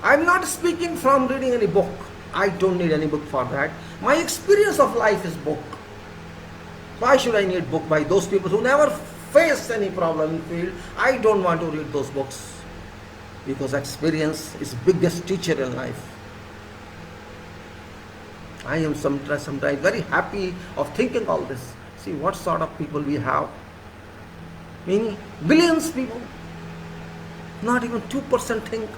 I am not speaking from reading any book. I don't need any book for that. My experience of life is book. Why should I need book by those people who never faced any problem in field? I don't want to read those books. Because experience is biggest teacher in life. I am sometimes very happy of thinking all this. See what sort of people we have. Meaning billions people. Not even 2% think.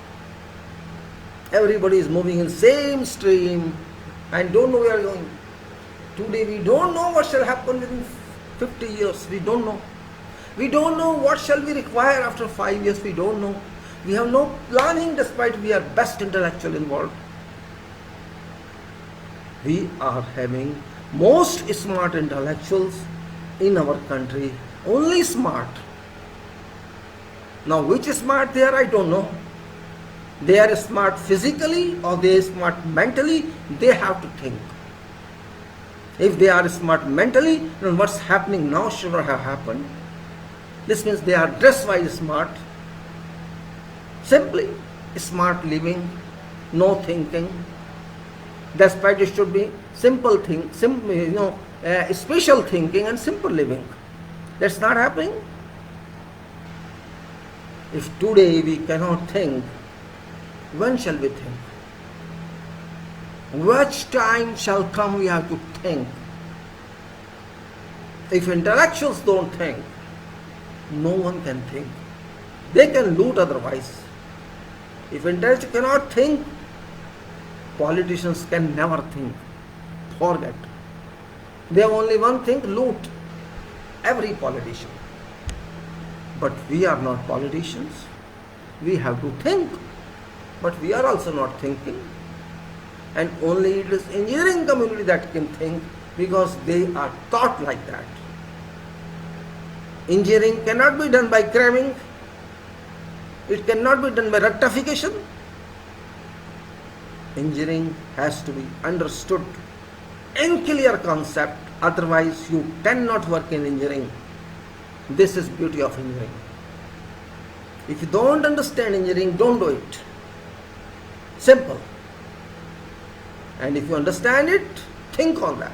Everybody is moving in same stream and don't know where we are going. Today we don't know what shall happen within 50 years. We don't know. We don't know what shall we require after 5 years. We don't know. We have no planning despite we are best intellectual in world. We are having most smart intellectuals in our country. Only smart. Now which is smart they are, I don't know. They are smart physically or they are smart mentally, they have to think. If they are smart mentally, then what's happening now should not have happened. This means they are dress-wise smart. Simply smart living, no thinking. Despite it should be simple thing, special thinking and simple living. That's not happening. If today we cannot think, when shall we think? Which time shall come we have to think? If intellectuals don't think, no one can think. They can loot otherwise. If intellectuals cannot think, politicians can never think. Forget. They have only one thing, loot. Every politician. But we are not politicians. We have to think. But we are also not thinking. And only it is engineering community that can think because they are taught like that. Engineering cannot be done by cramming. It cannot be done by rectification. Engineering has to be understood in clear concept. Otherwise, you cannot work in engineering. This is beauty of engineering. If you don't understand engineering, don't do it. Simple. And if you understand it, think on that.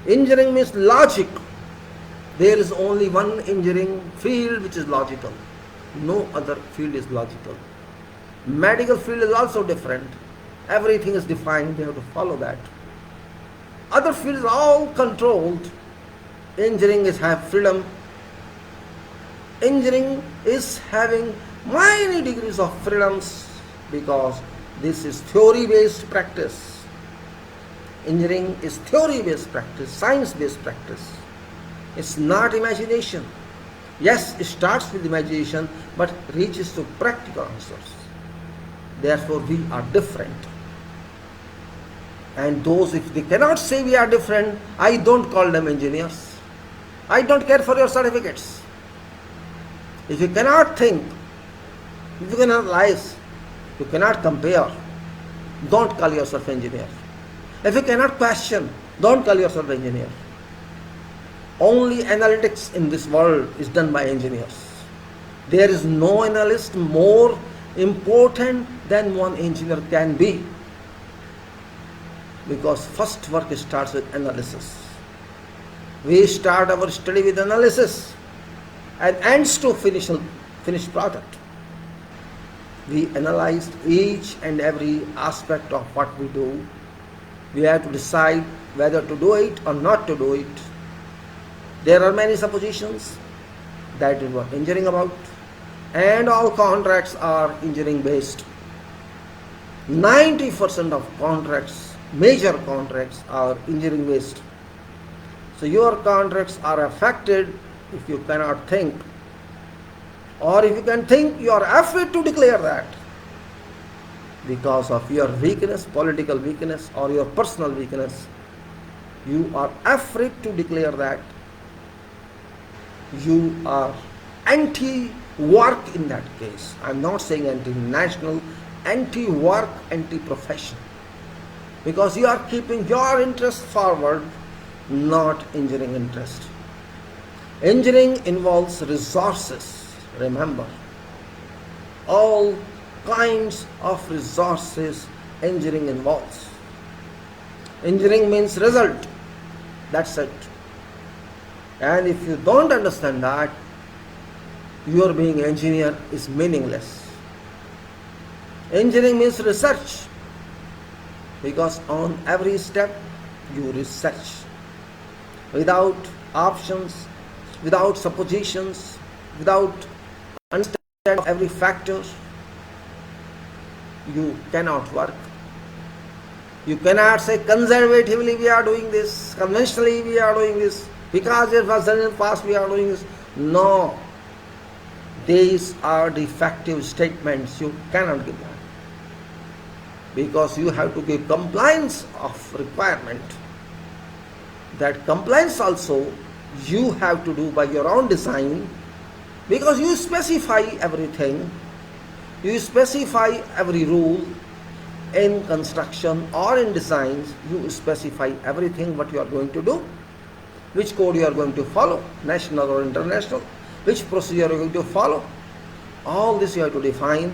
Engineering means logic. There is only one engineering field which is logical. No other field is logical. Medical field is also different. Everything is defined. They have to follow that. Other fields are all controlled. Engineering is have freedom. Engineering is having many degrees of freedoms because this is theory-based practice. Engineering is theory-based practice, science-based practice. It's not imagination. Yes, it starts with imagination, but reaches to practical answers. Therefore, we are different. And those, if they cannot say we are different, I don't call them engineers. I don't care for your certificates. If you cannot think, if you cannot analyze, you cannot compare, don't call yourself engineer. If you cannot question, don't call yourself engineer. Only analytics in this world is done by engineers. There is no analyst more important than one engineer can be. Because first work starts with analysis. We start our study with analysis and ends to finished product. We analyzed each and every aspect of what we do. We have to decide whether to do it or not to do it. There are many suppositions that is what engineering about, and all contracts are engineering based. 90% of contracts, major contracts, are engineering based. So your contracts are affected if you cannot think, or if you can think, you are afraid to declare that because of your weakness, political weakness, or your personal weakness. You are afraid to declare that. You are anti-work in that case. I am not saying anti-national, anti-work, anti-profession. Because you are keeping your interest forward, not engineering interest. Engineering involves resources. Remember, all kinds of resources engineering involves. Engineering means result. That's it. And if you don't understand that, your being engineer is meaningless. Engineering means research. Because on every step you research. Without options, without suppositions, without understanding of every factor, you cannot work. You cannot say conservatively we are doing this, conventionally we are doing this, because it was done in the past we are doing this. No. These are defective statements. You cannot give that. Because you have to give compliance of requirement. That compliance also you have to do by your own design, because you specify everything. You specify every rule in construction or in designs. You specify everything what you are going to do, which code you are going to follow, national or international, which procedure you are going to follow. All this you have to define.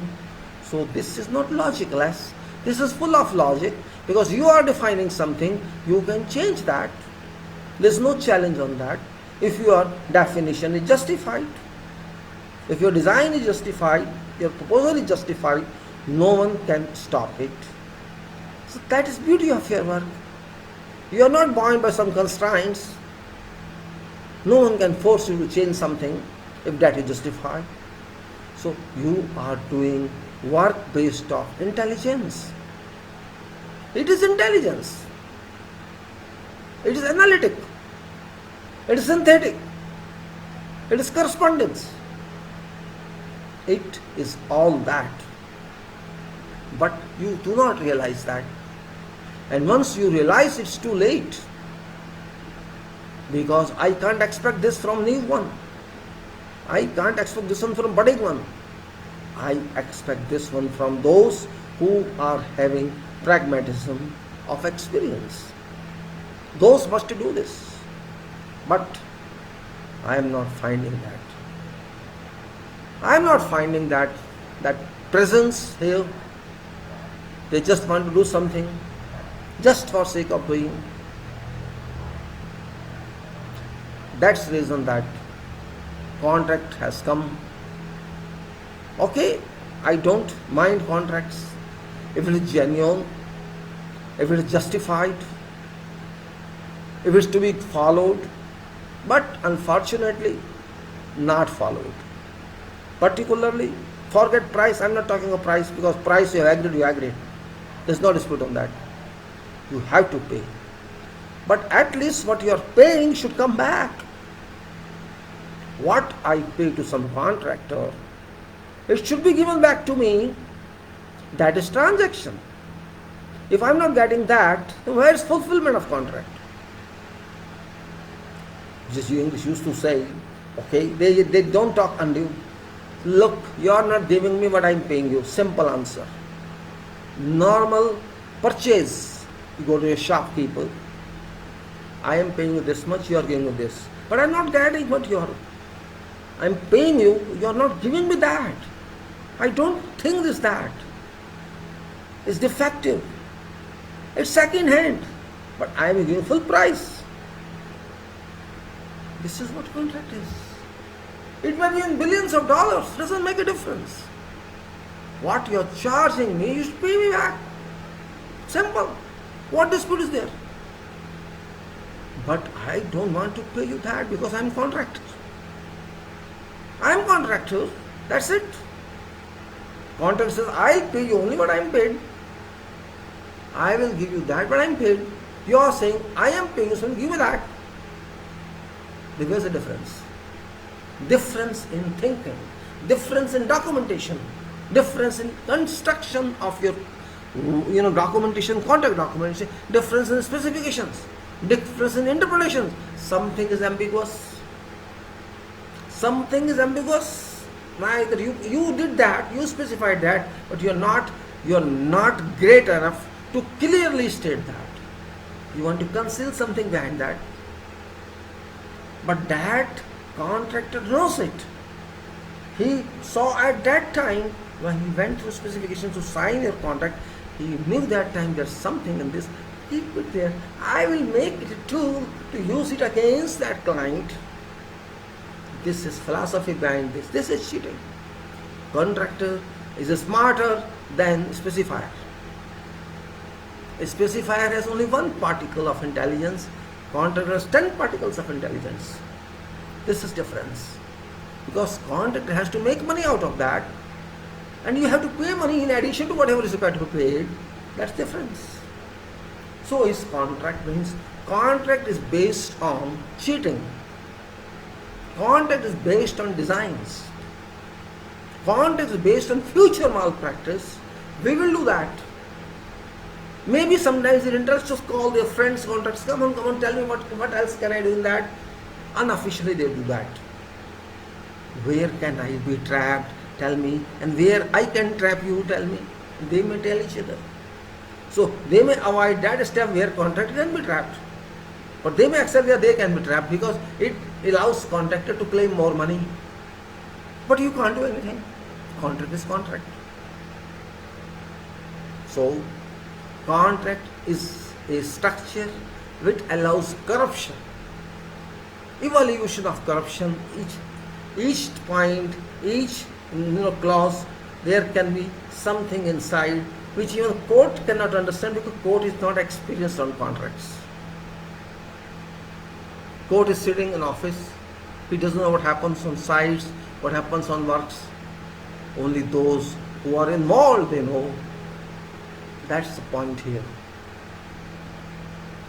So this is not logicless. This is full of logic, because you are defining something, you can change that. There is no challenge on that. If your definition is justified, if your design is justified, your proposal is justified, no one can stop it. So that is beauty of your work. You are not bound by some constraints. No one can force you to change something if that is justified. So you are doing work based on intelligence. It is intelligence. It is analytic. It is synthetic. It is correspondence. It is all that. But you do not realize that. And once you realize, it's too late. Because I can't expect this from new one. I can't expect this one from budding one. I expect this one from those who are having pragmatism of experience. Those must do this. But I am not finding that. I am not finding that presence here. They just want to do something just for sake of doing. That's the reason that contract has come. Okay, I don't mind contracts if it is genuine, if it is justified, if it is to be followed, but unfortunately not followed. Particularly, forget price. I am not talking of price, because price you have agreed. There is no dispute on that. You have to pay. But at least what you are paying should come back. What I pay to some contractor, it should be given back to me. That is transaction. If I am not getting that, then where is fulfillment of contract? Just English used to say, okay, they don't talk undue. Look, you are not giving me what I am paying you. Simple answer. Normal purchase. You go to a shopkeeper. I am paying you this much, you are giving me this. But I am not getting what you are. I am paying you, you are not giving me that. I don't think this that. It's defective. It's second hand. But I am giving full price. This is what contract is. It may be in billions of dollars. Doesn't make a difference. What you are charging me, you should pay me back. Simple. What dispute is there? But I don't want to pay you that because I am contractor. I am contractor. That's it. Contract says, I'll pay you only what I am paid. I will give you that what I am paid. You are saying, I am paying you, so give me that. There is a difference. Difference in thinking. Difference in documentation. Difference in construction of your documentation, contract documentation. Difference in specifications. Difference in interpretations. Something is ambiguous. Something is ambiguous. Neither you did that, you specified that, but you are not great enough to clearly state that. You want to conceal something behind that. But that contractor knows it. He saw at that time when he went through specifications to sign your contract, he knew that time there's something in this. He put there, I will make it a tool to use it against that client. This is philosophy behind this. This is cheating. Contractor is smarter than specifier. A specifier has only one particle of intelligence. Contractor has 10 particles of intelligence. This is difference. Because contractor has to make money out of that. and you have to pay money in addition to whatever is required to be paid. That's the difference. So is contract means contract is based on cheating. Contract is based on designs. Contract is based on future malpractice. We will do that. Maybe sometimes their interest just call their friends, contacts, come on, tell me what else can I do in that. Unofficially they do that. Where can I be trapped? Tell me. And where I can trap you? Tell me. They may tell each other. So they may avoid that step where contractor can be trapped. But they may accept that they can be trapped because it allows contractor to claim more money. But you can't do anything. Contract is contract. So contract is a structure which allows corruption. Evaluation of corruption, each point, each clause, there can be something inside which even court cannot understand because court is not experienced on contracts. Court is sitting in office, he doesn't know what happens on sites, what happens on works. Only those who are involved, they know. That's the point here.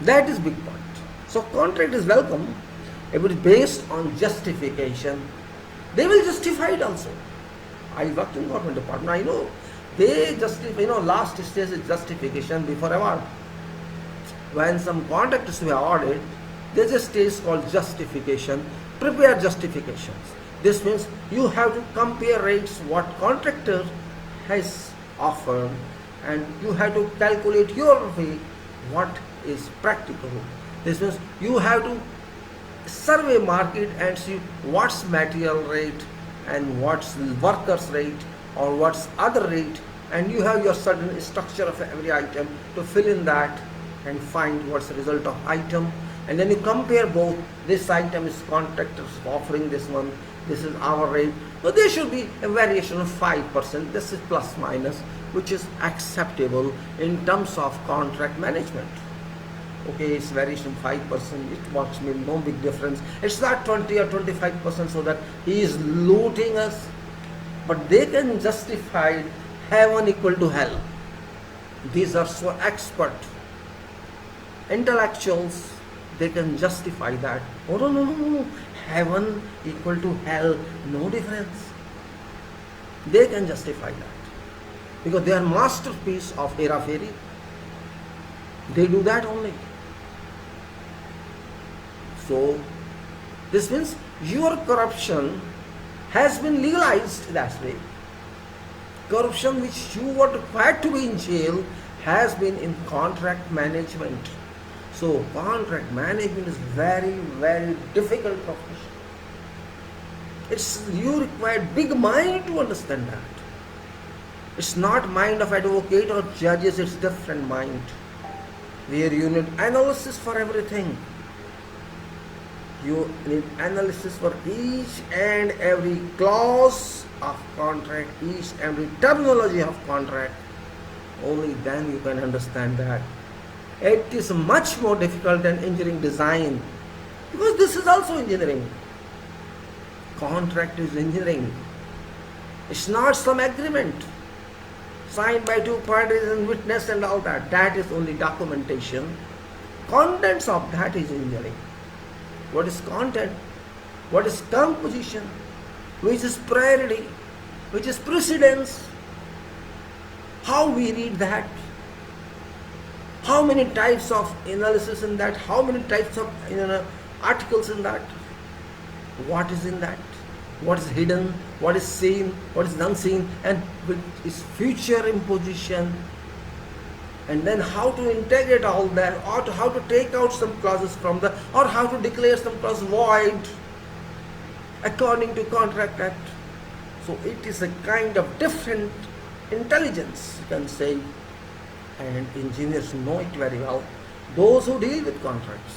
That is big point. So contract is welcome if it is based on justification. They will justify it also. I worked in government department, I know. They justify, last stage is justification before award. When some contract is to be awarded, there's a stage called justification, prepare justifications. This means you have to compare rates what contractor has offered and you have to calculate your way what is practical. This means you have to survey market and see what's material rate and what's workers rate or what's other rate, and you have your certain structure of every item to fill in that and find what's the result of item, and then you compare both. This item is contractors offering this one, this is our rate, so there should be a variation of 5%, this is plus minus, which is acceptable in terms of contract management. Okay, it's variation 5%, it works, mean no big difference. It's not 20 or 25% so that he is looting us, but they can justify heaven equal to hell. These are so expert intellectuals, they can justify that. Oh no, heaven equal to hell, no difference. They can justify that because they are masterpiece of hera-fairy. They do that only. So this means your corruption has been legalized that way. Corruption which you were required to be in jail has been in contract management. So contract management is very, very difficult profession. You require big mind to understand that. It's not mind of advocate or judges, it's different mind. Where you need analysis for everything. You need analysis for each and every clause of contract, each and every terminology of contract. Only then you can understand that. It is much more difficult than engineering design because this is also engineering. Contract is engineering. It's not some agreement signed by two parties and witness and all that. That is only documentation. Contents of that is engineering. What is content? What is composition? Which is priority? Which is precedence? How we read that? How many types of analysis in that? How many types of articles in that? What is in that? What is hidden? What is seen? What is unseen? And which is future imposition? And then how to integrate all that, or how to take out some clauses from the, or how to declare some clause void according to Contract Act. So it is a kind of different intelligence, you can say, and engineers know it very well. Those who deal with contracts,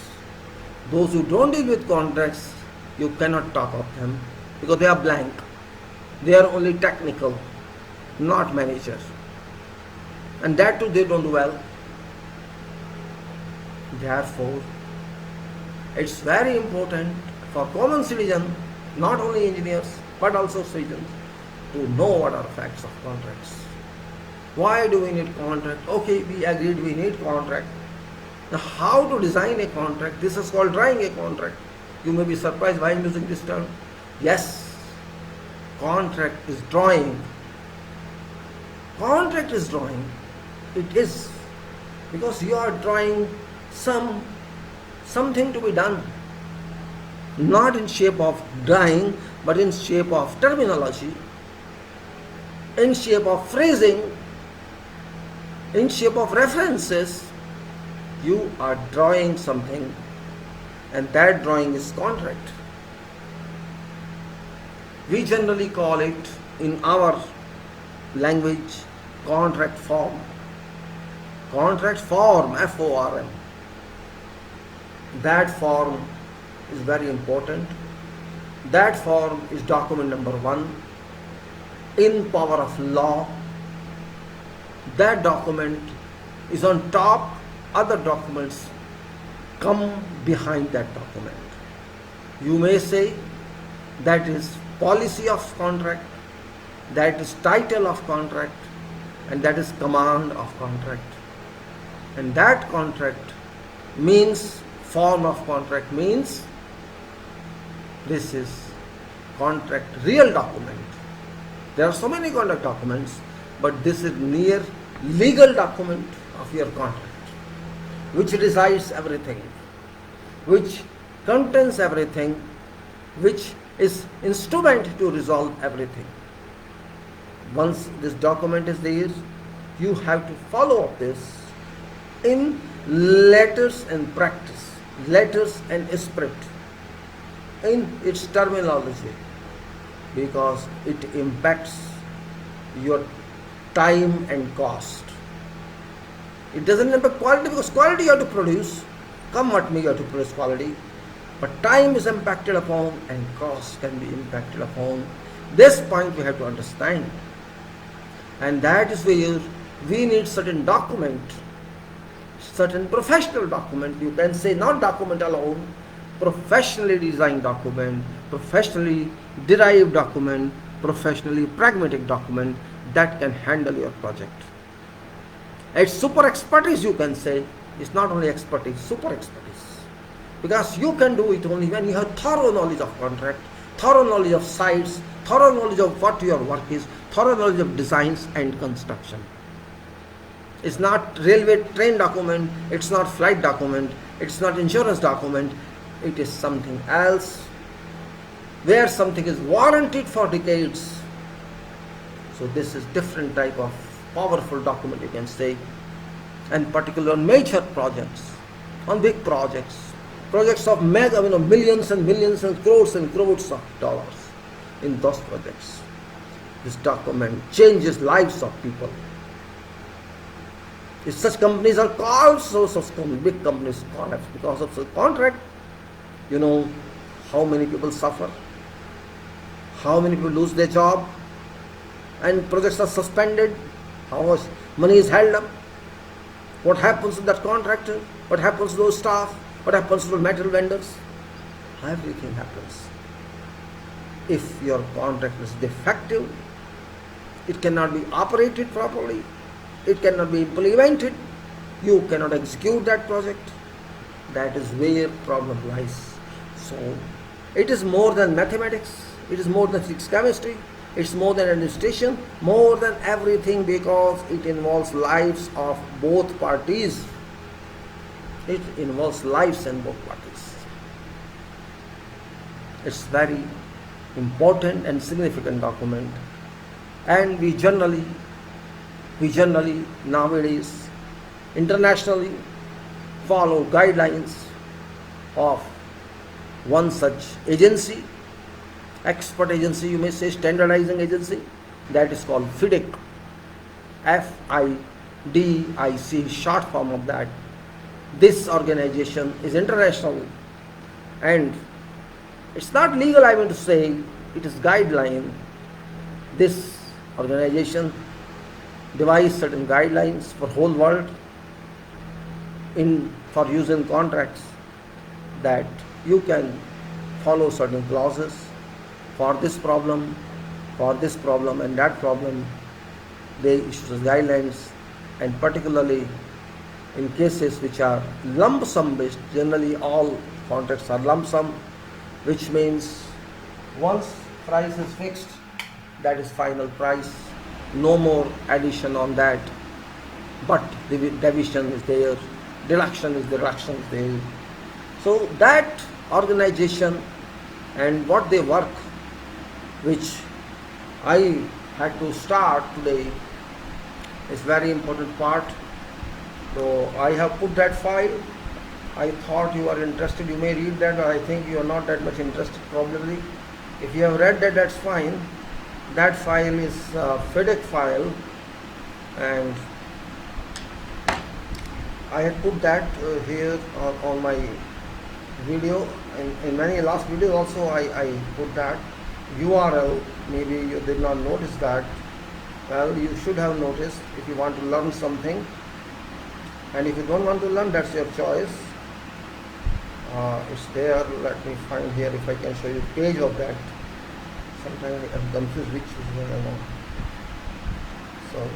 those who don't deal with contracts, you cannot talk of them because they are blank. They are only technical, not managers. And that too they don't do well. Therefore, it's very important for common citizen, not only engineers, but also citizens, to know what are facts of contracts. Why do we need contract? Okay, we agreed we need contract. Now how to design a contract? This is called drawing a contract. You may be surprised why I am using this term. Yes, contract is drawing. Contract is drawing. It is because you are drawing something to be done. Not in shape of drawing, but in shape of terminology, in shape of phrasing, in shape of references. You are drawing something, and that drawing is contract. We generally call it in our language contract form. Contract form, FORM. That form is very important. That form is document number 1 in power of law. That document is on top. Other documents come behind that document. You may say that is policy of contract, that is title of contract, and that is command of contract. And that contract means, form of contract means, this is contract, real document. There are so many contract documents, but this is near legal document of your contract, which decides everything, which contains everything, which is instrument to resolve everything. Once this document is there, you have to follow up this in letters and practice, letters and spirit, in its terminology, because it impacts your time and cost. It doesn't impact quality, because quality you have to produce. Come what may, you have to produce quality. But time is impacted upon and cost can be impacted upon. This point we have to understand. And that is where we need certain document, certain professional document. You can say not document alone, professionally designed document, professionally derived document, professionally pragmatic document that can handle your project. It's super expertise, you can say. It's not only expertise, super expertise. Because you can do it only when you have thorough knowledge of contract, thorough knowledge of sites, thorough knowledge of what your work is, thorough knowledge of designs and construction. It's not railway train document, it's not flight document, it's not insurance document. It is something else, where something is warranted for decades. So this is different type of powerful document, you can say, and particularly on major projects, on big projects, projects of millions and millions and crores of dollars. In those projects, this document changes lives of people. If such companies are called big companies because of the contract, you know how many people suffer, how many people lose their job, and projects are suspended, how much money is held up, what happens to that contractor, what happens to those staff, what happens to the material vendors. Everything happens. If your contract is defective, it cannot be operated properly, it cannot be implemented, you cannot execute that project. That is where problem lies. So it is more than mathematics, it is more than physics, chemistry, it's more than administration, more than everything, because it involves lives of both parties. It involves lives in both parties. It's very important and significant document, and we generally nowadays internationally follow guidelines of one such agency, expert agency, you may say standardizing agency, that is called FIDIC, FIDIC, short form of that. This organization is international, and it's not legal, I mean to say, it is guideline. This organization devised certain guidelines for whole world for use in contracts, that you can follow certain clauses for this problem, for this problem and that problem. They issue guidelines, and particularly in cases which are lump sum based, generally all contracts are lump sum, which means once price is fixed, that is final price, no more addition on that, but the deviation is there, deduction is there. So that organization and what they work, which I had to start today, is very important part. So I have put that file. I thought you are interested, you may read that, but I think you are not that much interested probably. If you have read that, that's fine. That file is a FedEx file, and I had put that here on my video. In many last videos also I put that URL. Maybe you did not notice that. Well, you should have noticed if you want to learn something, and if you don't want to learn, that's your choice. It's there. Let me find here if I can show you page of that. Sometimes I'm confused which is one I want. So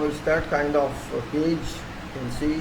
it's that kind of page. You can see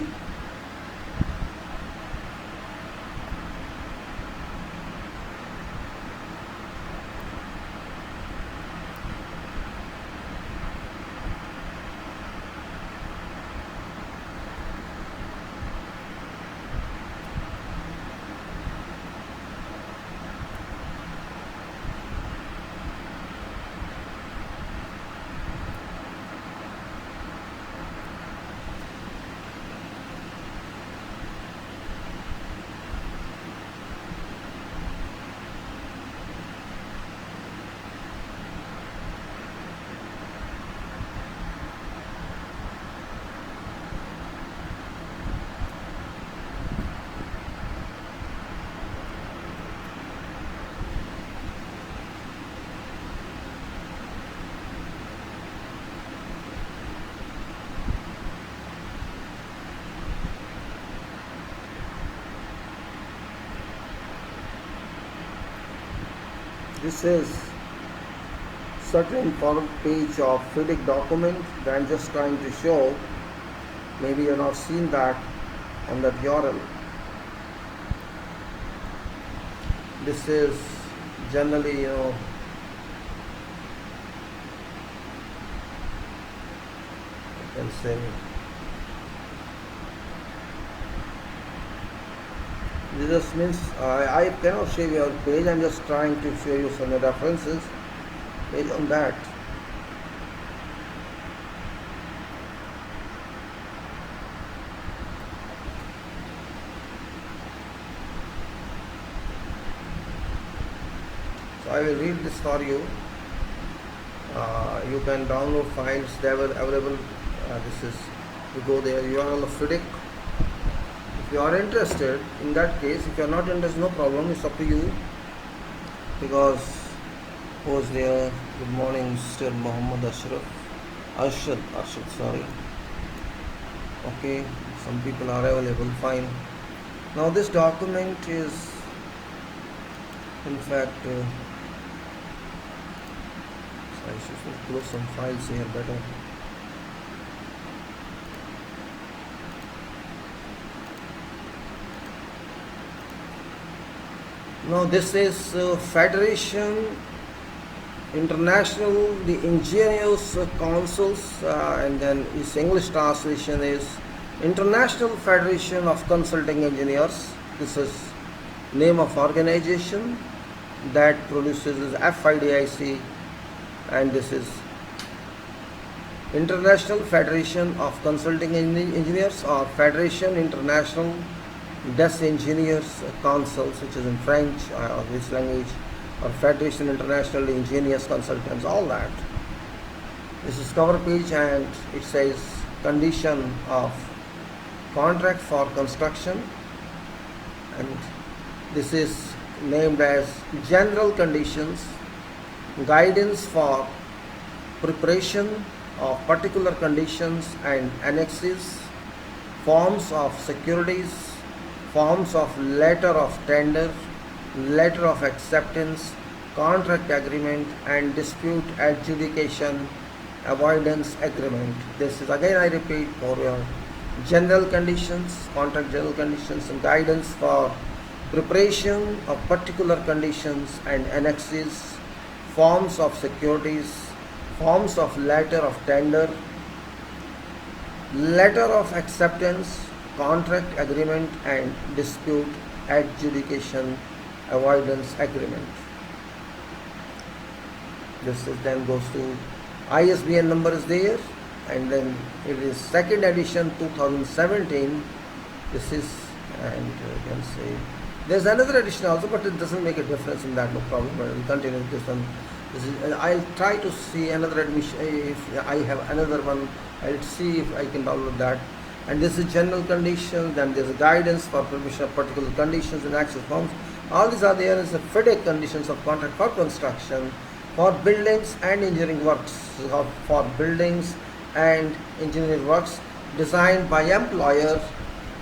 this is certain front page of FedEx document that I'm just trying to show. Maybe you're not seen that on that URL. This is generally, you can say, this just means I cannot show you your page. I'm just trying to show you some references based on that. So I will read this for you. You can download files, they are available. This is, you go there, URL of FedEx. If you are interested, in that case, if you are not interested, no problem, it's up to you. Because who's there? Good morning, Mr. Muhammad Arshad, sorry. Okay, some people are available, fine. Now this document is, in fact, I should close some files here better. Now this is Federation International, the Engineers Councils, and then its English translation is International Federation of Consulting Engineers. This is name of organization that produces FIDIC, and this is International Federation of Consulting Engineers, or Federation International des Engineers Councils, which is in French or which language, or Federation International Engineers Consultants, all that. This is cover page, and it says condition of contract for construction, and this is named as general conditions, guidance for preparation of particular conditions and annexes, forms of securities, forms of letter of tender, letter of acceptance, contract agreement, and dispute adjudication avoidance agreement. This is again, I repeat, for your general conditions, contract general conditions, and guidance for preparation of particular conditions and annexes, forms of securities, forms of letter of tender, letter of acceptance, contract agreement, and dispute adjudication avoidance agreement. This is then goes to ISBN number is there, and then it is second edition 2017. This is, and you can say there's another edition also, but it doesn't make a difference in that, no problem. But we'll continue with this one. This is, I'll try to see another admission. If I have another one, I'll see if I can download that. And this is general conditions. Then there's a guidance for permission of particular conditions and access forms. All these are there as the FIDIC conditions of contract for construction, for buildings and engineering works, for buildings and engineering works designed by employer,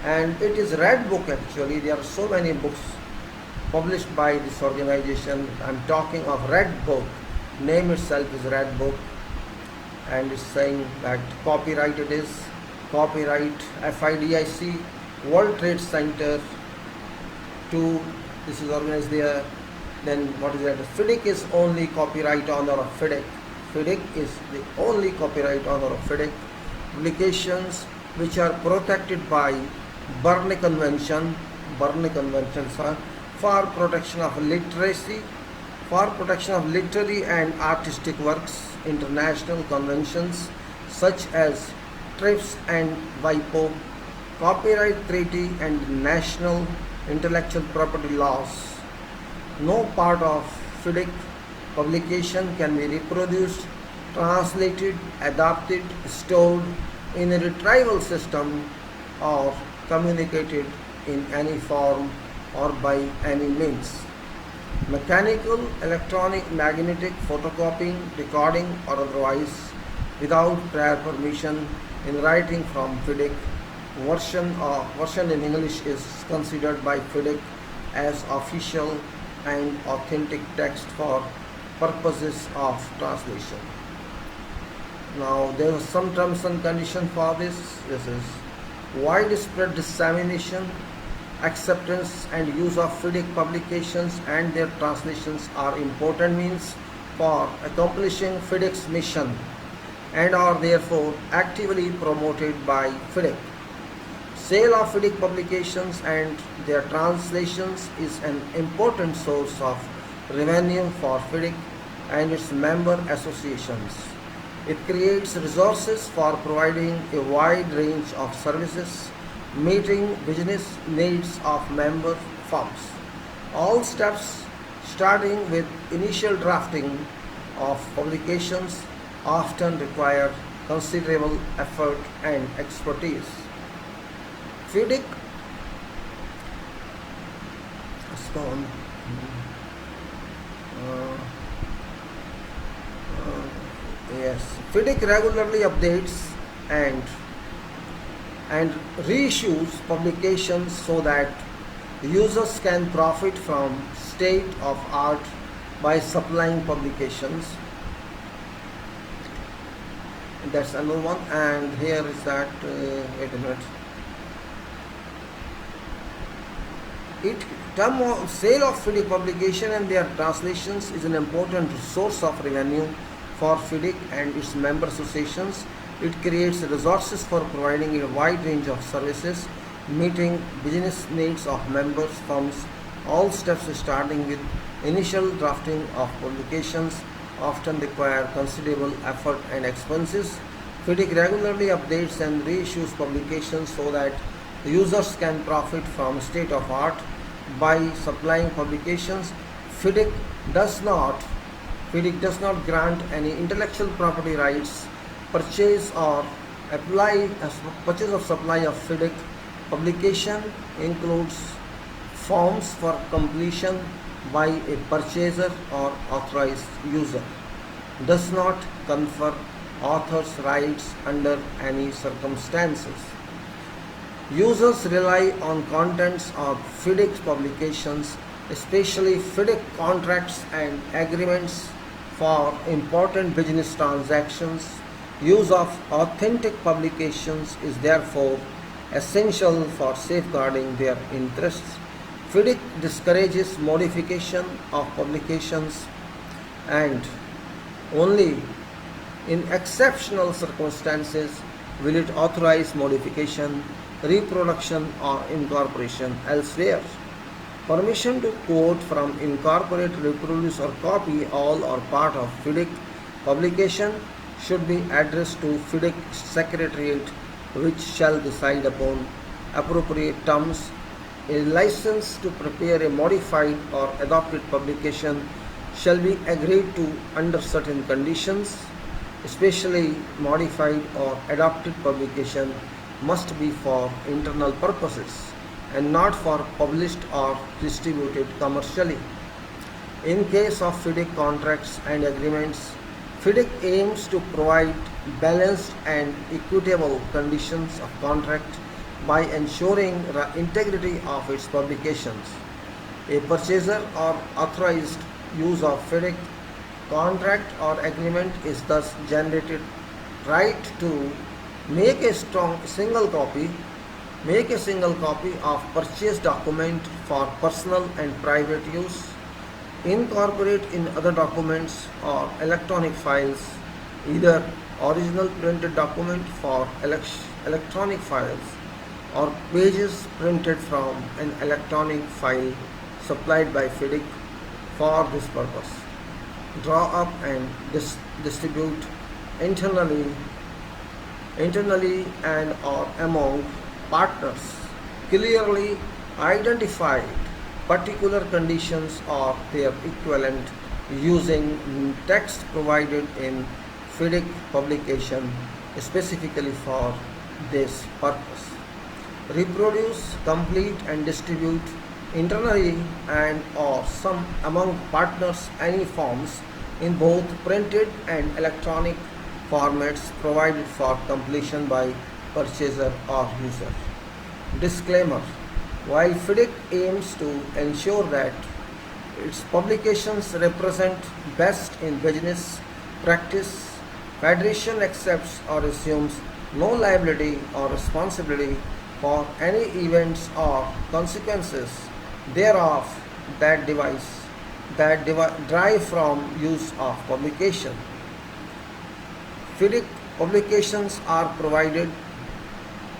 and it is red book actually. There are so many books published by this organization. I'm talking of red book. Name itself is red book, and it's saying that copyright it is, copyright FIDIC, World Trade Center 2. This is organized there. Then what is that? FIDIC is only copyright owner of FIDIC. FIDIC is the only copyright owner of FIDIC. Publications which are protected by Berne Convention. Berne Conventions are for protection of literacy, for protection of literary and artistic works. International conventions such as TRIPS and WIPO, copyright treaty, and national intellectual property laws. No part of FIDIC publication can be reproduced, translated, adapted, stored in a retrieval system, or communicated in any form or by any means. Mechanical, electronic, magnetic, photocopying, recording, or otherwise, without prior permission, in writing from FIDIC. Version in English is considered by FIDIC as official and authentic text for purposes of translation. Now there are some terms and conditions for this. This is widespread dissemination, acceptance and use of FIDIC publications and their translations are important means for accomplishing FIDIC's mission and are therefore actively promoted by FIDIC. Sale of FIDIC publications and their translations is an important source of revenue for FIDIC and its member associations. It creates resources for providing a wide range of services, meeting business needs of member firms. All steps, starting with initial drafting of publications, often require considerable effort and expertise. FIDIC FIDIC regularly updates and reissues publications so that users can profit from state of art by supplying publications. That's another one. And here is that wait a minute. Sale of FIDIC publication and their translations is an important source of revenue for FIDIC and its member associations. It creates resources for providing a wide range of services, meeting business needs of members firms. All steps starting with initial drafting of publications often require considerable effort and expenses. FIDIC regularly updates and reissues publications so that users can profit from state of art by supplying publications. FIDIC does not grant any intellectual property rights. Purchase or purchase of supply of FIDIC publication includes forms for completion by a purchaser or authorized user. does not confer author's rights under any circumstances. Users rely on contents of FIDIC publications, especially FIDIC contracts and agreements for important business transactions. Use of authentic publications is therefore essential for safeguarding their interests. FIDIC discourages modification of publications and only in exceptional circumstances will it authorize modification, reproduction, or incorporation elsewhere. Permission to quote from, incorporate, reproduce, or copy all or part of FIDIC publication should be addressed to FIDIC Secretariat, which shall decide upon appropriate terms. A license to prepare a modified or adopted publication shall be agreed to under certain conditions. Especially modified or adopted publication must be for internal purposes and not for published or distributed commercially. In case of FIDIC contracts and agreements, FIDIC aims to provide balanced and equitable conditions of contract by ensuring the integrity of its publications. A purchaser or authorized use of FIDIC contract or agreement is thus generated right to make a single copy of purchase document for personal and private use, incorporate in other documents or electronic files, either original printed document for electronic files or pages printed from an electronic file supplied by FIDIC for this purpose. Draw up and distribute internally and or among partners clearly identified particular conditions or their equivalent using text provided in FIDIC publication specifically for this purpose. Reproduce, complete, and distribute internally and or some among partners any forms in both printed and electronic formats provided for completion by purchaser or user. Disclaimer: while FIDIC aims to ensure that its publications represent best in business practice, Federation accepts or assumes no liability or responsibility for any events or consequences thereof that derive from use of publication. FIDIC publications are provided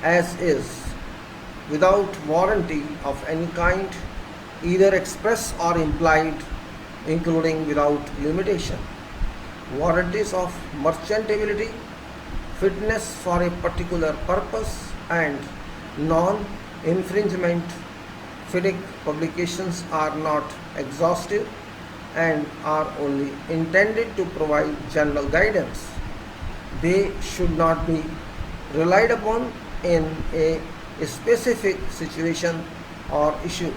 as is, without warranty of any kind, either express or implied, including without limitation. Warranties of merchantability, fitness for a particular purpose, and non-infringement. FIDIC publications are not exhaustive and are only intended to provide general guidance. They should not be relied upon in a specific situation or issue.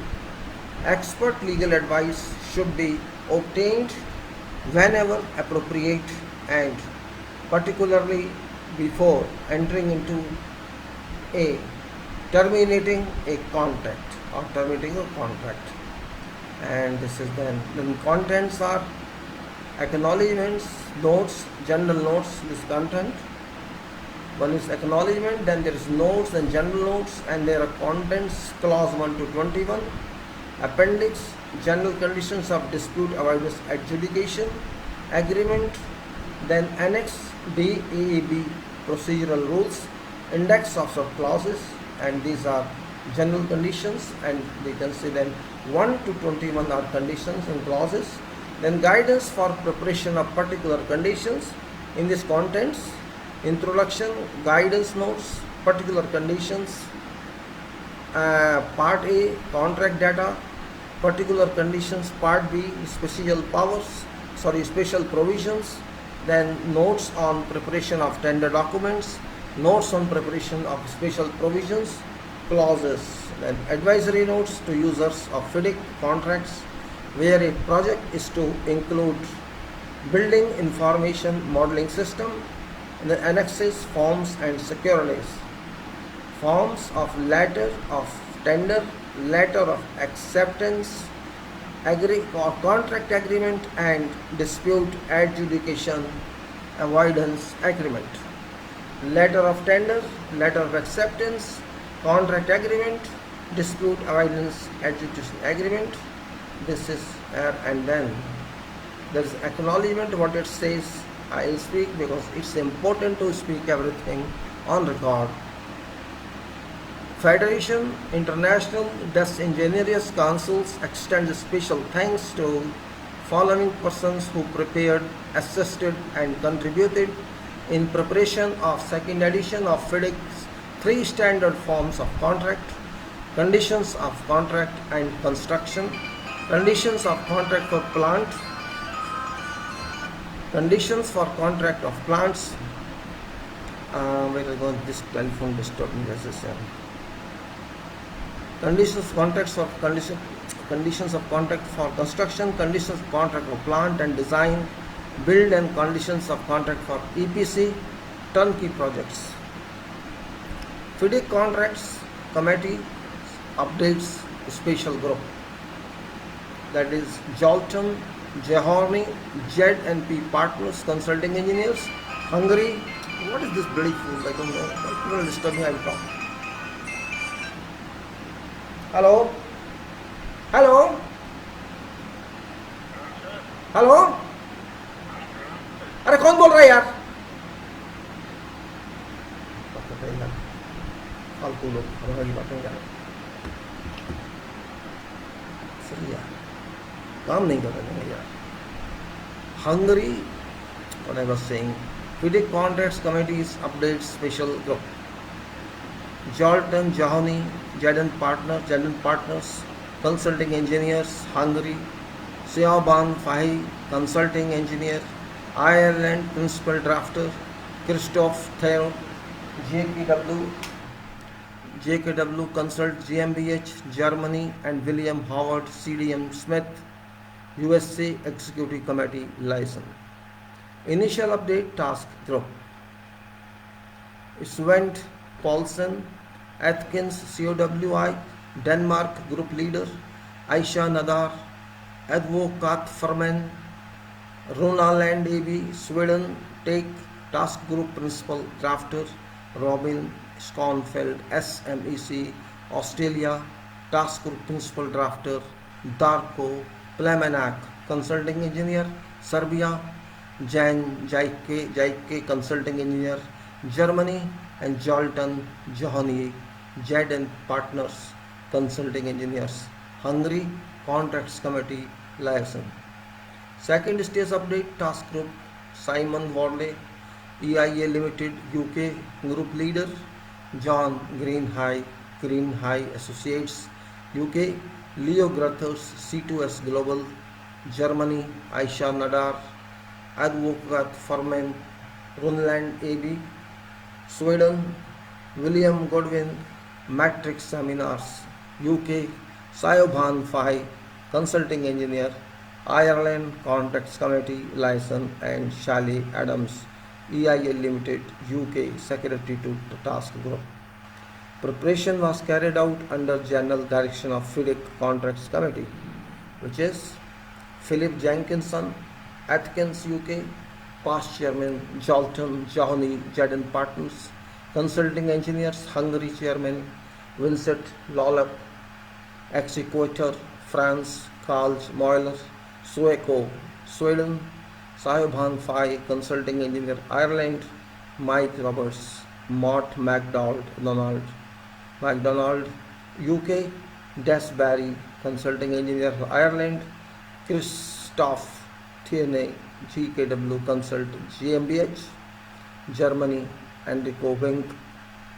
Expert legal advice should be obtained whenever appropriate and particularly before entering into a terminating a contract. And this is then contents are acknowledgements, notes, general notes. This content, one is acknowledgement, then there is notes and general notes, and there are contents, clause 1 to 21, appendix, general conditions of dispute avoidance adjudication, agreement, then annex, DEEB procedural rules, index of sub clauses, and these are general conditions, and we can see then 1 to 21 are conditions and clauses. Then guidance for preparation of particular conditions in these contents, introduction, guidance notes, particular conditions, part A, contract data, particular conditions, part B, special provisions, then notes on preparation of tender documents, notes on preparation of special provisions, clauses, then advisory notes to users of FIDIC contracts, where a project is to include Building Information Modeling System, and the annexes, forms and securities. Forms of letter of tender, letter of acceptance, or contract agreement and dispute adjudication avoidance agreement. Letter of tender, letter of acceptance, contract agreement, dispute avoidance adjudication agreement. This is and then there is acknowledgement. What it says, I will speak because it's important to speak everything on record. Federation International des Engineers Councils extends special thanks to following persons who prepared, assisted and contributed in preparation of second edition of FIDIC's 3 standard forms of contract, conditions of contract and construction, conditions of contract for plant, conditions for contract of plants. Where are going? This telephone disturbing us. Conditions of contracts for conditions of contract for construction, conditions of contract for plant and design, build and conditions of contract for EPC, turnkey projects. FIDIC Contracts Committee updates special group, that is Jolton, Jehorny, Z&P Partners Consulting Engineers, Hungary. What is this bloody fool? I don't know. People disturb me, I will talk. Hello hello hello, अरे कौन बोल रहा है यार? फालतू लोग हमारी बातें यार, सही यार, काम नहीं कर रहे यार. Hungary, what I was saying, FIDIC Contracts Committees updates special group. Jolton, Jehorny, Z&P Partners Consulting Engineers, Hungary. Seoban Fahy, Consulting Engineer, Ireland Principal Drafter. Christoph Theo, JKW Consult GmbH, Germany, and William Howard CDM Smith, USA Executive Committee License. Initial update task group. Svend Paulsen, Atkins COWI, Denmark Group Leader, Aisha Nadar, Advokat Firman, Ronaland AB, Sweden, Take Task Group Principal Drafter, Robin Skonfeld, SMEC, Australia, Task Group Principal Drafter, Darko Plemenak, Consulting Engineer, Serbia, Jan Jaike Consulting Engineer, Germany, and Jolton, Jehorny, Z&P Partners Consulting Engineers, Hungary, Contracts Committee Liaison. Second stage update task group, Simon Worley, EIA Limited UK Group Leader, John Greenhigh Associates UK, Leo Gruthers C2S Global, Germany, Aisha Nadar, Advokat Firman, Runland AB, Sweden, William Godwin, Matrix Seminars, UK, Sayoban Fahy, Consulting Engineer, Ireland Contracts Committee License, and Shally Adams, EIA Limited, UK, Secretary to the Task Group. Preparation was carried out under general direction of FIDIC Contracts Committee, which is Philip Jenkinson, Atkins, UK, past Chairman, Jolton, Jehorny, Z&P Partners, Consulting Engineers, Hungary Chairman, Vincent Lollap, ex-Equator, France, Karl Moeller, Sueco, Sweden, Sayoban Fahy, Consulting Engineer, Ireland, Mike Roberts, Mott MacDonald, UK, Des Barry, Consulting Engineer, Ireland, Christoph Thiene, GKW Consult GmbH, Germany, Enrico Wink,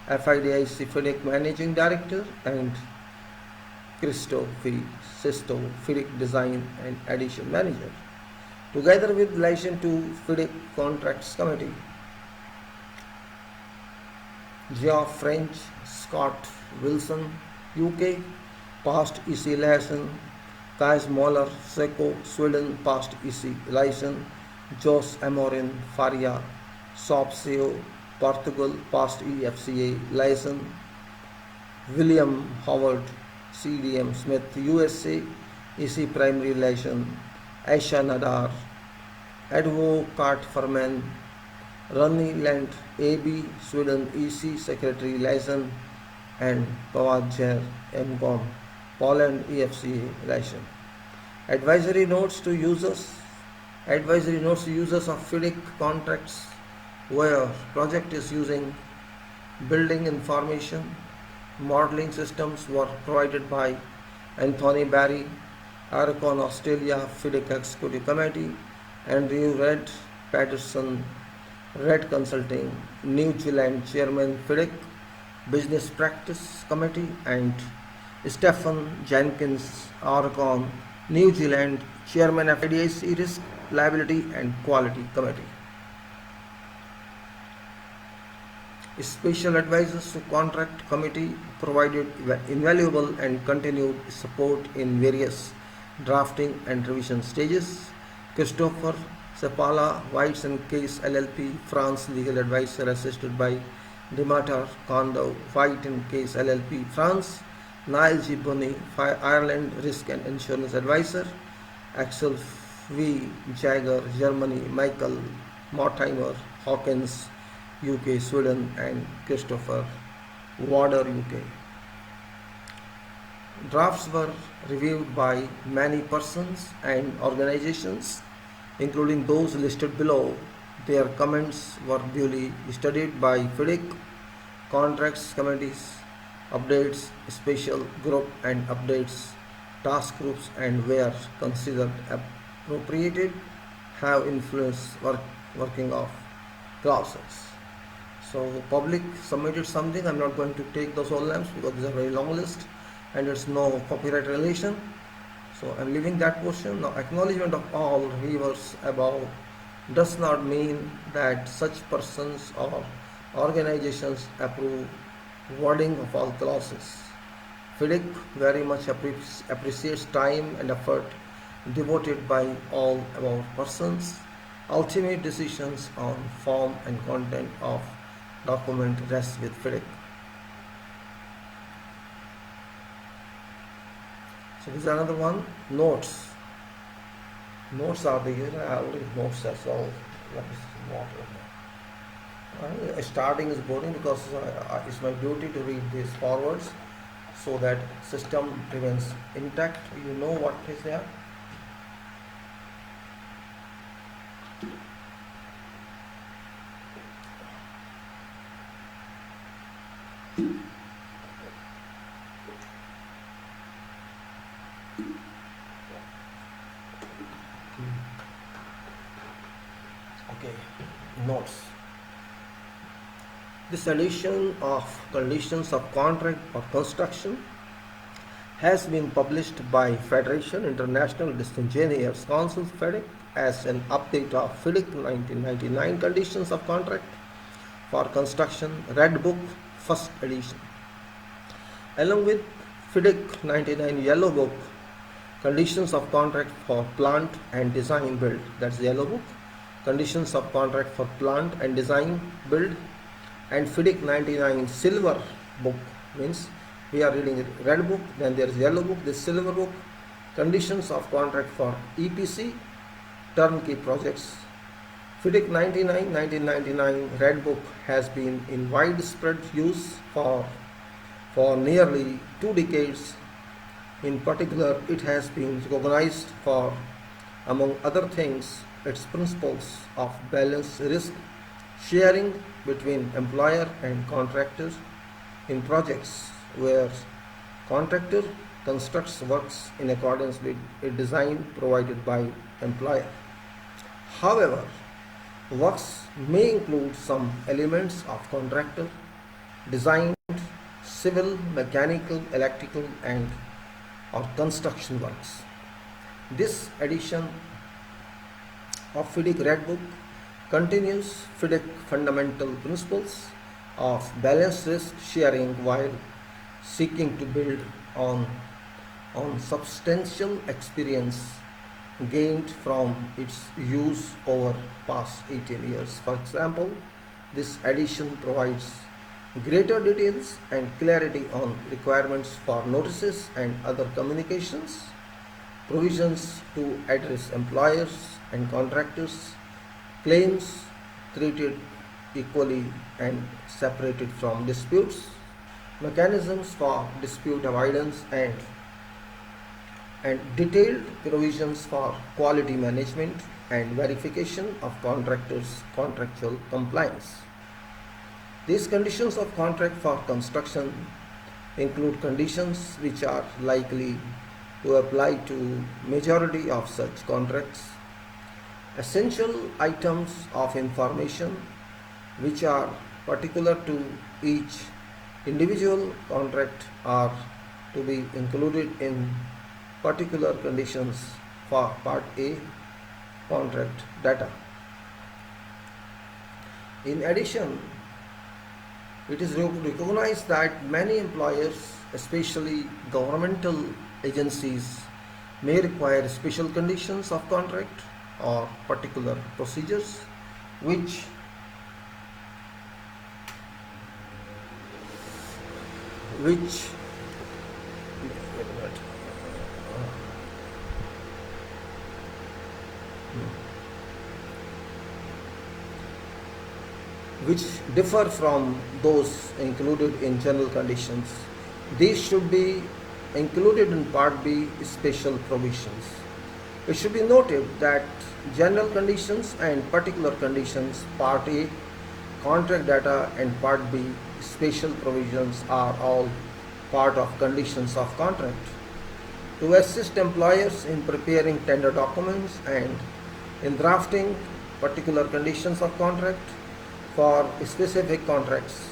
FIDIC FIDIC Managing Director, and Christo Sisto FIDIC Design and Addition Manager, together with relation to FIDIC Contracts Committee. Geoff French, Scott Wilson, UK, past EC license, Kais Moller, Seco, Sweden, past EC license, Jose Amorim Faria, Sopseo, Portugal, past EFCA license, William Howard, CDM Smith, USA, EC primary license, Aisha Nadar, Advocat Ferman, Ronny Land, AB, Sweden, EC secretary license, and Pawad MCOM, Poland, EFCA license. Advisory notes to users. Advisory notes to users of FIDIC contracts where project is using building information modeling systems were provided by Anthony Barry, Arcon Australia FIDIC Executive Committee, Andrew Red Patterson, Red Consulting, New Zealand Chairman FIDIC Business Practice Committee, and Stephen Jenkins, Arcon, New Zealand Chairman of FDIC Risk, Liability and Quality Committee. Special advisors to contract committee provided invaluable and continued support in various drafting and revision stages. Christopher Sepala, Whites and Case LLP, France legal advisor assisted by Dimitar Kondo, White and Case LLP, France. Niall G. Bonney, Ireland risk and insurance advisor. Axel V. Jagger, Germany. Michael Mortimer, Hawkins, UK, Sweden, and Christopher Warder, UK. Drafts were reviewed by many persons and organizations, including those listed below. Their comments were duly studied by FIDIC, contracts committees, updates, special group and updates, task groups, and where considered appropriate, have influenced working of clauses. So public submitted something. I'm not going to take those all names because it's a very long list and it's no copyright relation. So I'm leaving that portion. Now, acknowledgement of all reviewers above does not mean that such persons or organizations approve wording of all clauses. FIDIC very much appreciates time and effort devoted by all above persons. Ultimate decisions on form and content of document rests with FIDIC. So this is another one. Notes. Notes are there. I already notes as well. Starting is boring because it's my duty to read these forwards so that system remains intact. You know what is there. Okay, notes. This edition of Conditions of Contract or Construction has been published by Federation International Engineers Council FEDIC as an update of FIDIC 1999 Conditions of Contract for Construction Red Book First Edition, along with FIDIC 99 Yellow Book Conditions of Contract for Plant and Design Build, that's the Yellow Book, Conditions of Contract for Plant and Design Build, and FIDIC 99 Silver Book, means we are reading Red Book, then there is Yellow Book, this Silver Book, Conditions of Contract for EPC, Turnkey Projects. FIDIC 99 1999 Red Book has been in widespread use for nearly 2 decades. In particular, it has been recognized for, among other things, its principles of balanced risk sharing between employer and contractors in projects where contractor constructs works in accordance with a design provided by employer. However, works may include some elements of contractor designed civil, mechanical, electrical, and or construction works. This edition of FIDIC Red Book continues FIDIC fundamental principles of balanced risk sharing while seeking to build on substantial experience gained from its use over past 18 years. For example, this edition provides greater details and clarity on requirements for notices and other communications, provisions to address employers and contractors, claims treated equally and separated from disputes, mechanisms for dispute avoidance, and detailed provisions for quality management and verification of contractors' contractual compliance. These conditions of contract for construction include conditions which are likely to apply to majority of such contracts, essential items of information which are particular to each individual contract are to be included in particular conditions for Part A contract data. In addition, it is recognized that many employers, especially governmental agencies, may require special conditions of contract or particular procedures which which which differ from those included in general conditions. These should be included in Part B special provisions. It should be noted that general conditions and particular conditions, Part A contract data, and Part B special provisions are all part of conditions of contract. To assist employers in preparing tender documents and in drafting particular conditions of contract for specific contracts,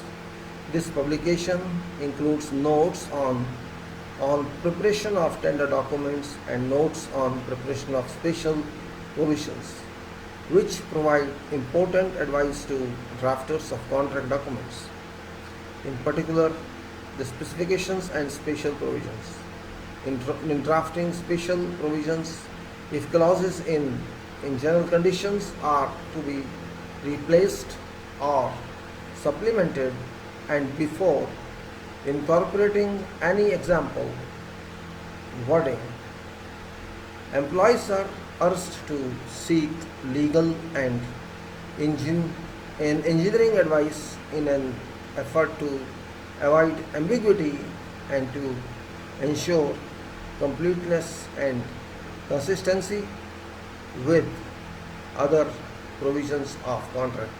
this publication includes notes on preparation of tender documents and notes on preparation of special provisions, which provide important advice to drafters of contract documents, in particular the specifications and special provisions. In drafting special provisions, if clauses in general conditions are to be replaced or supplemented, and before incorporating any example wording, employees are urged to seek legal and engineering advice in an effort to avoid ambiguity and to ensure completeness and consistency with other provisions of contract.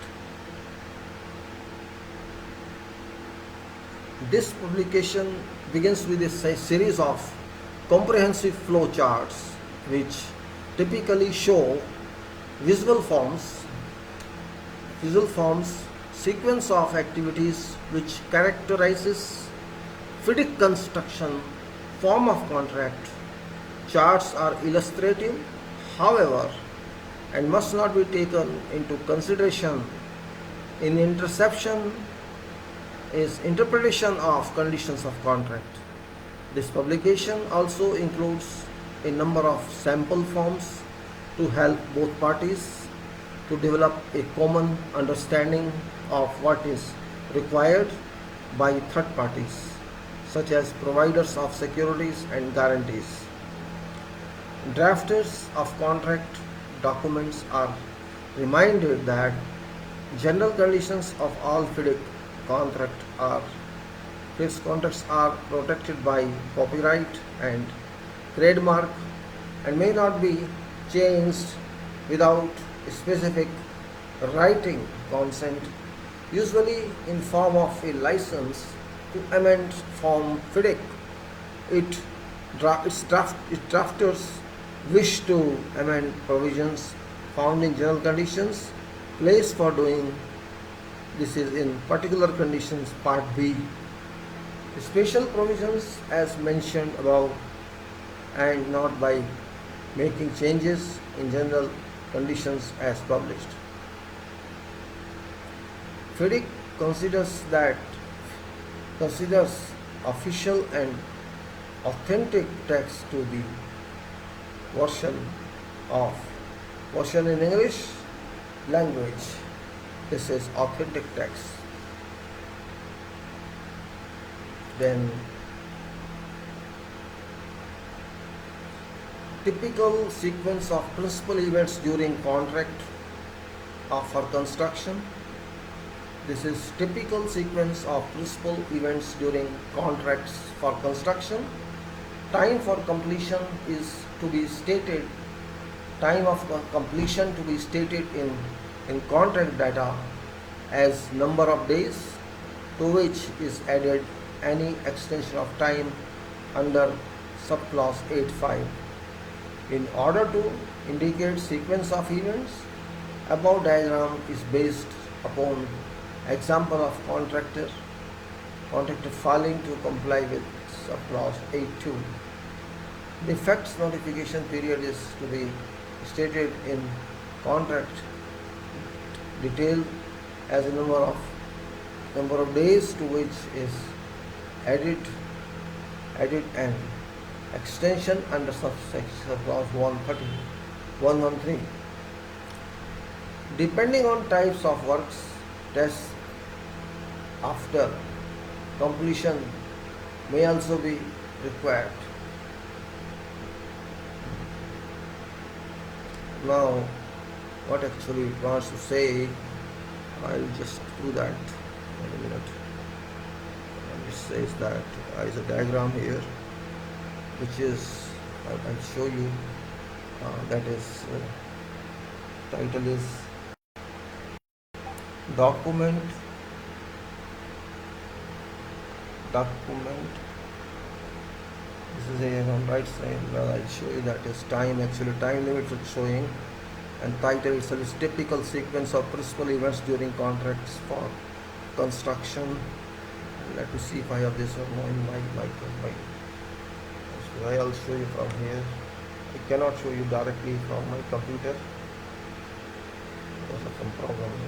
This publication begins with a series of comprehensive flow charts which typically show visual forms, sequence of activities which characterizes FIDIC construction form of contract. Charts are illustrative, however, and must not be taken into consideration in interpretation of conditions of contract. This publication also includes a number of sample forms to help both parties to develop a common understanding of what is required by third parties, such as providers of securities and guarantees. Drafters of contract documents are reminded that general conditions of all FIDIC contracts are protected by copyright and trademark and may not be changed without specific writing consent, usually in form of a license to amend Form FIDIC. Its drafters wish to amend provisions found in general conditions. Place for doing this is in particular conditions Part B. Special provisions as mentioned above, and not by making changes in general conditions as published. FIDIC considers official and authentic text to be version of question in English language. This is authentic text. Then typical sequence of principal events during contract for construction. This is typical sequence of principal events during contracts for construction. Time for completion is to be stated, time of completion to be stated in contract data as number of days, to which is added any extension of time under subclause 8.5. In order to indicate sequence of events, above diagram is based upon example of contractor filing to comply with subclause 8.2. Defects notification period is to be stated in contract detail as a number of days, to which is added an extension under subsection clause 113. Depending on types of works, tests after completion may also be required. Now, what actually it wants to say, I'll just do that in a minute. And it says that is a diagram here, which is, I'll show you, that is, title is document. This is a on right side. Well, I'll show you that is time, actually time limit is showing, and title itself is typical sequence of principal events during contracts for construction. Let me see if I have this or no in my I'll show you from here. I cannot show you directly from my computer because of some problems,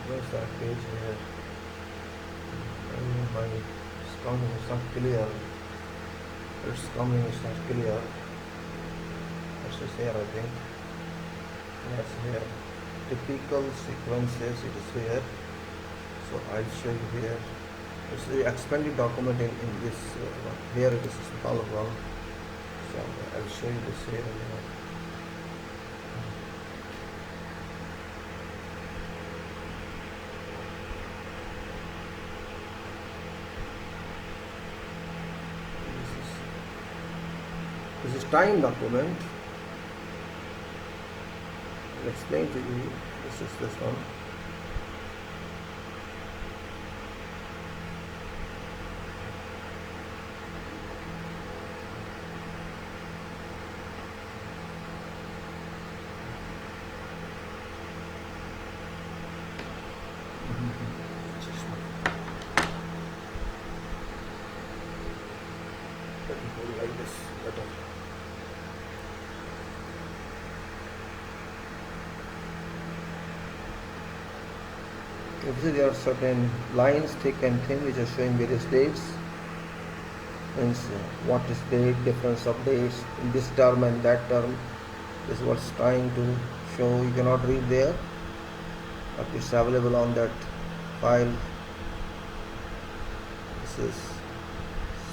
where's that page here? My coming is not clear. It's coming is not clear. This is here, I think. Yes, here. Typical sequences, it is here. So I'll show you here. It's the expanded document in this one. Here it is smaller one. So I'll show you this here. This is time document. I'll explain to you. This is this one. Let me put it like this better. There are certain lines, thick and thin, which are showing various dates. Means what is date, difference of dates in this term and that term. This is what's trying to show. You cannot read there, but it's available on that file. this is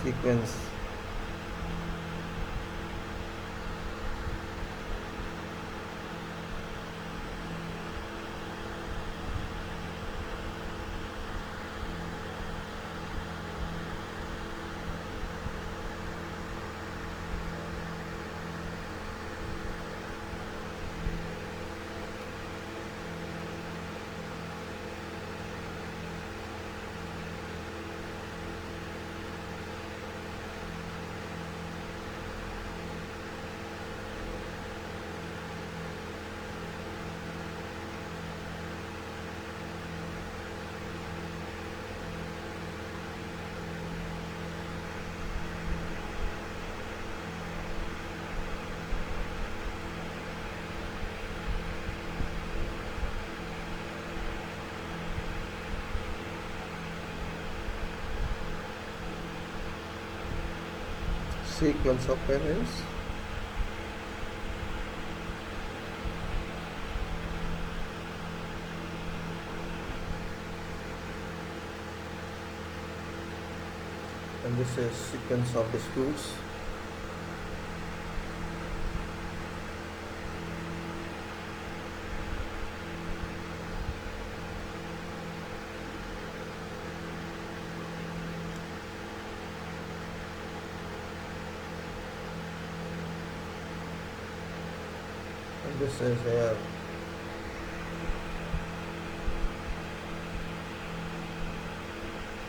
sequence. Sequence of events. And this is sequence of disputes. And this is here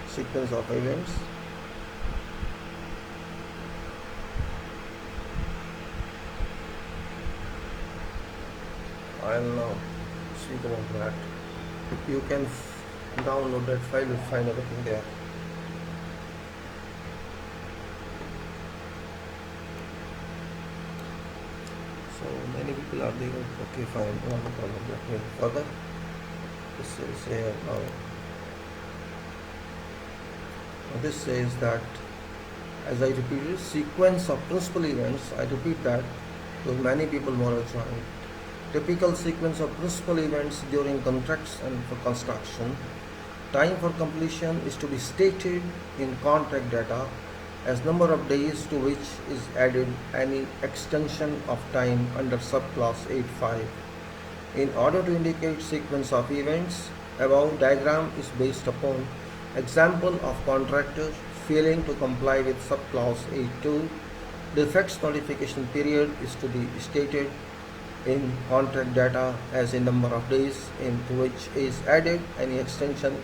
sequence of events. I'll now speak about that. You can download that file, you'll find everything there. So many people are there. Okay, fine, no problem. Let me further. This is here now. This says that, as I repeated, sequence of principal events. I repeat that because many people want to join. Typical sequence of principal events during contracts and for construction. Time for completion is to be stated in contract data as number of days to which is added any extension of time under subclause 8.5. In order to indicate sequence of events, above diagram is based upon example of contractor failing to comply with subclause 8.2. Defects notification period is to be stated in contract data as a number of days into which is added any extension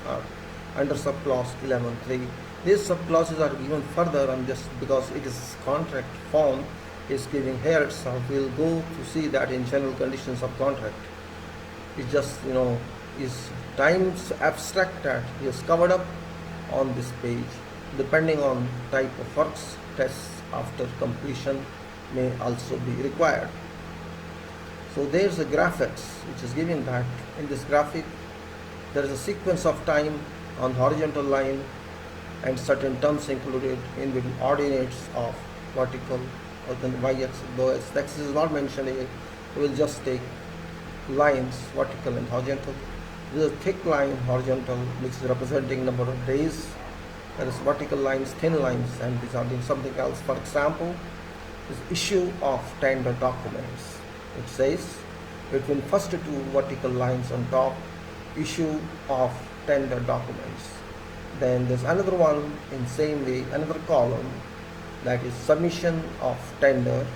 under subclause 11.3. These subclauses are given further, and just because it is contract form is giving here itself, we'll go to see that in general conditions of contract. It just is times abstract that is covered up on this page. Depending on type of works, tests after completion may also be required. So there's a graphics which is giving that. In this graphic there is a sequence of time on horizontal line and certain terms included in between ordinates of vertical or the y-axis. Though x-axis is not mentioned here, we will just take lines vertical and horizontal. This is a thick line horizontal which is representing number of days. There is vertical lines, thin lines, and these are doing something else. For example, this issue of tender documents. It says between first two vertical lines on top, issue of tender documents. Then there's another one in same way, another column, that is submission of tender.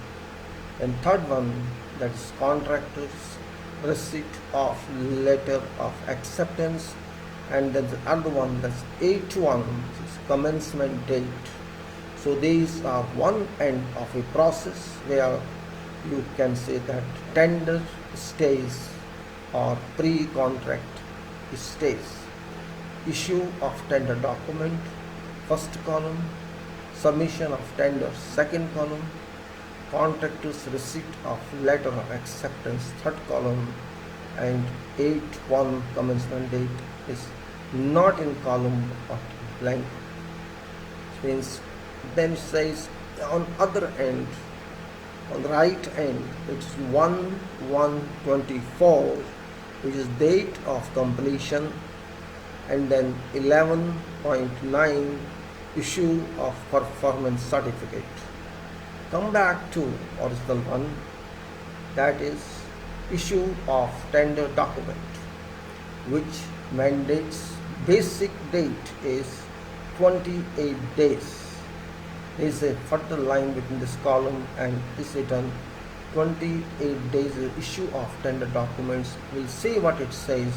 And third one, that is contractors receipt of letter of acceptance. And then the other one, that's 8.1, which is commencement date. So these are one end of a process where you can say that tender stays or pre-contract stays. Issue of tender document, first column. Submission of tender, second column. Contractor's receipt of letter of acceptance, third column. And 8.1 commencement date is not in column but blank. Which means then it says on other end, on the right end, it's 1/1/24, which is date of completion, and then 11.9 issue of performance certificate. Come back to original one, that is issue of tender document, which mandates basic date is 28 days. There is a further line between this column and is written 28 days issue of tender documents. We'll see what it says.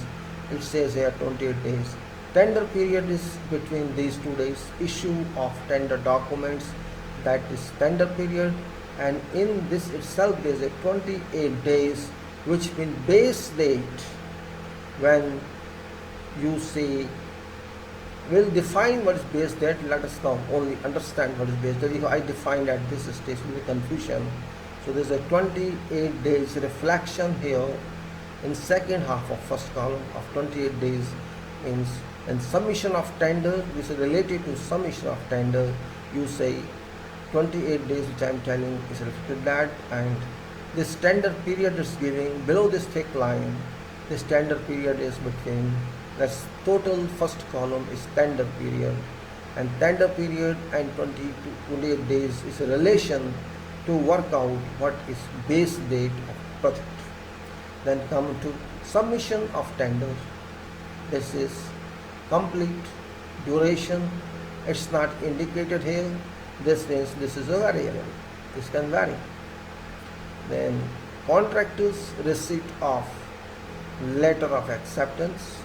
It says here 28 days. Tender period is between these 2 days. Issue of tender documents, that is tender period, and in this itself there is a 28 days, which means base date. When you say, we'll define what is base date. Let us now only understand what is base date. If I define at this stage, will be confusion. So there's a 28 days reflection here in second half of first column of 28 days means, and submission of tender, this is related to submission of tender. You say 28 days, which I am telling is reflected that, and this tender period is giving below this thick line. This tender period is between, that's total first column is tender period, and tender period and 28 days is a relation to work out what is base date of project. Then come to submission of tender. This is complete duration. It's not indicated here. This means this is a variable. This can vary. Then contractor's receipt of letter of acceptance.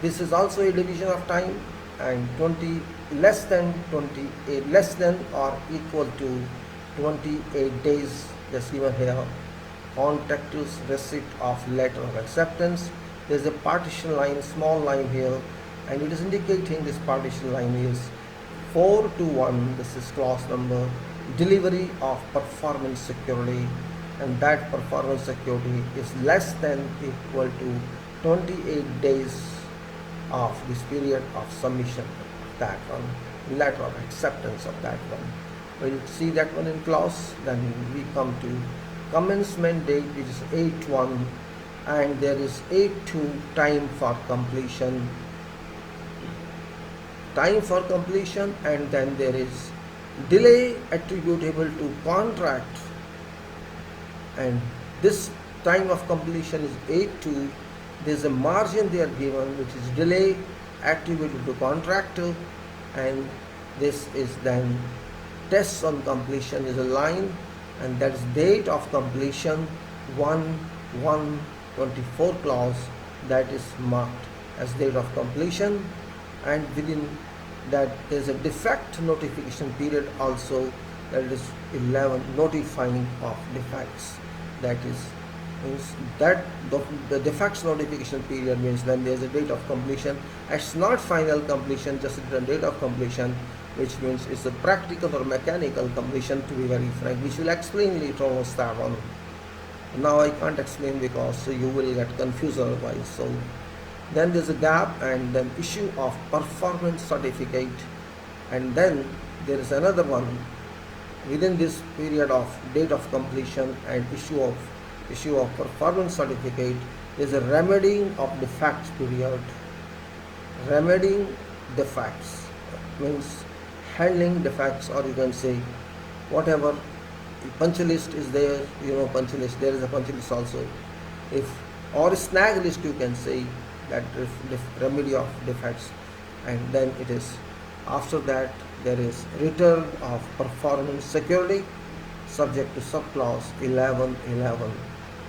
This is also a division of time, and 20 less than 28 less than or equal to 28 days that's given here. Contractor's receipt of letter of acceptance. There is a partition line, small line here, and it is indicating this partition line is 421. This is clause number, delivery of performance security, and that performance security is less than equal to 28 days of this period of submission of that one, letter of acceptance of that one. We'll see that one in clause. Then we come to commencement date, which is 8/1, and there is 8/2 time for completion. Time for completion, and then there is delay attributable to contract, and this time of completion is 8/2. There is a margin they are given, which is delay attributed to contractor, and this is then tests on completion is a line, and that is date of completion 1/1/24 clause, that is marked as date of completion, and within that there is a defect notification period also, that is 11, notifying of defects. That is means that the defects notification period means then there is a date of completion. It's not final completion, just the date of completion, which means it's a practical or mechanical completion, to be very frank, which will explain later on that one. Now I can't explain because you will get confused otherwise. So then there's a gap, and then issue of performance certificate, and then there is another one within this period of date of completion and issue of performance certificate. Is a remedying of defects period. Remedying defects means handling defects, or you can say whatever. Punch list is there, punch list, there is a punch list also. If or snag list, you can say that remedy of defects, and then it is after that there is return of performance security subject to subclause 11:11,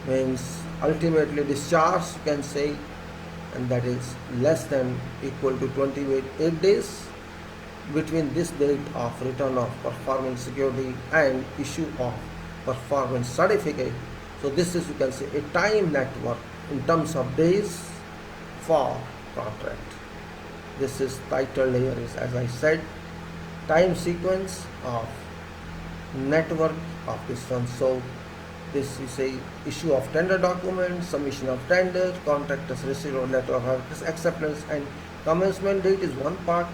means ultimately discharge, you can say, and that is less than equal to 28 days between this date of return of performance security and issue of performance certificate. So this is, you can say, a time network in terms of days for contract. This is titled here is, as I said, time sequence of network of this one. So this is a issue of tender document, submission of tender, contractor's receipt or letter of acceptance, and commencement date is one part.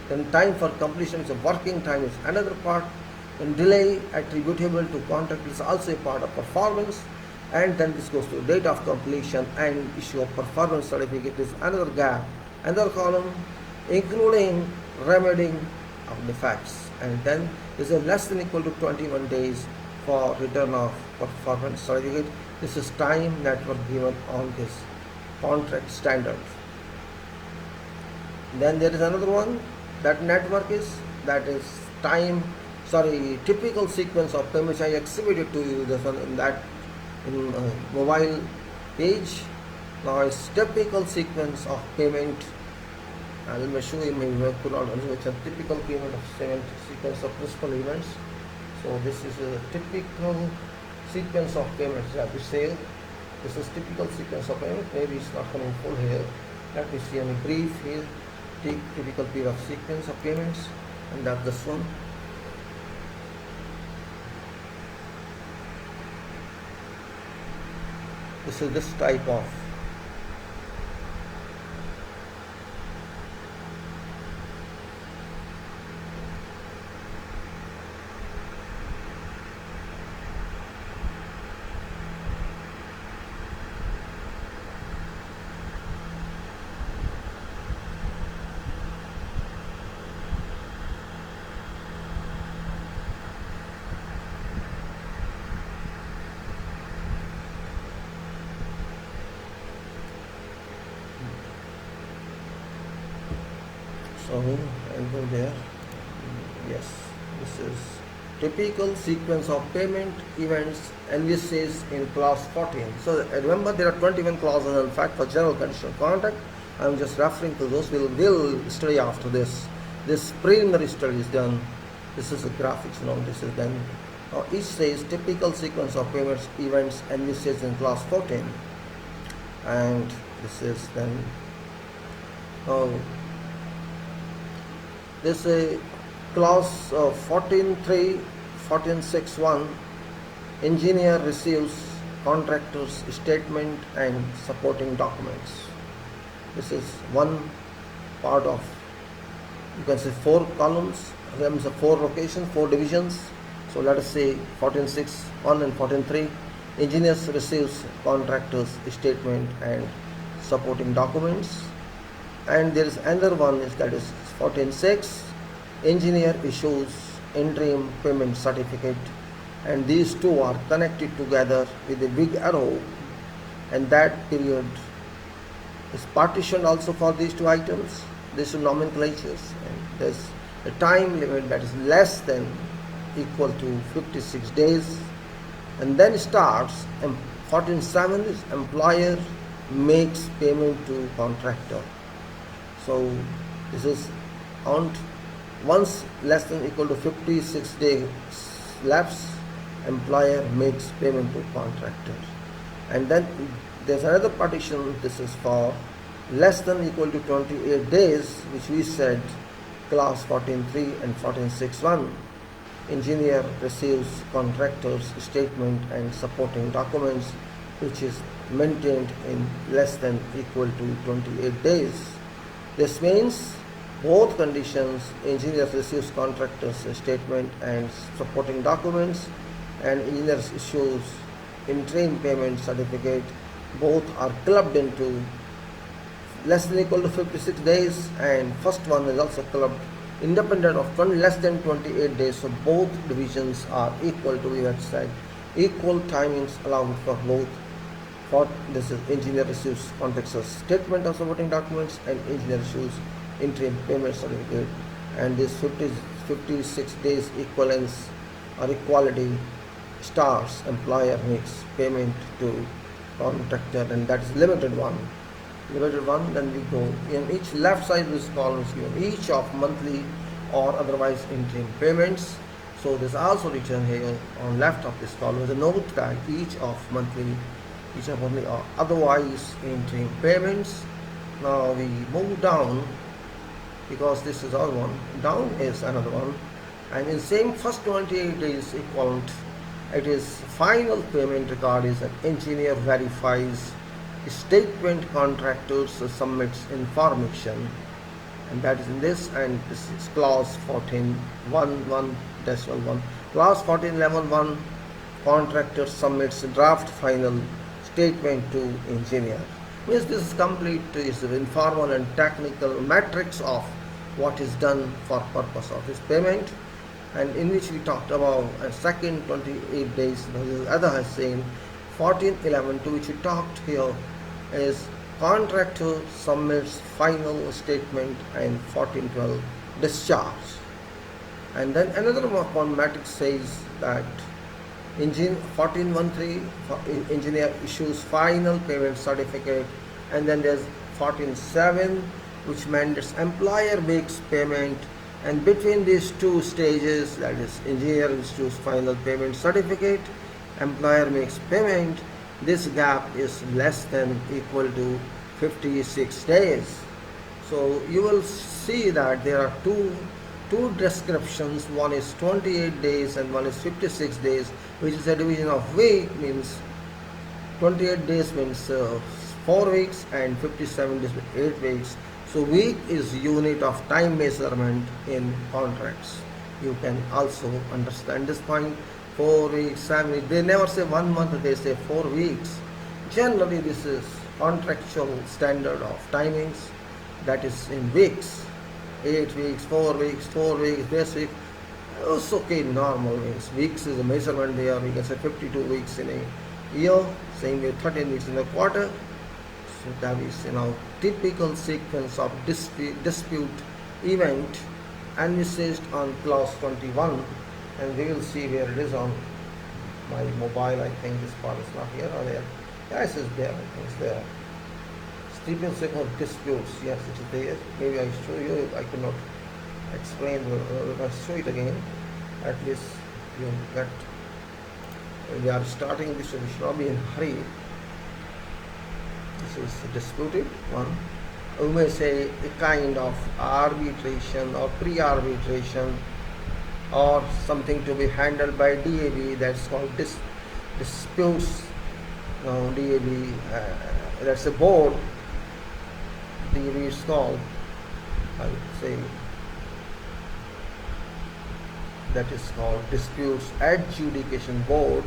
Then time for completion is a working time is another part. Then delay attributable to contract is also a part of performance, and then this goes to date of completion and issue of performance certificate is another gap, another column, including remedying of the facts. And then this is less than equal to 21 days for return of performance certificate. This is time network given on this contract standard. Then there is another one, that network is, that is typical sequence of payments. I exhibited to you this one in that mobile page. Now it's typical sequence of payment. Let me show you, maybe I could not also, it's a typical payment of sequence of principal events. So this is a typical sequence of payments that we say. This is typical sequence of payment. Maybe it's not coming full here. Let me see in brief here. Typical period of sequence of payments, and that's this one. This is this type of I'll go there. Yes, this is typical sequence of payment events envisaged in clause 14. So remember, there are 21 clauses in fact for general conditional contract. I'm just referring to those. We'll study after this. This preliminary study is done. This is the graphics now. This is done. Now each says typical sequence of payments events envisaged in clause 14, and this is then. This is clause 14.3, 14.6.1. Engineer receives contractor's statement and supporting documents. This is one part of, you can say, 4 columns. There are 4 locations, 4 divisions. So let us say 14.6.1 and 14.3. Engineers receives contractor's statement and supporting documents. And there is another one, that is 14.6. Engineer issues interim payment certificate, and these two are connected together with a big arrow, and that period is partitioned also for these 2 items. These 2 nomenclatures, and there's a time limit that is less than equal to 56 days. And then starts 14.7 is employer makes payment to contractor. So this is on once less than equal to 56 days lapse, employer makes payment to contractor. And then there's another partition. This is for less than equal to 28 days, which we said clause 14.3 and 14.6.1. Engineer receives contractor's statement and supporting documents, which is maintained in less than equal to 28 days. This means both conditions, engineer receives contractor's statement and supporting documents, and engineer issues interim payment certificate, both are clubbed into less than equal to 56 days, and first one is also clubbed independent of less than 28 days. So both divisions are equal to, we have said, equal timings allowed for both. For this is engineer receives contractor's statement of supporting documents, and engineer issues interim payment certificate, and this 56 days equivalence or equality starts employer makes payment to contractor, and that is limited one. Then we go in each left side of this column is given each of monthly or otherwise interim payments. So this also written here on left of this column is a note tag, each of monthly, each of monthly or otherwise interim payments. Now we move down, because this is all one, down is another one, and in same first 28 days equivalent, it is final payment record is an engineer verifies statement, contractors submits information, and that is in this, and this is clause 14.1.1-1. Clause 14.11.1, contractor submits draft final statement to engineer. Means this is complete, is informal and technical matrix of what is done for purpose of this payment, and in which we talked about a second 28 days. The other has seen 14.11, to which we talked here is contractor submits final statement, and 14.12 discharge. And then another one matrix says that 14.13 engineer issues final payment certificate, and then there's 14.7 which mandates employer makes payment, and between these two stages, that is engineer issues final payment certificate, employer makes payment, this gap is less than equal to 56 days. So you will see that there are two descriptions, one is 28 days and one is 56 days, which is a division of week, means 28 days means 4 weeks and 57 days 8 weeks. So week is unit of time measurement in contracts. You can also understand this point. 4 weeks, 7 weeks, they never say 1 month, they say 4 weeks. Generally this is contractual standard of timings, that is in weeks. 8 weeks, 4 weeks, 4 weeks, this week. It's okay, normal means weeks is a measurement there. We can say 52 weeks in a year, same way 13 weeks in a quarter. So that is typical sequence of dispute event envisaged on clause 21, and we will see where it is on my mobile. I think this part is not here or there. Yes, it's there. I think it's there. Typical sequence of disputes. Yes, it is there. Maybe I show you. I could not explain. I'll show it again. At least you get. We are starting this. We should not be in a hurry. This is a disputed one. We may say a kind of arbitration or pre-arbitration or something to be handled by DAB, that's called disputes. DAB, that's a board. DAB is called, I would say, that is called disputes adjudication board,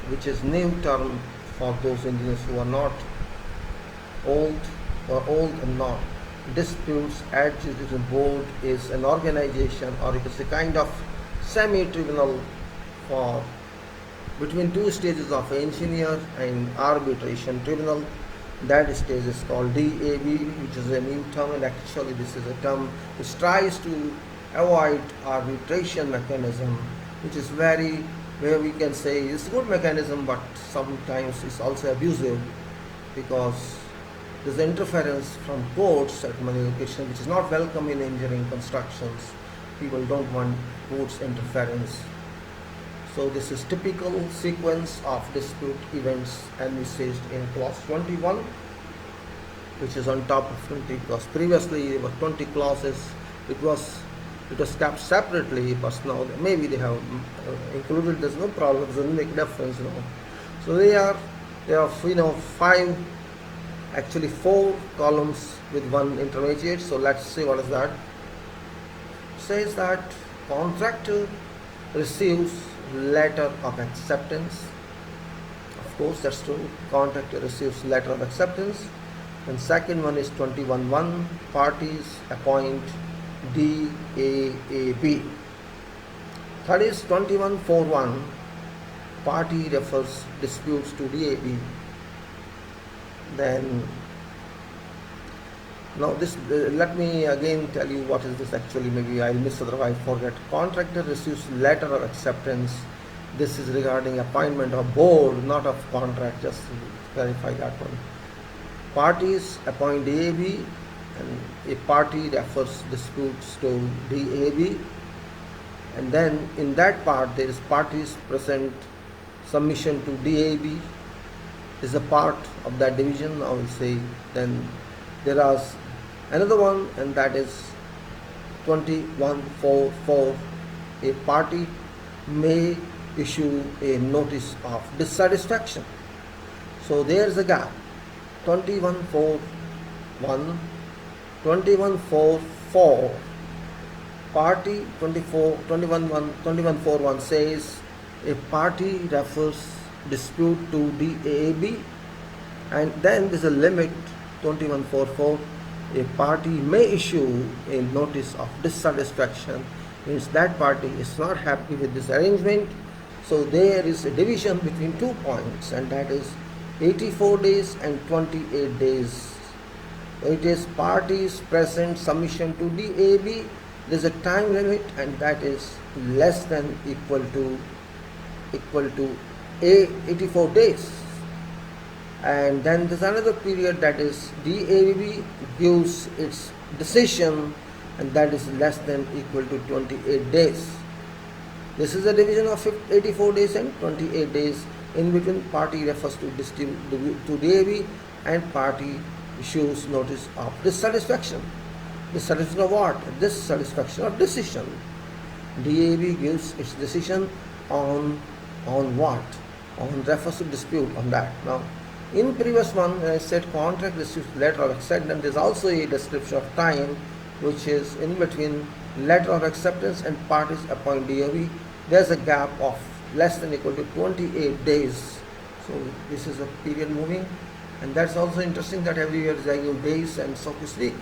which is new term for those engineers who are not old or old and not. Disputes adjudication board is an organization, or it is a kind of semi-tribunal for between two stages of engineer and arbitration tribunal. That stage is called DAB, which is a new term, and actually this is a term which tries to avoid arbitration mechanism, which is very, where we can say it's a good mechanism, but sometimes it's also abusive, because there's interference from courts at many locations, which is not welcome in engineering constructions. People don't want courts interference. So this is typical sequence of dispute events envisaged in clause 21, which is on top of 20, because previously there were 20 clauses. It was kept separately, but now maybe they have included. There's no problem. It doesn't make difference, So there are 5, actually 4 columns with 1 intermediate. So let's see what is that. It says that contractor receives letter of acceptance. Of course, that's true. Contractor receives letter of acceptance. And second one is 21.1, parties appoint DAAB. Third is 21.4.1, party refers disputes to DAB. Then now this let me again tell you what is this actually. Maybe I'll miss, otherwise forget. Contractor receives letter of acceptance. This is regarding appointment of board, not of contract, just to clarify that one. Parties appoint DAB, and a party refers disputes to DAB, and then in that part there is parties present submission to DAB is a part of that division. I will say. Then there is another one, and that is 21.4.4, a party may issue a notice of dissatisfaction. So there is a gap. 21.4.1, 21.4.4, party 21.4.1 says a party refers dispute to DAB, and then there is a limit 21.4.4. a party may issue a notice of dissatisfaction, means that party is not happy with this arrangement. So there is a division between 2 points, and that is 84 days and 28 days. It is parties present submission to DAB. There is a time limit, and that is less than equal to 84 days. And then there's another period, that is DAB gives its decision, and that is less than equal to 28 days. This is a division of 84 days and 28 days. In between, party refers to DAB, and party issues notice of dissatisfaction. Dissatisfaction of what? Dissatisfaction of decision. DAB gives its decision on what? On refers to dispute on that. Now, in previous one, I said contract receives letter of acceptance. There is also a description of time, which is in between letter of acceptance and parties appoint DAB. There is a gap of less than equal to 28 days. So this is a period moving, and that's also interesting that every year is having days and so to speak.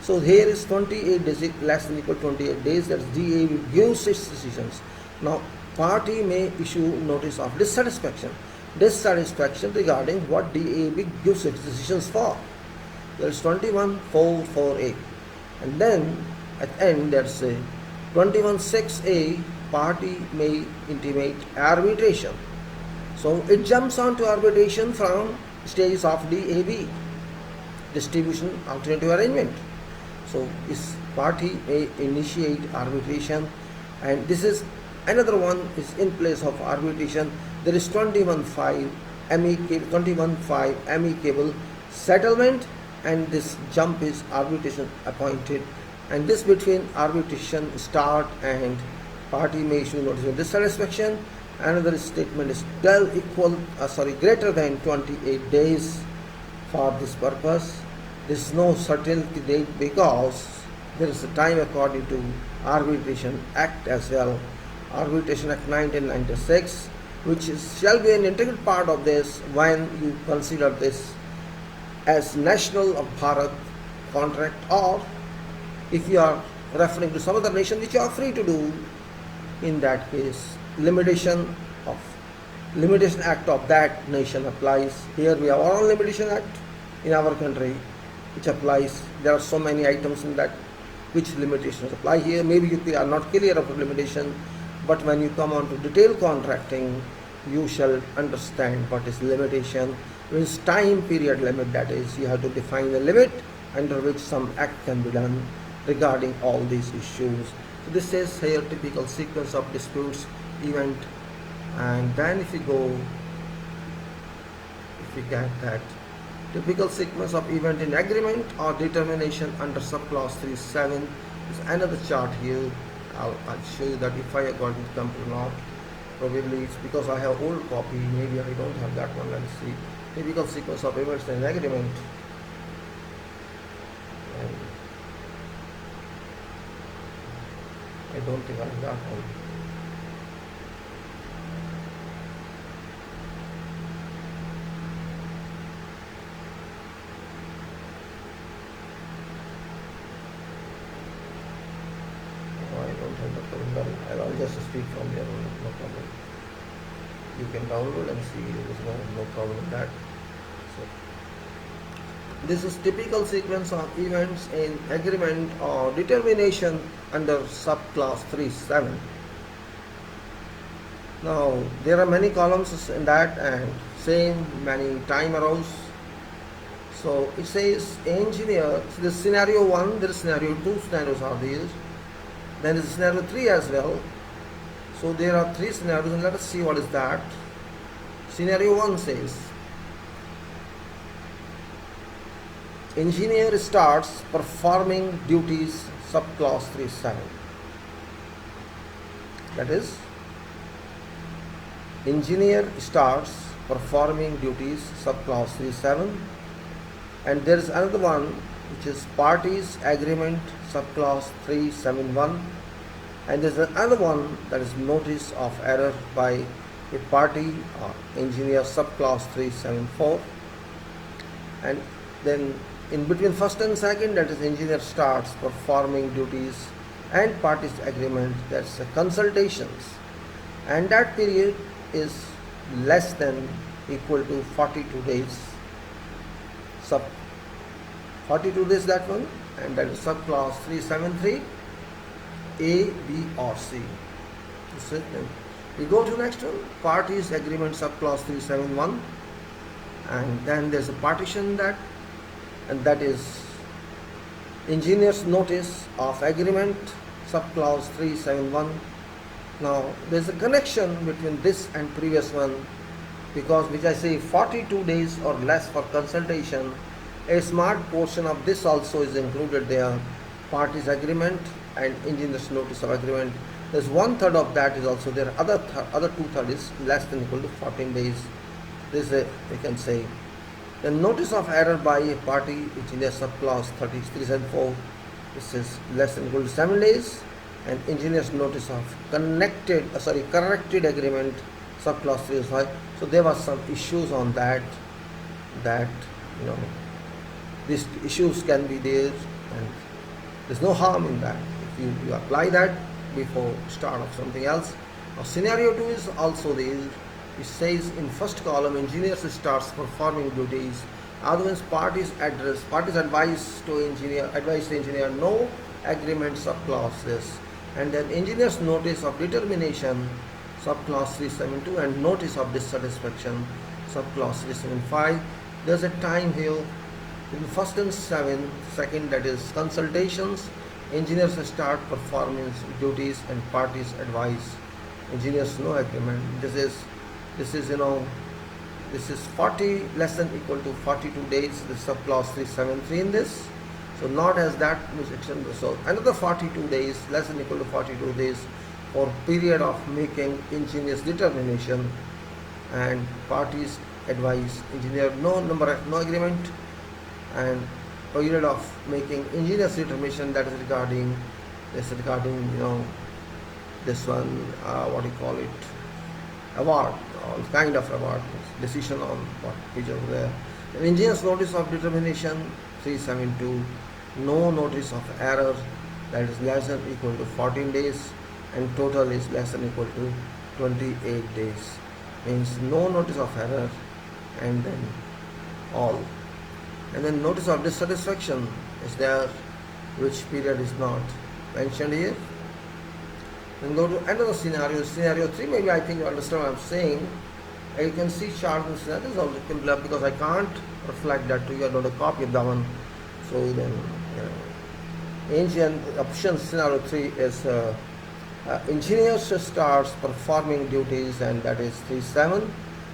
So here is 28 days, less than equal to 28 days. That is DAB gives its decisions. Now, party may issue notice of dissatisfaction. Dissatisfaction regarding what DAB gives its decisions for. There is 21.448, and then at the end there's a 21.6a, party may intimate arbitration. So it jumps on to arbitration from stages of DAB, distribution alternative arrangement. So this party may initiate arbitration, and this is another one is in place of arbitration. There is 21.5 amicable settlement, and this jump is arbitration appointed, and this between arbitration start and party may issue notice of dissatisfaction. Another statement is greater than 28 days. For this purpose, there is no certainty date because there is a time according to Arbitration Act as well. Arbitration Act 1996, which shall be an integral part of this when you consider this as national of Bharat contract, or if you are referring to some other nation, which you are free to do. In that case, limitation act of that nation applies. Here we have our own limitation act in our country which applies. There are so many items in that which limitations apply here. Maybe you are not clear of the limitation, but when you come on to detailed contracting, you shall understand what is limitation. Means time period limit, that is, you have to define the limit under which some act can be done regarding all these issues. So this is here typical sequence of disputes event, and then if you get that typical sequence of event in agreement or determination under subclause 3.7 is another chart here. I'll show you that if I got it complete or not. Probably it's because I have old copy, maybe I don't have that one. Let's see. Typical sequence of events in agreement. And I don't think I have that one. I'll just speak from there, no problem. You can download and see, there is no problem with that. So this is typical sequence of events in agreement or determination under subclass 3.7. Now there are many columns in that, and same many time arrows. So it says engineer, so this scenario 1, there is scenario 2, scenarios are these. Then is scenario 3 as well. So there are 3 scenarios, and let us see what is that. Scenario 1 says engineer starts performing duties subclause 3.7. That is, engineer starts performing duties subclause 3.7, and there is another one which is parties agreement subclause 3.7.1, and there is another one that is notice of error by a party or engineer subclause 3.7.4, and then in between first and second, that is engineer starts performing duties and parties agreement, that's consultations, and that period is less than equal to 42 days. Sub 42 days, that one, and that is subclause 373 A, B or C. We go to next one, parties agreement subclause 371, and then there's a partition that, and that is engineer's notice of agreement subclause 371. Now there's a connection between this and previous one, because which I say 42 days or less for consultation, a smart portion of this also is included there, parties agreement and engineer's notice of agreement. There's 1/3 of that is also there, other 2/3 is less than equal to 14 days. This is we can say. The notice of error by a party, which in the subclause 374, this is less than equal to 7 days, and engineer's notice of corrected agreement subclause 305. So there were some issues on that these issues can be there, and there's no harm in that if you apply that before start of something else. Now scenario 2 is also there. It says in first column, engineer starts performing duties. Otherwise, parties advise to engineer, no agreement subclause this, and then engineer's notice of determination subclause 372 and notice of dissatisfaction subclause 375. There's a time here in first and second, that is consultations. Engineers start performance duties and parties advise. Engineers no agreement. This is 40 less than equal to 42 days. The subclause 373 in this. So not as that means extended. So another 42 days less than equal to 42 days for period of making engineer's determination, and parties advise. Engineer no agreement, and period of making engineer's determination, that is regarding this one, what do you call it, award, all kind of award, decision on what is over there. The engineer's notice of determination 372, no notice of error, that is less than equal to 14 days, and total is less than equal to 28 days. Means no notice of error, and then all. And then notice of dissatisfaction is there, which period is not mentioned here. Then go to another scenario 3. Maybe I think you understand what I'm saying. You can see chart and scenario is also simpler, because I can't reflect that to you. I don't have a copy of that one. So then, option scenario 3 is engineer starts performing duties, and that is 37.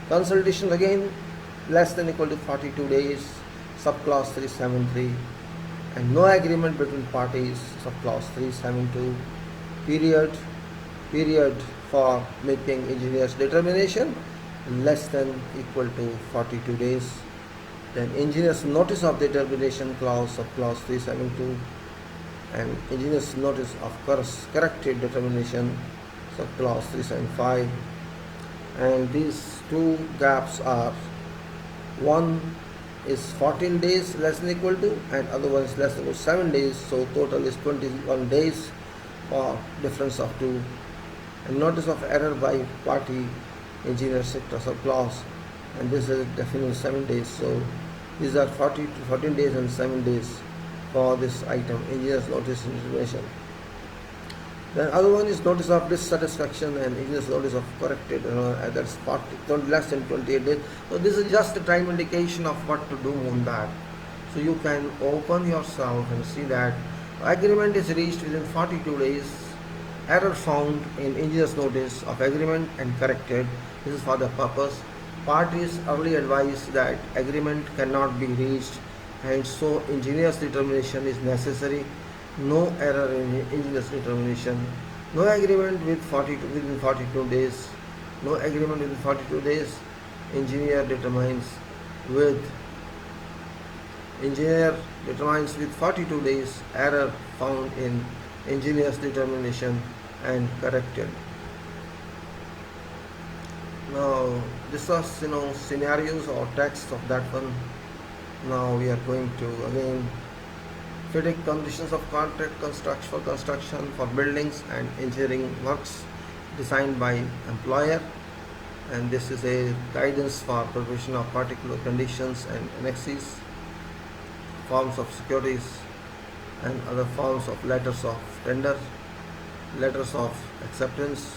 Consultation again less than equal to 42 days, subclause 373, and no agreement between parties, subclause 372. Period for making engineer's determination less than equal to 42 days. Then engineer's notice of determination clause, subclause 372, and engineer's notice of corrected determination, subclause 375. And these two gaps are, one is 14 days less than equal to, and other one is less than equal to 7 days. So total is 21 days for difference of two. And notice of error by party, engineer sector subclause, and this is definitely 7 days. So these are 14 days and 7 days for this item, engineer's notice and determination. Then other one is notice of dissatisfaction and engineer's notice of corrected, that's 40, less than 28 days. So this is just a time indication of what to do on that. So you can open yourself and see that agreement is reached within 42 days. Error found in engineer's notice of agreement and corrected. This is for the purpose. Parties early advised that agreement cannot be reached, and so engineer's determination is necessary. No error in engineer's determination. No agreement within 42 days. No agreement within 42 days. Engineer determines with 42 days. Error found in engineer's determination and corrected. Now this was scenarios or text of that one. Now we are going to again fitting conditions of contract construction for buildings and engineering works designed by employer, and this is a guidance for provision of particular conditions and annexes, forms of securities and other forms of letters of tender, letters of acceptance,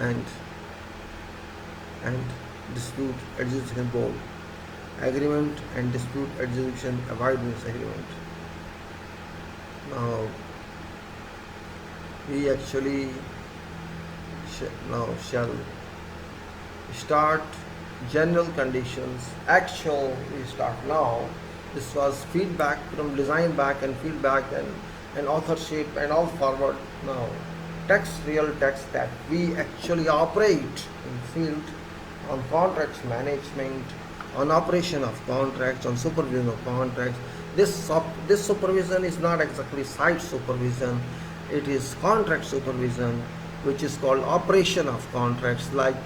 and dispute adjudication board agreement and dispute adjudication avoidance agreement. Now we actually shall start general conditions. Actual we start now. This was feedback from design back and feedback and authorship and all forward. Now text, real text that we actually operate in field on contracts management, on operation of contracts, on supervision of contracts. This supervision is not exactly site supervision, it is contract supervision, which is called operation of contracts. Like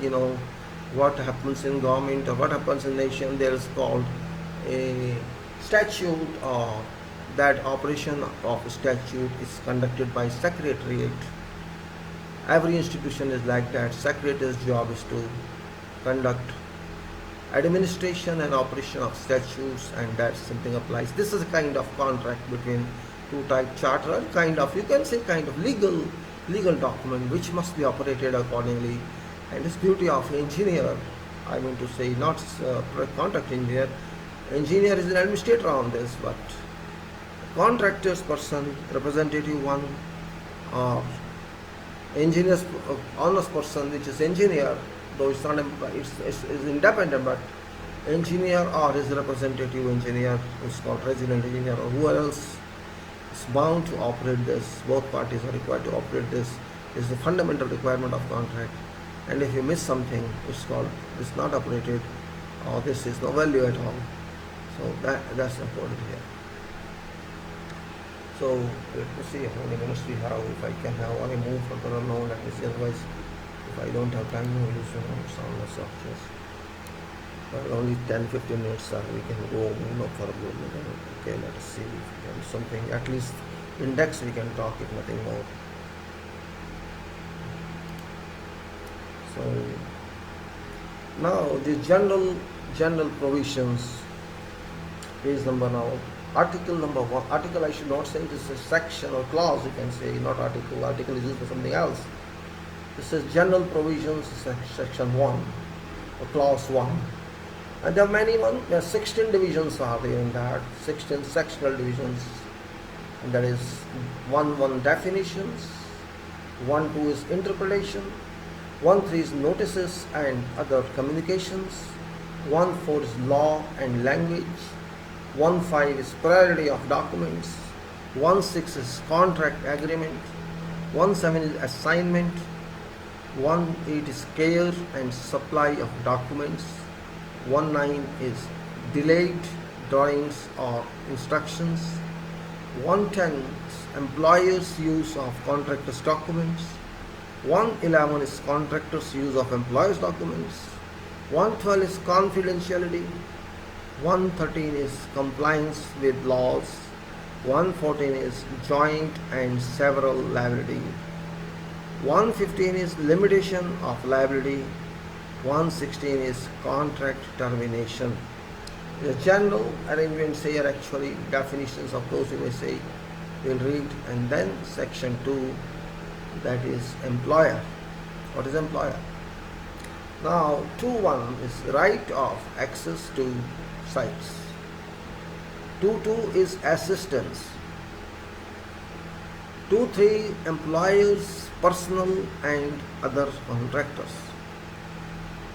what happens in government or what happens in nation, there is called a statute, or that operation of statute is conducted by secretariat. Every institution is like that. Secretariat's job is to conduct administration and operation of statutes, and that something applies. This is a kind of contract between two type charter, kind of, you can say, kind of legal document which must be operated accordingly. And this beauty of engineer, I mean to say, not contract engineer. Engineer is an administrator on this, but contractors person, representative one, or engineers honest person, which is engineer, though it's not it's independent, but engineer or his representative engineer is called resident engineer, or who else is bound to operate this. Both parties are required to operate this. Is the fundamental requirement of contract. And if you miss something, it's not operated, or this is no value at all. So that's important here. So let me see how many minutes we have. If I can have any move further or no, let me see. Otherwise, if I don't have time, we will use some less options. But only 10-15 minutes, we can go further. Okay, let us see if we can something. At least index we can talk, if nothing more. So now the general provisions. Page number now. Article number 1. Article, I should not say this is section or clause, you can say, not article. Article is used for something else. This is general provisions, section 1 or clause 1. And there are many there are 16 divisions are there in that, 16 sectional divisions. And that is 1 definitions, 1-2 is interpretation, 1-3 is notices and other communications, 1-4 is law and language, 1-5 is priority of documents, 1-6 is contract agreement, 1-7 is assignment, 1-8 is care and supply of documents, 1-9 is delayed drawings or instructions, 1-10 is employer's use of contractor's documents, 1-11 is contractor's use of employer's documents, 1-12 is confidentiality, 1-13 is compliance with laws, 1-14 is joint and several liability, 1-15 is limitation of liability, 1-16 is contract termination. The general arrangements here, actually definitions of those you may say, we'll read, and then section 2, that is employer. What is employer? Now 2-1 is right of access to sites. 2-2 is assistance. 2-3 employers, personal and other contractors.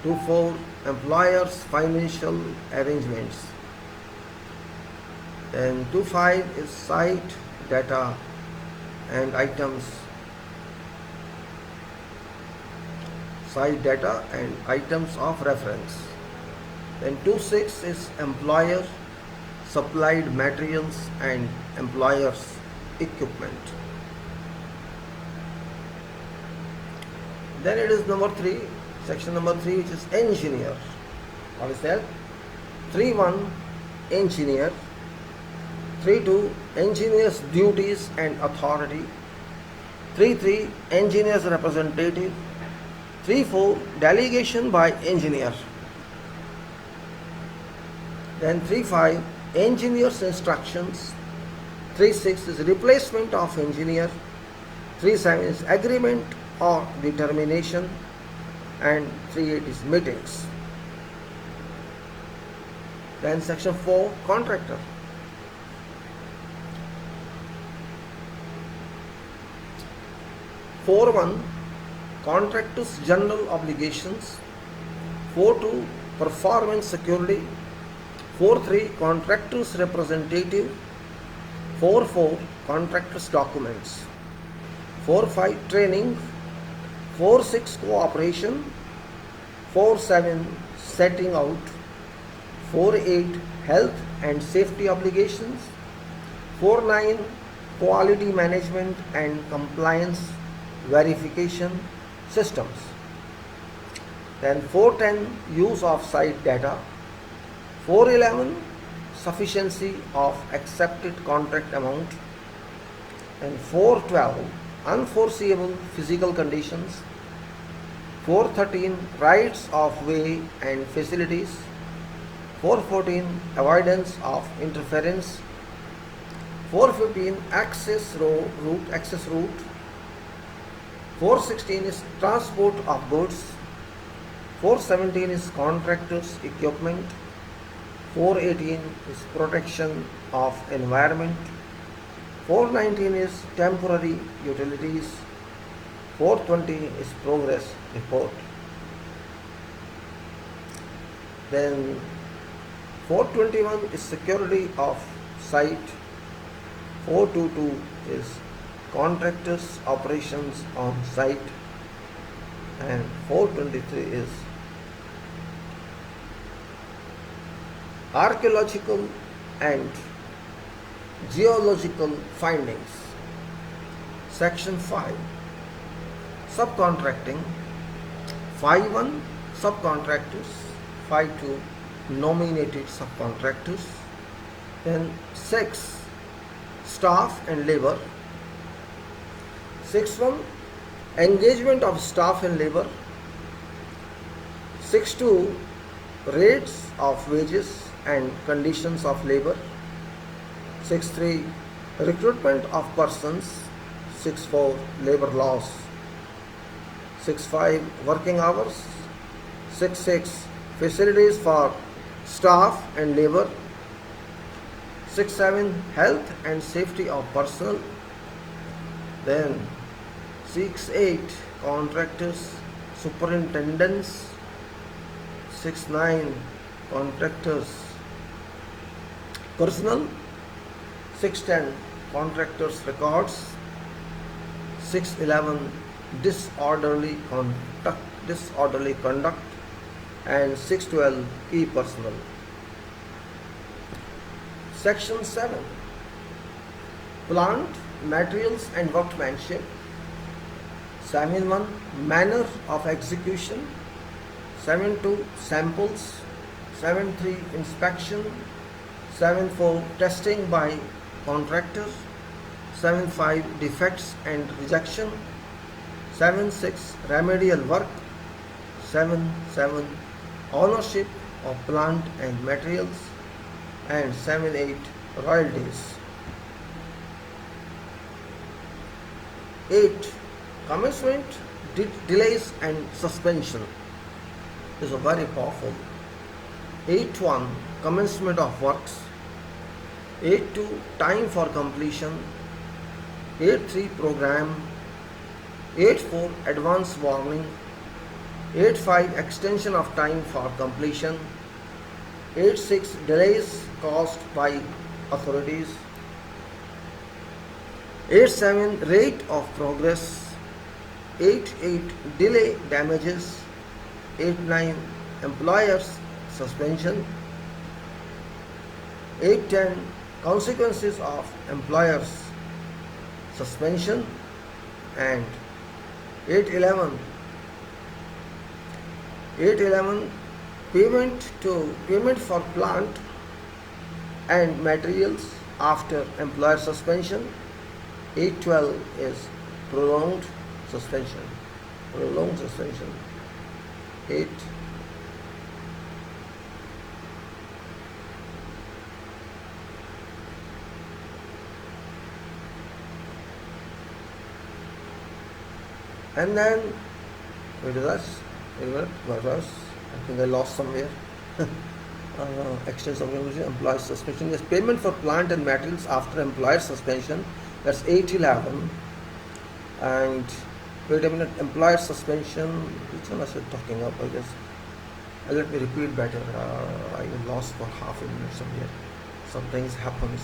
2-4 employers' financial arrangements. Then 2-5 is site data and items. Site data and items of reference. Then 2-6 is employer supplied materials and employer's equipment. Then it is number 3, section number 3, which is engineer. What is that? 3-1 engineer. 3.2 engineer's duties and authority. 3.3 engineer's representative. 3.4 delegation by engineer. Then 3.5 engineer's instructions. 3.6 is replacement of engineer. 3.7 is agreement or determination, and 3.8 is meetings. Then section 4 contractor. 4.1 contractor's general obligations. 4.2 performance security. 4.3 contractor's representative. 4.4 contractor's documents. 4.5 training. 4.6 cooperation. 4.7 setting out. 4.8 health and safety obligations. 4.9 quality management and compliance verification systems. Then 4.10 use of site data. 4.11 sufficiency of accepted contract amount. And 4.12 unforeseeable physical conditions. 4.13 rights of way and facilities. 4.14 avoidance of interference. 4.15 access route. 4.16 is transport of goods. 4.17 is contractors equipment. 4.18 is protection of environment. 4.19 is temporary utilities. 4.20 is progress report. Then 4.21 is security of site. 4.22 is contractors operations on site, and 4.23 is archaeological and geological findings. Section 5 subcontracting. 5.1 subcontractors. 5.2 nominated subcontractors. Then 6 staff and labor. 6.1 engagement of staff and labor. 6.2 rates of wages and conditions of labor. 6.3 recruitment of persons. 6.4 labor laws. 6.5 working hours. 6.6 facilities for staff and labor. 6.7 health and safety of personnel. Then 6.8 contractors superintendents. 6.9 contractors personnel. 6.10 contractors records. 6.11 disorderly conduct, and 6.12 key personnel. Section 7 plant, materials and workmanship. 7.1 manner of execution. 7.2 samples. 7.3 inspection. 7.4 testing by contractors. 7.5 defects and rejection. 7.6 remedial work. 7.7 ownership of plant and materials, and 7.8 royalties. 8 commencement, delays and suspension. This is a very powerful. 8.1 commencement of works. 8.2 time for completion. 8.3 program. 8.4 advance warning. 8.5 extension of time for completion. 8.6 delays caused by authorities. 8.7 rate of progress. 8.8 delay damages. 8.9 employers suspension. 8.10 consequences of employers suspension. And 8.11 payment for plant and materials after employer suspension. 812 is prolonged suspension. Prolonged suspension. 8. And then wait a minute, what was? I think I lost somewhere. Extent of employee suspension is payment for plant and materials after employer suspension. That's 811. And wait a minute, employer suspension. Which one was I talking about? I guess. Let me repeat better. I lost for half a minute somewhere. Sometimes happens,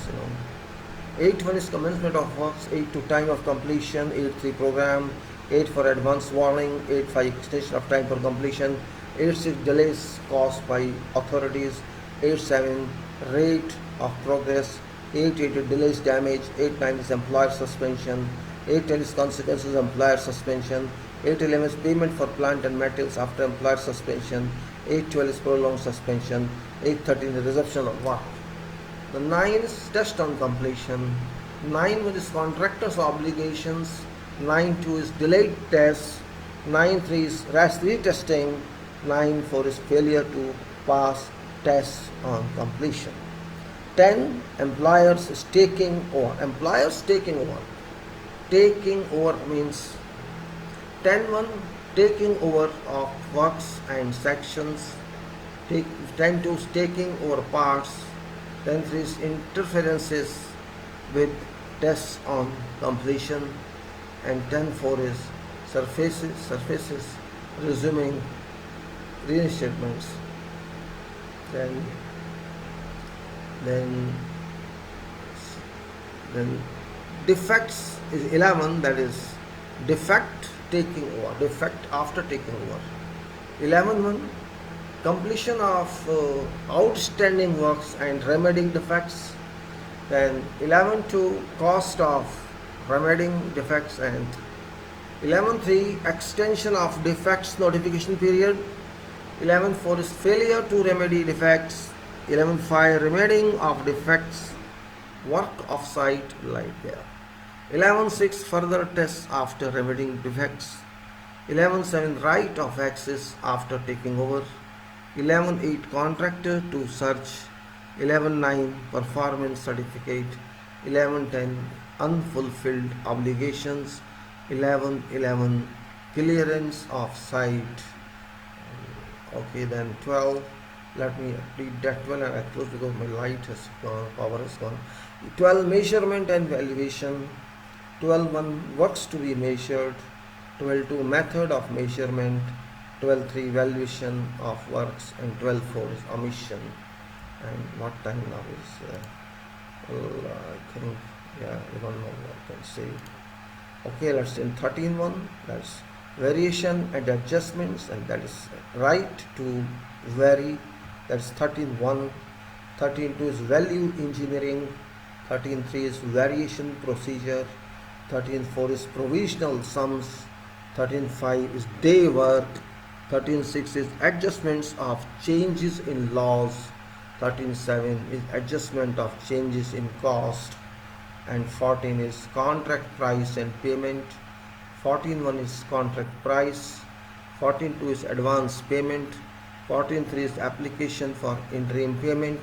8.1 is commencement of works. 8.2 time of completion. 8.3 program. 8 for advance warning. 8.5 extension of time for completion. 8.6 delays caused by authorities. 8.7 rate of progress. 8.8 delays damage. 8.9 is employer suspension. 8.10 is consequences of employer suspension. 8.11 is payment for plant and materials after employer suspension. 8.12 is prolonged suspension. 8.13 is resumption of work. The 9 is test on completion. 9.1 is contractor's obligations. 9.2 is delayed tests. 9.3 is retesting. 9.4 is failure to pass tests on completion. 10 employers is taking over. Employers taking over. Taking over means 10.1 taking over of works and sections. 10.2 is taking over parts. 10.3 is interferences with tests on completion. And 10.4 is surfaces resuming reinstatements. Then defects is 11, that is defect taking over, defect after taking over. 11.1 completion of outstanding works and remedying defects. Then 11.2 cost of remedying defects. And 11.3 extension of defects notification period. 11.4 is failure to remedy defects. 11.5 remedying of defects, work off site like there. 11.6 further tests after remedying defects. 11.7 right of access after taking over. 11.8 contractor to search. 11.9 performance certificate. 11.10 unfulfilled obligations. 11.11 clearance of site. Okay, then 12. Let me read that one and I close because my light has gone, power has gone. 12 measurement and valuation. 12.1 works to be measured. 12.2 method of measurement. 12.3 valuation of works. And 12.4 is omission. And what time now is? I think, yeah, I don't know what I can say. Okay, let's in 13.1, that's variation and adjustments, and that is right to vary. That's 13.1. 13.2 is value engineering. 13.3 is variation procedure. 13.4 is provisional sums. 13.5 is day work. 13.6 is adjustments of changes in laws. 13.7 is adjustment of changes in cost. And 14 is contract price and payment. 14.1 is contract price. 14.2 is advance payment. 14.3 is application for interim payment.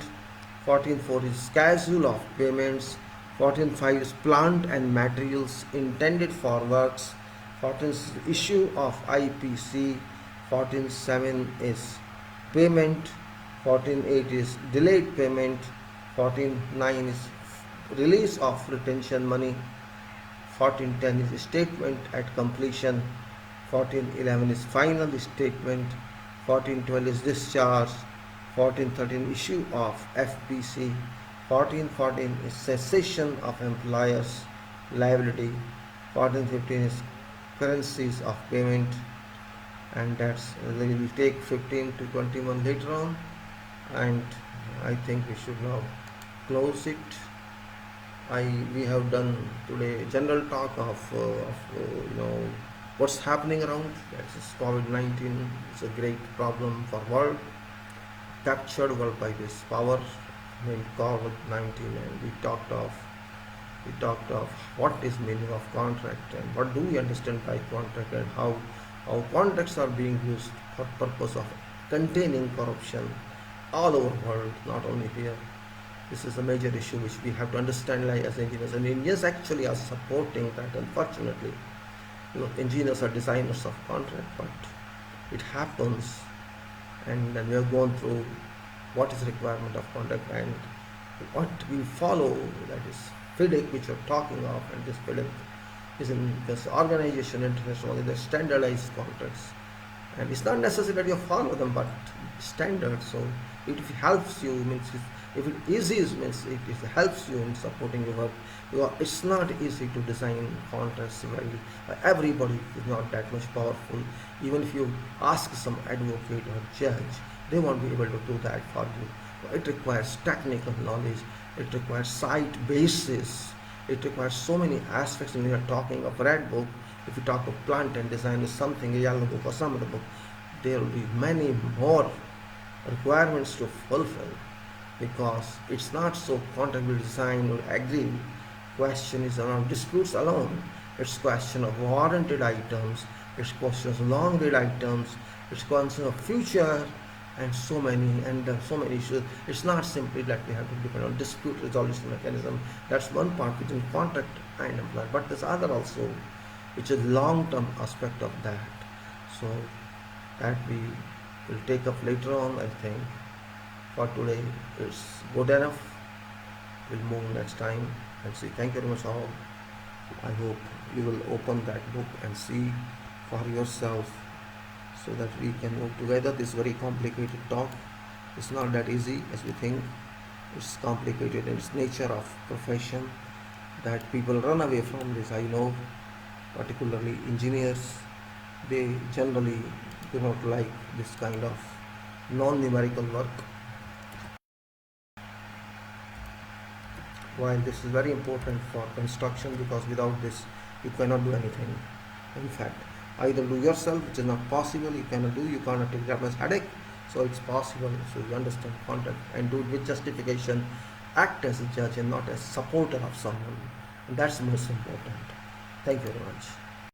14.4 is schedule of payments. 14.5 is plant and materials intended for works. 14 is issue of IPC. 14.7 is payment. 14.8 is delayed payment. 14.9 is release of retention money. 14.10 is statement at completion. 14.11 is final statement. 14.12 is discharge. 14.13 issue of FPC. 14.14 is cessation of employer's liability. 14.15 is currencies of payment. And that's we will take 15 to 21 later on. And I think we should now close it. We have done today general talk of what's happening around. That's COVID-19 is a great problem for world, captured world by this power named COVID-19, and we talked of what is meaning of contract and what do we understand by contract, and how contracts are being used for purpose of containing corruption all over the world, not only here. This is a major issue which we have to understand, like, as engineers, and Indians actually are supporting that. Unfortunately, engineers are designers of contract, but it happens, and then we have gone through what is requirement of contract and what we follow, that is FIDIC, which you're talking of, and this FIDIC is in this organization international, the standardized contracts, and it's not necessary that you follow them, but standard. So it helps you, means if it eases, means it helps you in supporting your work. It's not easy to design contracts very, everybody is not that much powerful. Even if you ask some advocate or judge, they won't be able to do that for you. It requires technical knowledge, it requires site basis, it requires so many aspects. When we are talking of red book, if you talk of plant and design is something, a yellow book or some other book, there will be many more requirements to fulfill, because it's not so contract will design or agree. Question is around disputes alone. It's question of warranted items, it's question of long lead items, it's question of future, and so many issues. It's not simply that we have to depend on dispute resolution mechanism. That's one part within contract and employer, but there's other also, which is long-term aspect of that. So that we will take up later on. I think for today it's good enough. We'll move next time and see. Thank you very much all. I hope you will open that book and see for yourself, so that we can move together. This very complicated talk, it's not that easy as we think. It's complicated in its nature of profession, that people run away from this. I know particularly engineers, they generally do not like this kind of non-numerical work, while this is very important for construction, because without this you cannot do anything. In fact, either do yourself, which is not possible, you cannot take that much headache. So it's possible, so you understand contract and do it with justification, act as a judge and not as supporter of someone, and that's most important. Thank you very much.